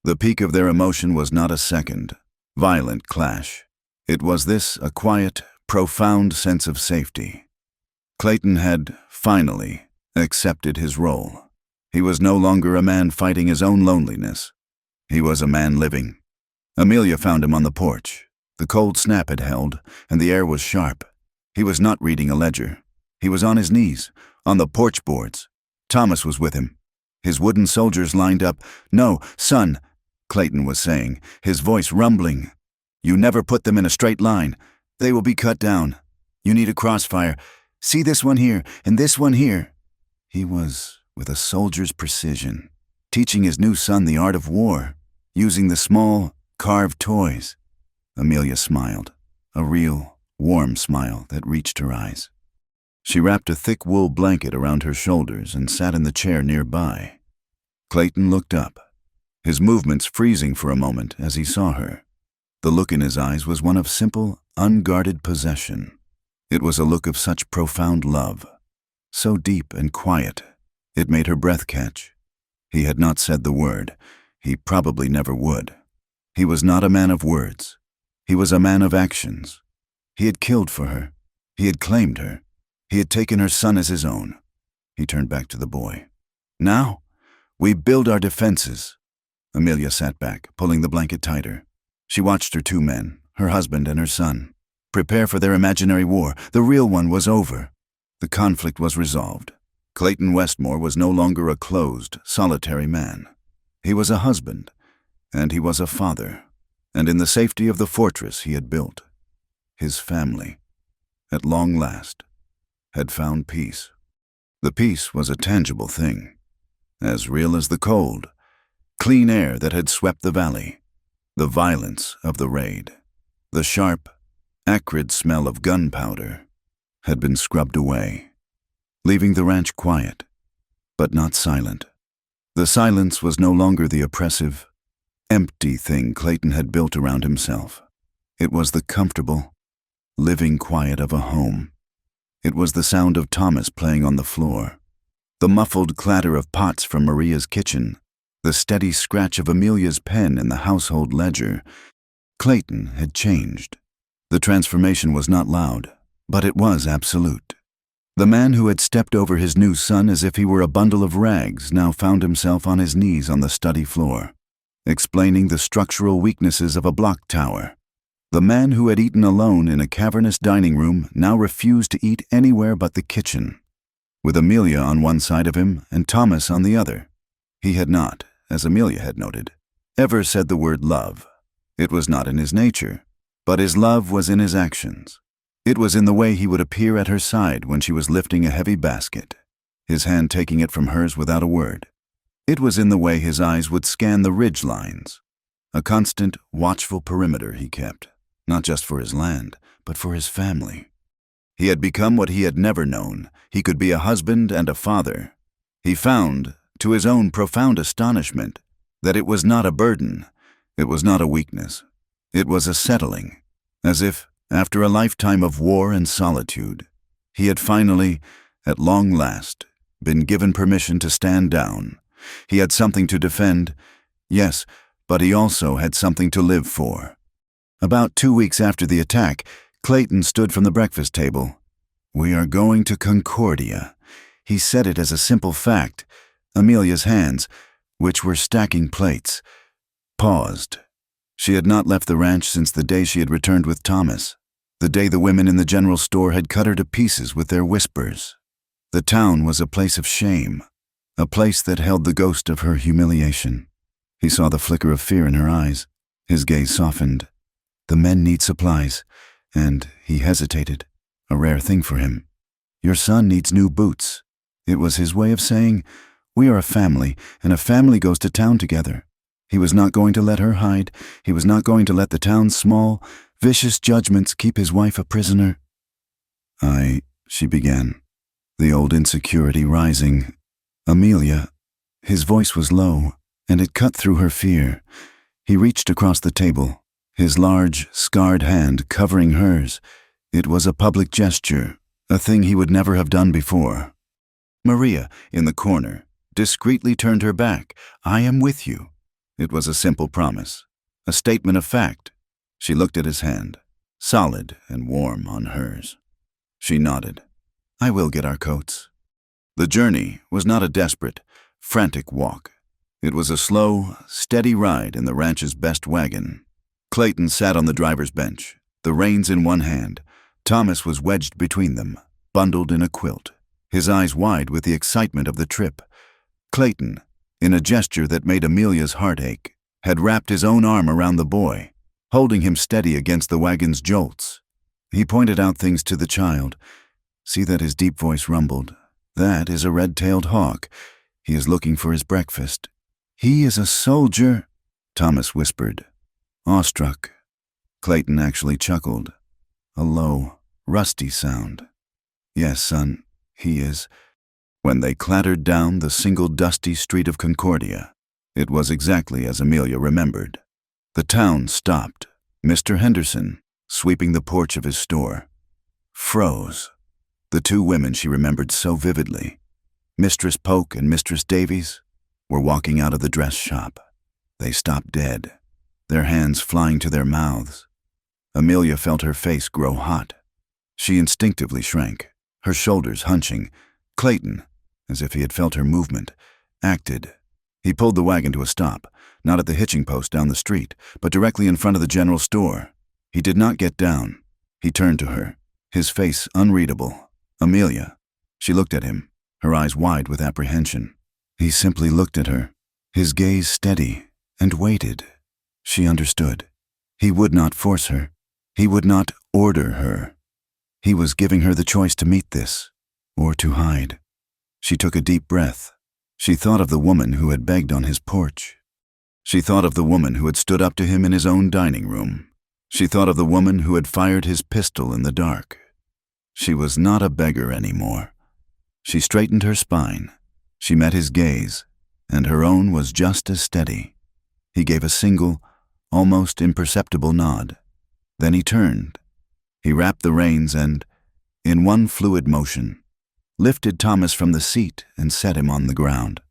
The peak of their emotion was not a second, violent clash. It was a quiet, profound sense of safety. Clayton had, finally, accepted his role. He was no longer a man fighting his own loneliness. He was a man living. Amelia found him on the porch. The cold snap had held, and the air was sharp. He was not reading a ledger. He was on his knees, on the porch boards. Thomas was with him. His wooden soldiers lined up. "No, son," Clayton was saying, his voice rumbling. "You never put them in a straight line. They will be cut down. You need a crossfire. See this one here, and this one here." He was, with a soldier's precision, teaching his new son the art of war, using the small, carved toys. Amelia smiled, a real, warm smile that reached her eyes. She wrapped a thick wool blanket around her shoulders and sat in the chair nearby. Clayton looked up, his movements freezing for a moment as he saw her. The look in his eyes was one of simple, unguarded possession. It was a look of such profound love, so deep and quiet, it made her breath catch. He had not said the word. He probably never would. He was not a man of words. He was a man of actions. He had killed for her. He had claimed her. He had taken her son as his own. He turned back to the boy. "Now, we build our defenses." Amelia sat back, pulling the blanket tighter. She watched her two men, her husband and her son, prepare for their imaginary war. The real one was over. The conflict was resolved. Clayton Westmore was no longer a closed, solitary man. He was a husband, and he was a father, and in the safety of the fortress he had built, his family, at long last, had found peace. The peace was a tangible thing, as real as the cold, clean air that had swept the valley, the violence of the raid, the sharp, acrid smell of gunpowder had been scrubbed away, leaving the ranch quiet, but not silent. The silence was no longer the oppressive, empty thing Clayton had built around himself. It was the comfortable, living quiet of a home. It was the sound of Thomas playing on the floor, the muffled clatter of pots from Maria's kitchen, the steady scratch of Amelia's pen in the household ledger. Clayton had changed. The transformation was not loud, but it was absolute. The man who had stepped over his new son as if he were a bundle of rags now found himself on his knees on the study floor, explaining the structural weaknesses of a block tower. The man who had eaten alone in a cavernous dining room now refused to eat anywhere but the kitchen, with Amelia on one side of him and Thomas on the other. He had not, as Amelia had noted, ever said the word love. It was not in his nature, but his love was in his actions. It was in the way he would appear at her side when she was lifting a heavy basket, his hand taking it from hers without a word. It was in the way his eyes would scan the ridge lines, a constant, watchful perimeter he kept, not just for his land, but for his family. He had become what he had never known. He could be a husband and a father. He found, to his own profound astonishment, that it was not a burden, it was not a weakness. It was a settling, as if, after a lifetime of war and solitude, he had finally, at long last, been given permission to stand down. He had something to defend, yes, but he also had something to live for. About 2 weeks after the attack, Clayton stood from the breakfast table. "We are going to Concordia." He said it as a simple fact. Amelia's hands, which were stacking plates, paused. She had not left the ranch since the day she had returned with Thomas, the day the women in the general store had cut her to pieces with their whispers. The town was a place of shame, a place that held the ghost of her humiliation. He saw the flicker of fear in her eyes. His gaze softened. "The men need supplies," and he hesitated, a rare thing for him. "Your son needs new boots." It was his way of saying, "We are a family, and a family goes to town together." He was not going to let her hide. He was not going to let the town's small, vicious judgments keep his wife a prisoner. She began, the old insecurity rising. "Amelia," his voice was low, and it cut through her fear. He reached across the table, his large, scarred hand covering hers. It was a public gesture, a thing he would never have done before. Maria, in the corner, discreetly turned her back. "I am with you." It was a simple promise, a statement of fact. She looked at his hand, solid and warm on hers. She nodded. "I will get our coats." The journey was not a desperate, frantic walk. It was a slow, steady ride in the ranch's best wagon. Clayton sat on the driver's bench, the reins in one hand. Thomas was wedged between them, bundled in a quilt, his eyes wide with the excitement of the trip. Clayton, in a gesture that made Amelia's heart ache, had wrapped his own arm around the boy, holding him steady against the wagon's jolts. He pointed out things to the child. See that his deep voice rumbled. "That is a red-tailed hawk. He is looking for his breakfast. He is a soldier," Thomas whispered. Awestruck, Clayton actually chuckled. A low, rusty sound. "Yes, son, he is." When they clattered down the single dusty street of Concordia, it was exactly as Amelia remembered. The town stopped. Mr. Henderson, sweeping the porch of his store, froze. The two women she remembered so vividly, Mistress Polk and Mistress Davies, were walking out of the dress shop. They stopped dead, their hands flying to their mouths. Amelia felt her face grow hot. She instinctively shrank, her shoulders hunching. Clayton, as if he had felt her movement, acted. He pulled the wagon to a stop, not at the hitching post down the street, but directly in front of the general store. He did not get down. He turned to her, his face unreadable. "Amelia." She looked at him, her eyes wide with apprehension. He simply looked at her, his gaze steady, and waited. She understood. He would not force her. He would not order her. He was giving her the choice to meet this, or to hide. She took a deep breath. She thought of the woman who had begged on his porch. She thought of the woman who had stood up to him in his own dining room. She thought of the woman who had fired his pistol in the dark. She was not a beggar anymore. She straightened her spine. She met his gaze, and her own was just as steady. He gave a single, almost imperceptible nod. Then he turned. He wrapped the reins and, in one fluid motion, lifted Thomas from the seat and set him on the ground.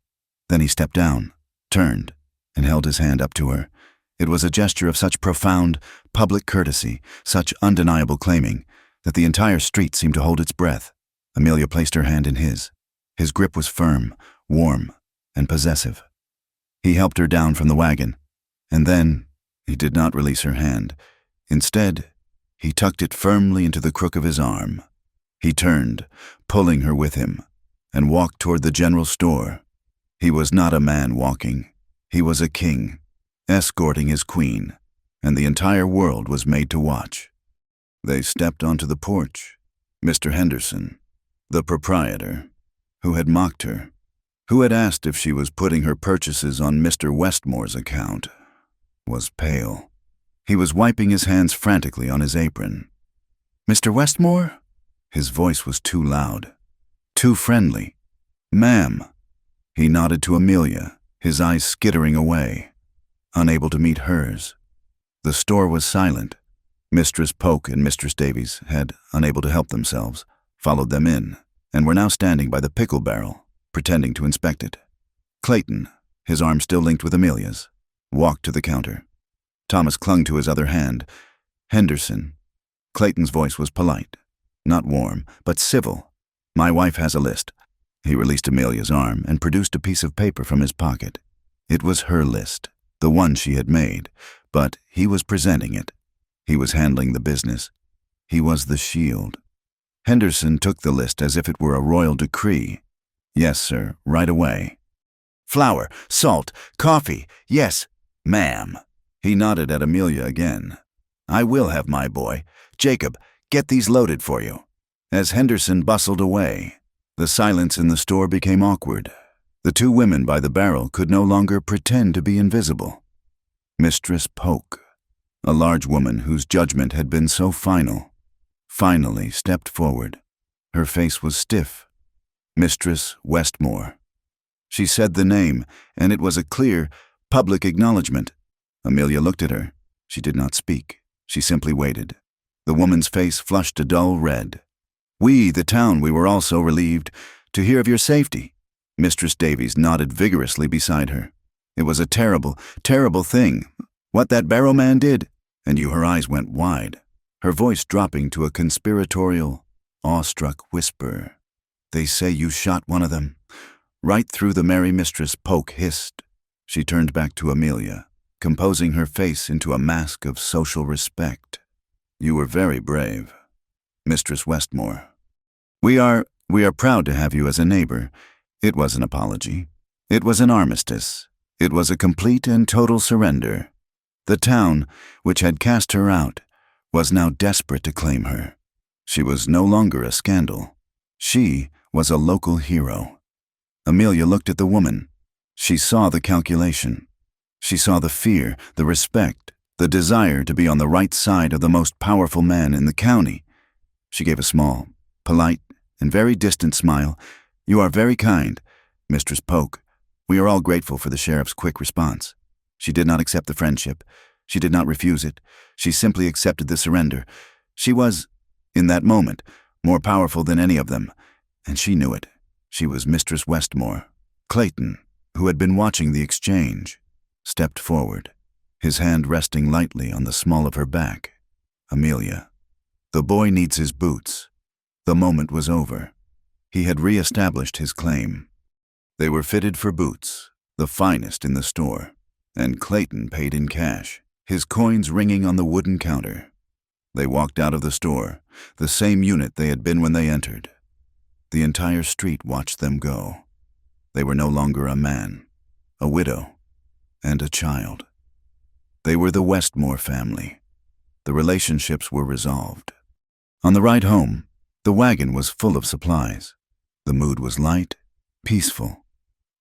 Then he stepped down, turned, and held his hand up to her. It was a gesture of such profound, public courtesy, such undeniable claiming, that the entire street seemed to hold its breath. Amelia placed her hand in his. His grip was firm, warm, and possessive. He helped her down from the wagon, and then he did not release her hand. Instead, he tucked it firmly into the crook of his arm. He turned, pulling her with him, and walked toward the general store. He was not a man walking. He was a king, escorting his queen, and the entire world was made to watch. They stepped onto the porch. Mr. Henderson, the proprietor, who had mocked her, who had asked if she was putting her purchases on Mr. Westmore's account, was pale. He was wiping his hands frantically on his apron. "Mr. Westmore?" His voice was too loud, too friendly. "Ma'am." He nodded to Amelia, his eyes skittering away, unable to meet hers. The store was silent. Mistress Polk and Mistress Davies had, unable to help themselves, followed them in, and were now standing by the pickle barrel, pretending to inspect it. Clayton, his arm still linked with Amelia's, walked to the counter. Thomas clung to his other hand. "Henderson." Clayton's voice was polite, not warm, but civil. "My wife has a list." He released Amelia's arm and produced a piece of paper from his pocket. It was her list, the one she had made, but he was presenting it. He was handling the business. He was the shield. Henderson took the list as if it were a royal decree. "Yes, sir, right away." "Flour, salt, coffee, yes, ma'am." He nodded at Amelia again. "I will have my boy. Jacob, get these loaded for you." As Henderson bustled away, the silence in the store became awkward. The two women by the barrel could no longer pretend to be invisible. Mistress Polk, a large woman whose judgment had been so final, finally stepped forward. Her face was stiff. Mistress Westmore. She said the name, and it was a clear, public acknowledgement. Amelia looked at her. She did not speak. She simply waited. The woman's face flushed a dull red. "We, the town, we were all so relieved to hear of your safety." Mistress Davies nodded vigorously beside her. "It was a terrible, terrible thing, what that Barrow man did." And her eyes went wide, her voice dropping to a conspiratorial, awestruck whisper. "They say you shot one of them." Right through the merry Mistress Polk hissed. She turned back to Amelia, composing her face into a mask of social respect. "You were very brave, Mistress Westmore. We are proud to have you as a neighbor." It was an apology. It was an armistice. It was a complete and total surrender. The town, which had cast her out, was now desperate to claim her. She was no longer a scandal. She was a local hero. Amelia looked at the woman. She saw the calculation. She saw the fear, the respect, the desire to be on the right side of the most powerful man in the county. She gave a small, polite, and very distant smile. "You are very kind, Mistress Polk. We are all grateful for the sheriff's quick response." She did not accept the friendship. She did not refuse it. She simply accepted the surrender. She was, in that moment, more powerful than any of them, and she knew it. She was Mistress Westmore. Clayton, who had been watching the exchange, stepped forward, his hand resting lightly on the small of her back. "Amelia, the boy needs his boots." The moment was over. He had re-established his claim. They were fitted for boots, the finest in the store, and Clayton paid in cash, his coins ringing on the wooden counter. They walked out of the store, the same unit they had been when they entered. The entire street watched them go. They were no longer a man, a widow, and a child. They were the Westmore family. The relationships were resolved. On the ride home, the wagon was full of supplies. The mood was light, peaceful.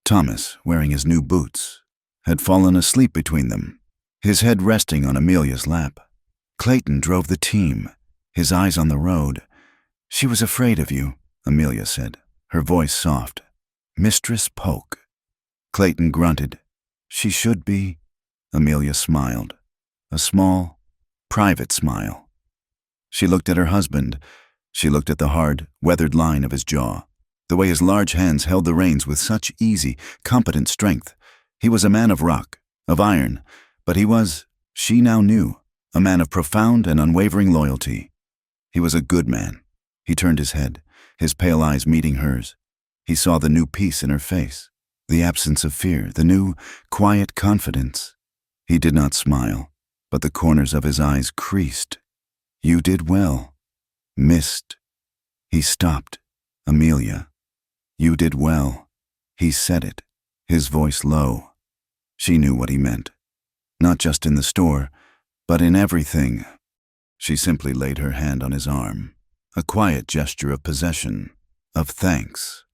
Thomas, wearing his new boots, had fallen asleep between them, his head resting on Amelia's lap. Clayton drove the team, his eyes on the road. "She was afraid of you," Amelia said, her voice soft. "Mistress Polk." Clayton grunted. "She should be." Amelia smiled, a small, private smile. She looked at her husband. She looked at the hard, weathered line of his jaw, the way his large hands held the reins with such easy, competent strength. He was a man of rock, of iron, but he was, she now knew, a man of profound and unwavering loyalty. He was a good man. He turned his head, his pale eyes meeting hers. He saw the new peace in her face, the absence of fear, the new, quiet confidence. He did not smile, but the corners of his eyes creased. "You did well. Missed." He stopped. "Amelia, you did well." He said it, his voice low. She knew what he meant, not just in the store, but in everything. She simply laid her hand on his arm, a quiet gesture of possession, of thanks,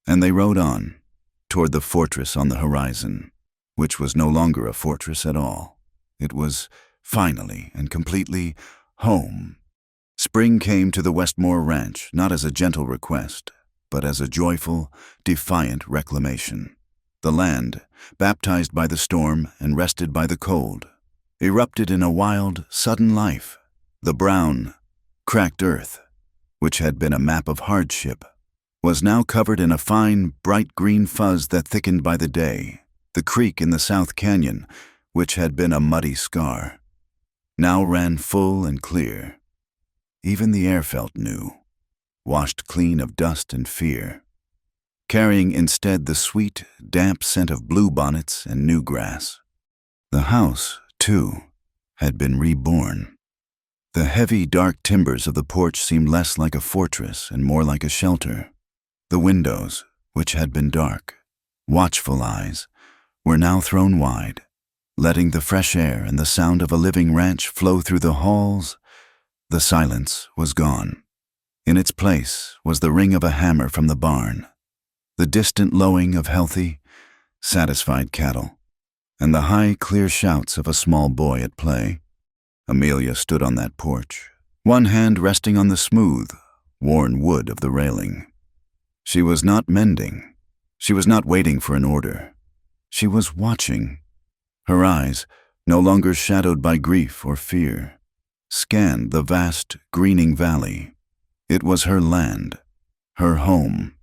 and they rode on, toward the fortress on the horizon, which was no longer a fortress at all. It was, finally and completely, home. Spring came to the Westmore Ranch not as a gentle request, but as a joyful, defiant reclamation. The land, baptized by the storm and rested by the cold, erupted in a wild, sudden life. The brown, cracked earth, which had been a map of hardship, was now covered in a fine, bright green fuzz that thickened by the day. The creek in the South Canyon, which had been a muddy scar, now ran full and clear. Even the air felt new, washed clean of dust and fear, carrying instead the sweet, damp scent of bluebonnets and new grass. The house, too, had been reborn. The heavy, dark timbers of the porch seemed less like a fortress and more like a shelter. The windows, which had been dark, watchful eyes, were now thrown wide, letting the fresh air and the sound of a living ranch flow through the halls. The silence was gone. In its place was the ring of a hammer from the barn, the distant lowing of healthy, satisfied cattle, and the high, clear shouts of a small boy at play. Amelia stood on that porch, one hand resting on the smooth, worn wood of the railing. She was not mending. She was not waiting for an order. She was watching. Her eyes, no longer shadowed by grief or fear, scanned the vast, greening valley. It was her land, her home.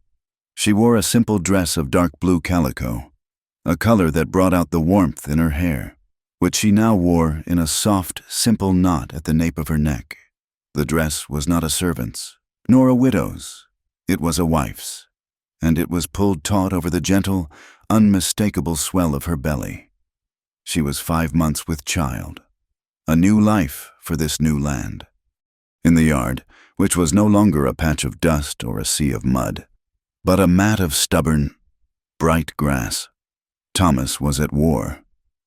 She wore a simple dress of dark blue calico, a color that brought out the warmth in her hair, which she now wore in a soft, simple knot at the nape of her neck. The dress was not a servant's, nor a widow's. It was a wife's, and it was pulled taut over the gentle, unmistakable swell of her belly. She was 5 months with child, a new life for this new land. In the yard, which was no longer a patch of dust or a sea of mud, but a mat of stubborn, bright grass, Thomas was at war.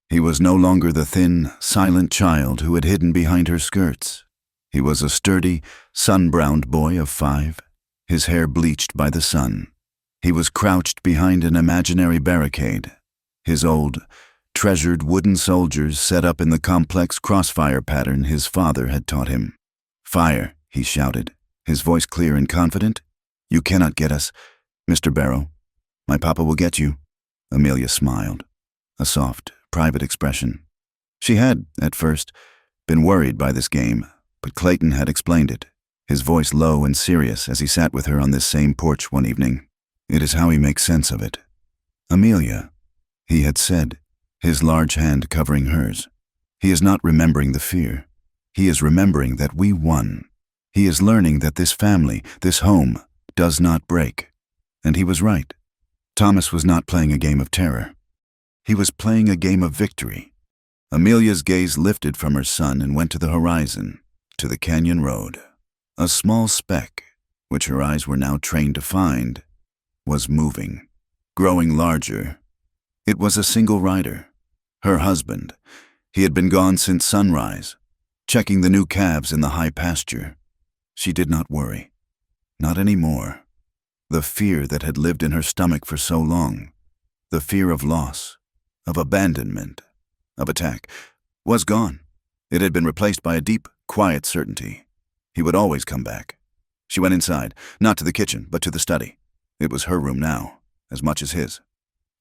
He was no longer the thin, silent child who had hidden behind her skirts. He was a sturdy, sun-browned boy of 5, his hair bleached by the sun. He was crouched behind an imaginary barricade, his old, treasured wooden soldiers set up in the complex crossfire pattern his father had taught him. "Fire," he shouted, his voice clear and confident. "You cannot get us, Mr. Barrow. My papa will get you." Amelia smiled, a soft, private expression. She had, at first, been worried by this game, but Clayton had explained it, his voice low and serious as he sat with her on this same porch one evening. "It is how he makes sense of it. Amelia," he had said, his large hand covering hers. "He is not remembering the fear. He is remembering that we won. He is learning that this family, this home, does not break." And he was right. Thomas was not playing a game of terror. He was playing a game of victory. Amelia's gaze lifted from her son and went to the horizon, to the canyon road. A small speck, which her eyes were now trained to find, was moving, growing larger. It was a single rider, her husband. He had been gone since sunrise, checking the new calves in the high pasture. She did not worry. Not anymore. The fear that had lived in her stomach for so long, the fear of loss, of abandonment, of attack, was gone. It had been replaced by a deep, quiet certainty. He would always come back. She went inside, not to the kitchen, but to the study. It was her room now, as much as his.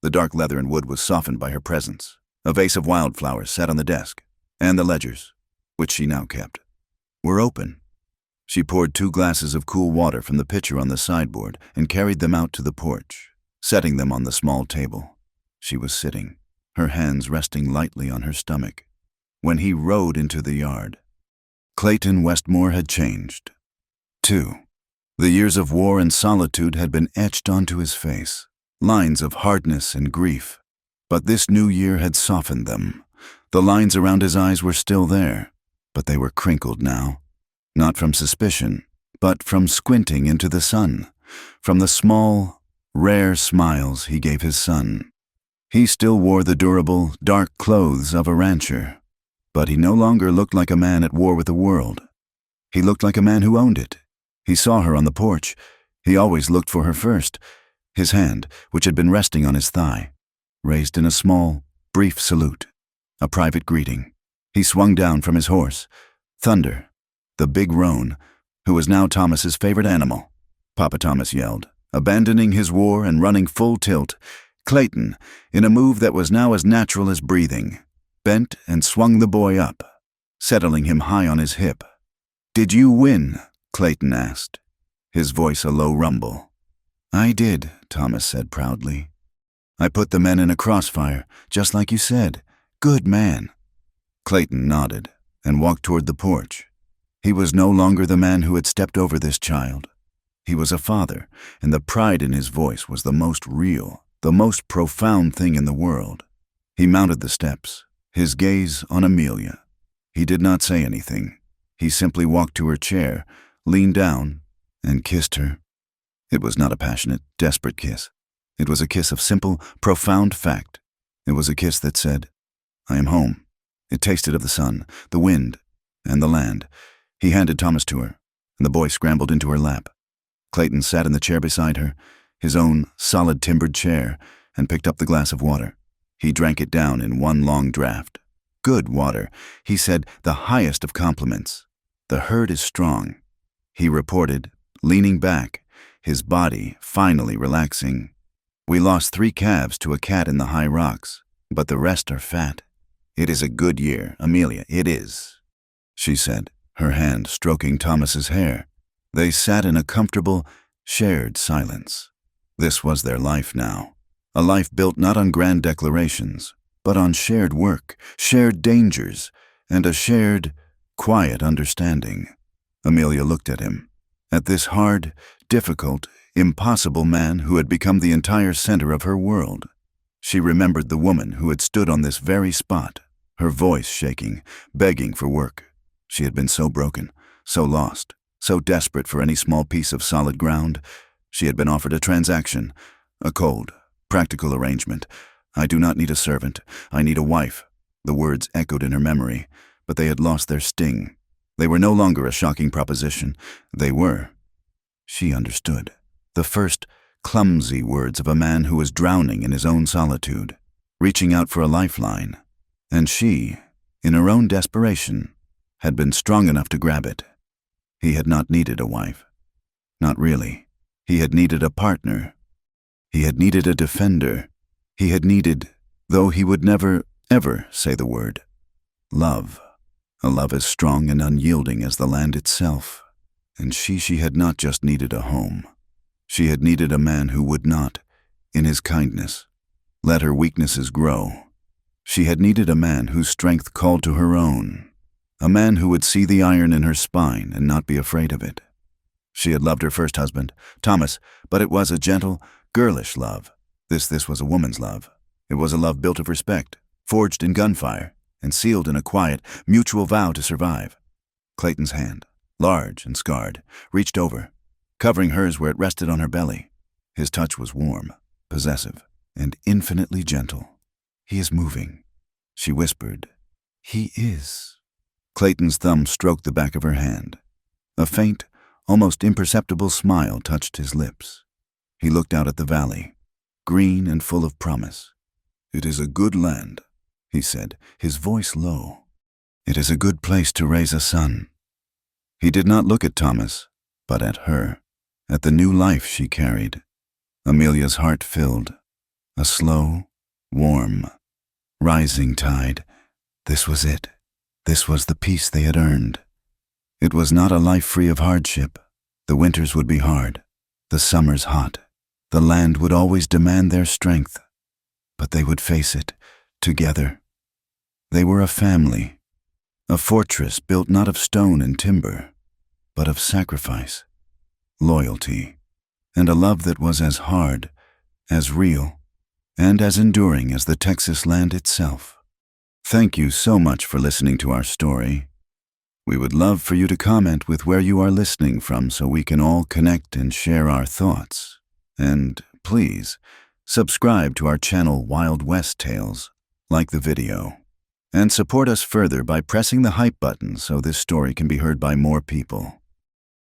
The dark leather and wood was softened by her presence. A vase of wildflowers sat on the desk, and the ledgers, which she now kept, were open. She poured 2 glasses of cool water from the pitcher on the sideboard and carried them out to the porch, setting them on the small table. She was sitting, her hands resting lightly on her stomach, when he rode into the yard. Clayton Westmore had changed, too. The years of war and solitude had been etched onto his face, lines of hardness and grief. But this new year had softened them. The lines around his eyes were still there, but they were crinkled now. Not from suspicion, but from squinting into the sun, from the small, rare smiles he gave his son. He still wore the durable, dark clothes of a rancher, but he no longer looked like a man at war with the world. He looked like a man who owned it. He saw her on the porch. He always looked for her first, his hand, which had been resting on his thigh, raised in a small, brief salute, a private greeting. He swung down from his horse, Thunder, the big roan, who was now Thomas's favorite animal. Papa Thomas yelled, abandoning his war and running full tilt. Clayton, in a move that was now as natural as breathing, bent and swung the boy up, settling him high on his hip. "Did you win?" Clayton asked, his voice a low rumble. "I did," Thomas said proudly. "I put the men in a crossfire, just like you said. Good man." Clayton nodded and walked toward the porch. He was no longer the man who had stepped over this child. He was a father, and the pride in his voice was the most real, the most profound thing in the world. He mounted the steps, his gaze on Amelia. He did not say anything. He simply walked to her chair, leaned down, and kissed her. It was not a passionate, desperate kiss. It was a kiss of simple, profound fact. It was a kiss that said, "I am home." It tasted of the sun, the wind, and the land. He handed Thomas to her, and the boy scrambled into her lap. Clayton sat in the chair beside her, his own solid timbered chair, and picked up the glass of water. He drank it down in one long draught. "Good water," he said, the highest of compliments. "The herd is strong," he reported, leaning back, his body finally relaxing. We lost 3 calves to a cat in the high rocks, but the rest are fat. It is a good year, Amelia, it is," she said, her hand stroking Thomas's hair. They sat in a comfortable, shared silence. This was their life now, a life built not on grand declarations, but on shared work, shared dangers, and a shared, quiet understanding. Amelia looked at him, at this hard, difficult, impossible man who had become the entire center of her world. She remembered the woman who had stood on this very spot, her voice shaking, begging for work. She had been so broken, so lost, so desperate for any small piece of solid ground. She had been offered a transaction, a cold, practical arrangement. "I do not need a servant, I need a wife." The words echoed in her memory, but they had lost their sting. They were no longer a shocking proposition. They were, she understood, the first clumsy words of a man who was drowning in his own solitude, reaching out for a lifeline. And she, in her own desperation, had been strong enough to grab it. He had not needed a wife. Not really. He had needed a partner. He had needed a defender. He had needed, though he would never, ever say the word, love. A love as strong and unyielding as the land itself. And she had not just needed a home. She had needed a man who would not, in his kindness, let her weaknesses grow. She had needed a man whose strength called to her own. A man who would see the iron in her spine and not be afraid of it. She had loved her first husband, Thomas, but it was a gentle, girlish love. This was a woman's love. It was a love built of respect, forged in gunfire, and sealed in a quiet, mutual vow to survive. Clayton's hand, large and scarred, reached over, covering hers where it rested on her belly. His touch was warm, possessive, and infinitely gentle. "He is moving," she whispered. "He is." Clayton's thumb stroked the back of her hand. A faint, almost imperceptible smile touched his lips. He looked out at the valley, green and full of promise. "It is a good land," he said, his voice low. "It is a good place to raise a son." He did not look at Thomas, but at her, at the new life she carried. Amelia's heart filled. A slow, warm, rising tide. This was it. This was the peace they had earned. It was not a life free of hardship. The winters would be hard, the summers hot. The land would always demand their strength. But they would face it, together. They were a family, a fortress built not of stone and timber, but of sacrifice, loyalty, and a love that was as hard, as real, and as enduring as the Texas land itself. Thank you so much for listening to our story. We would love for you to comment with where you are listening from so we can all connect and share our thoughts. And please, subscribe to our channel Wild West Tales, like the video, and support us further by pressing the hype button so this story can be heard by more people.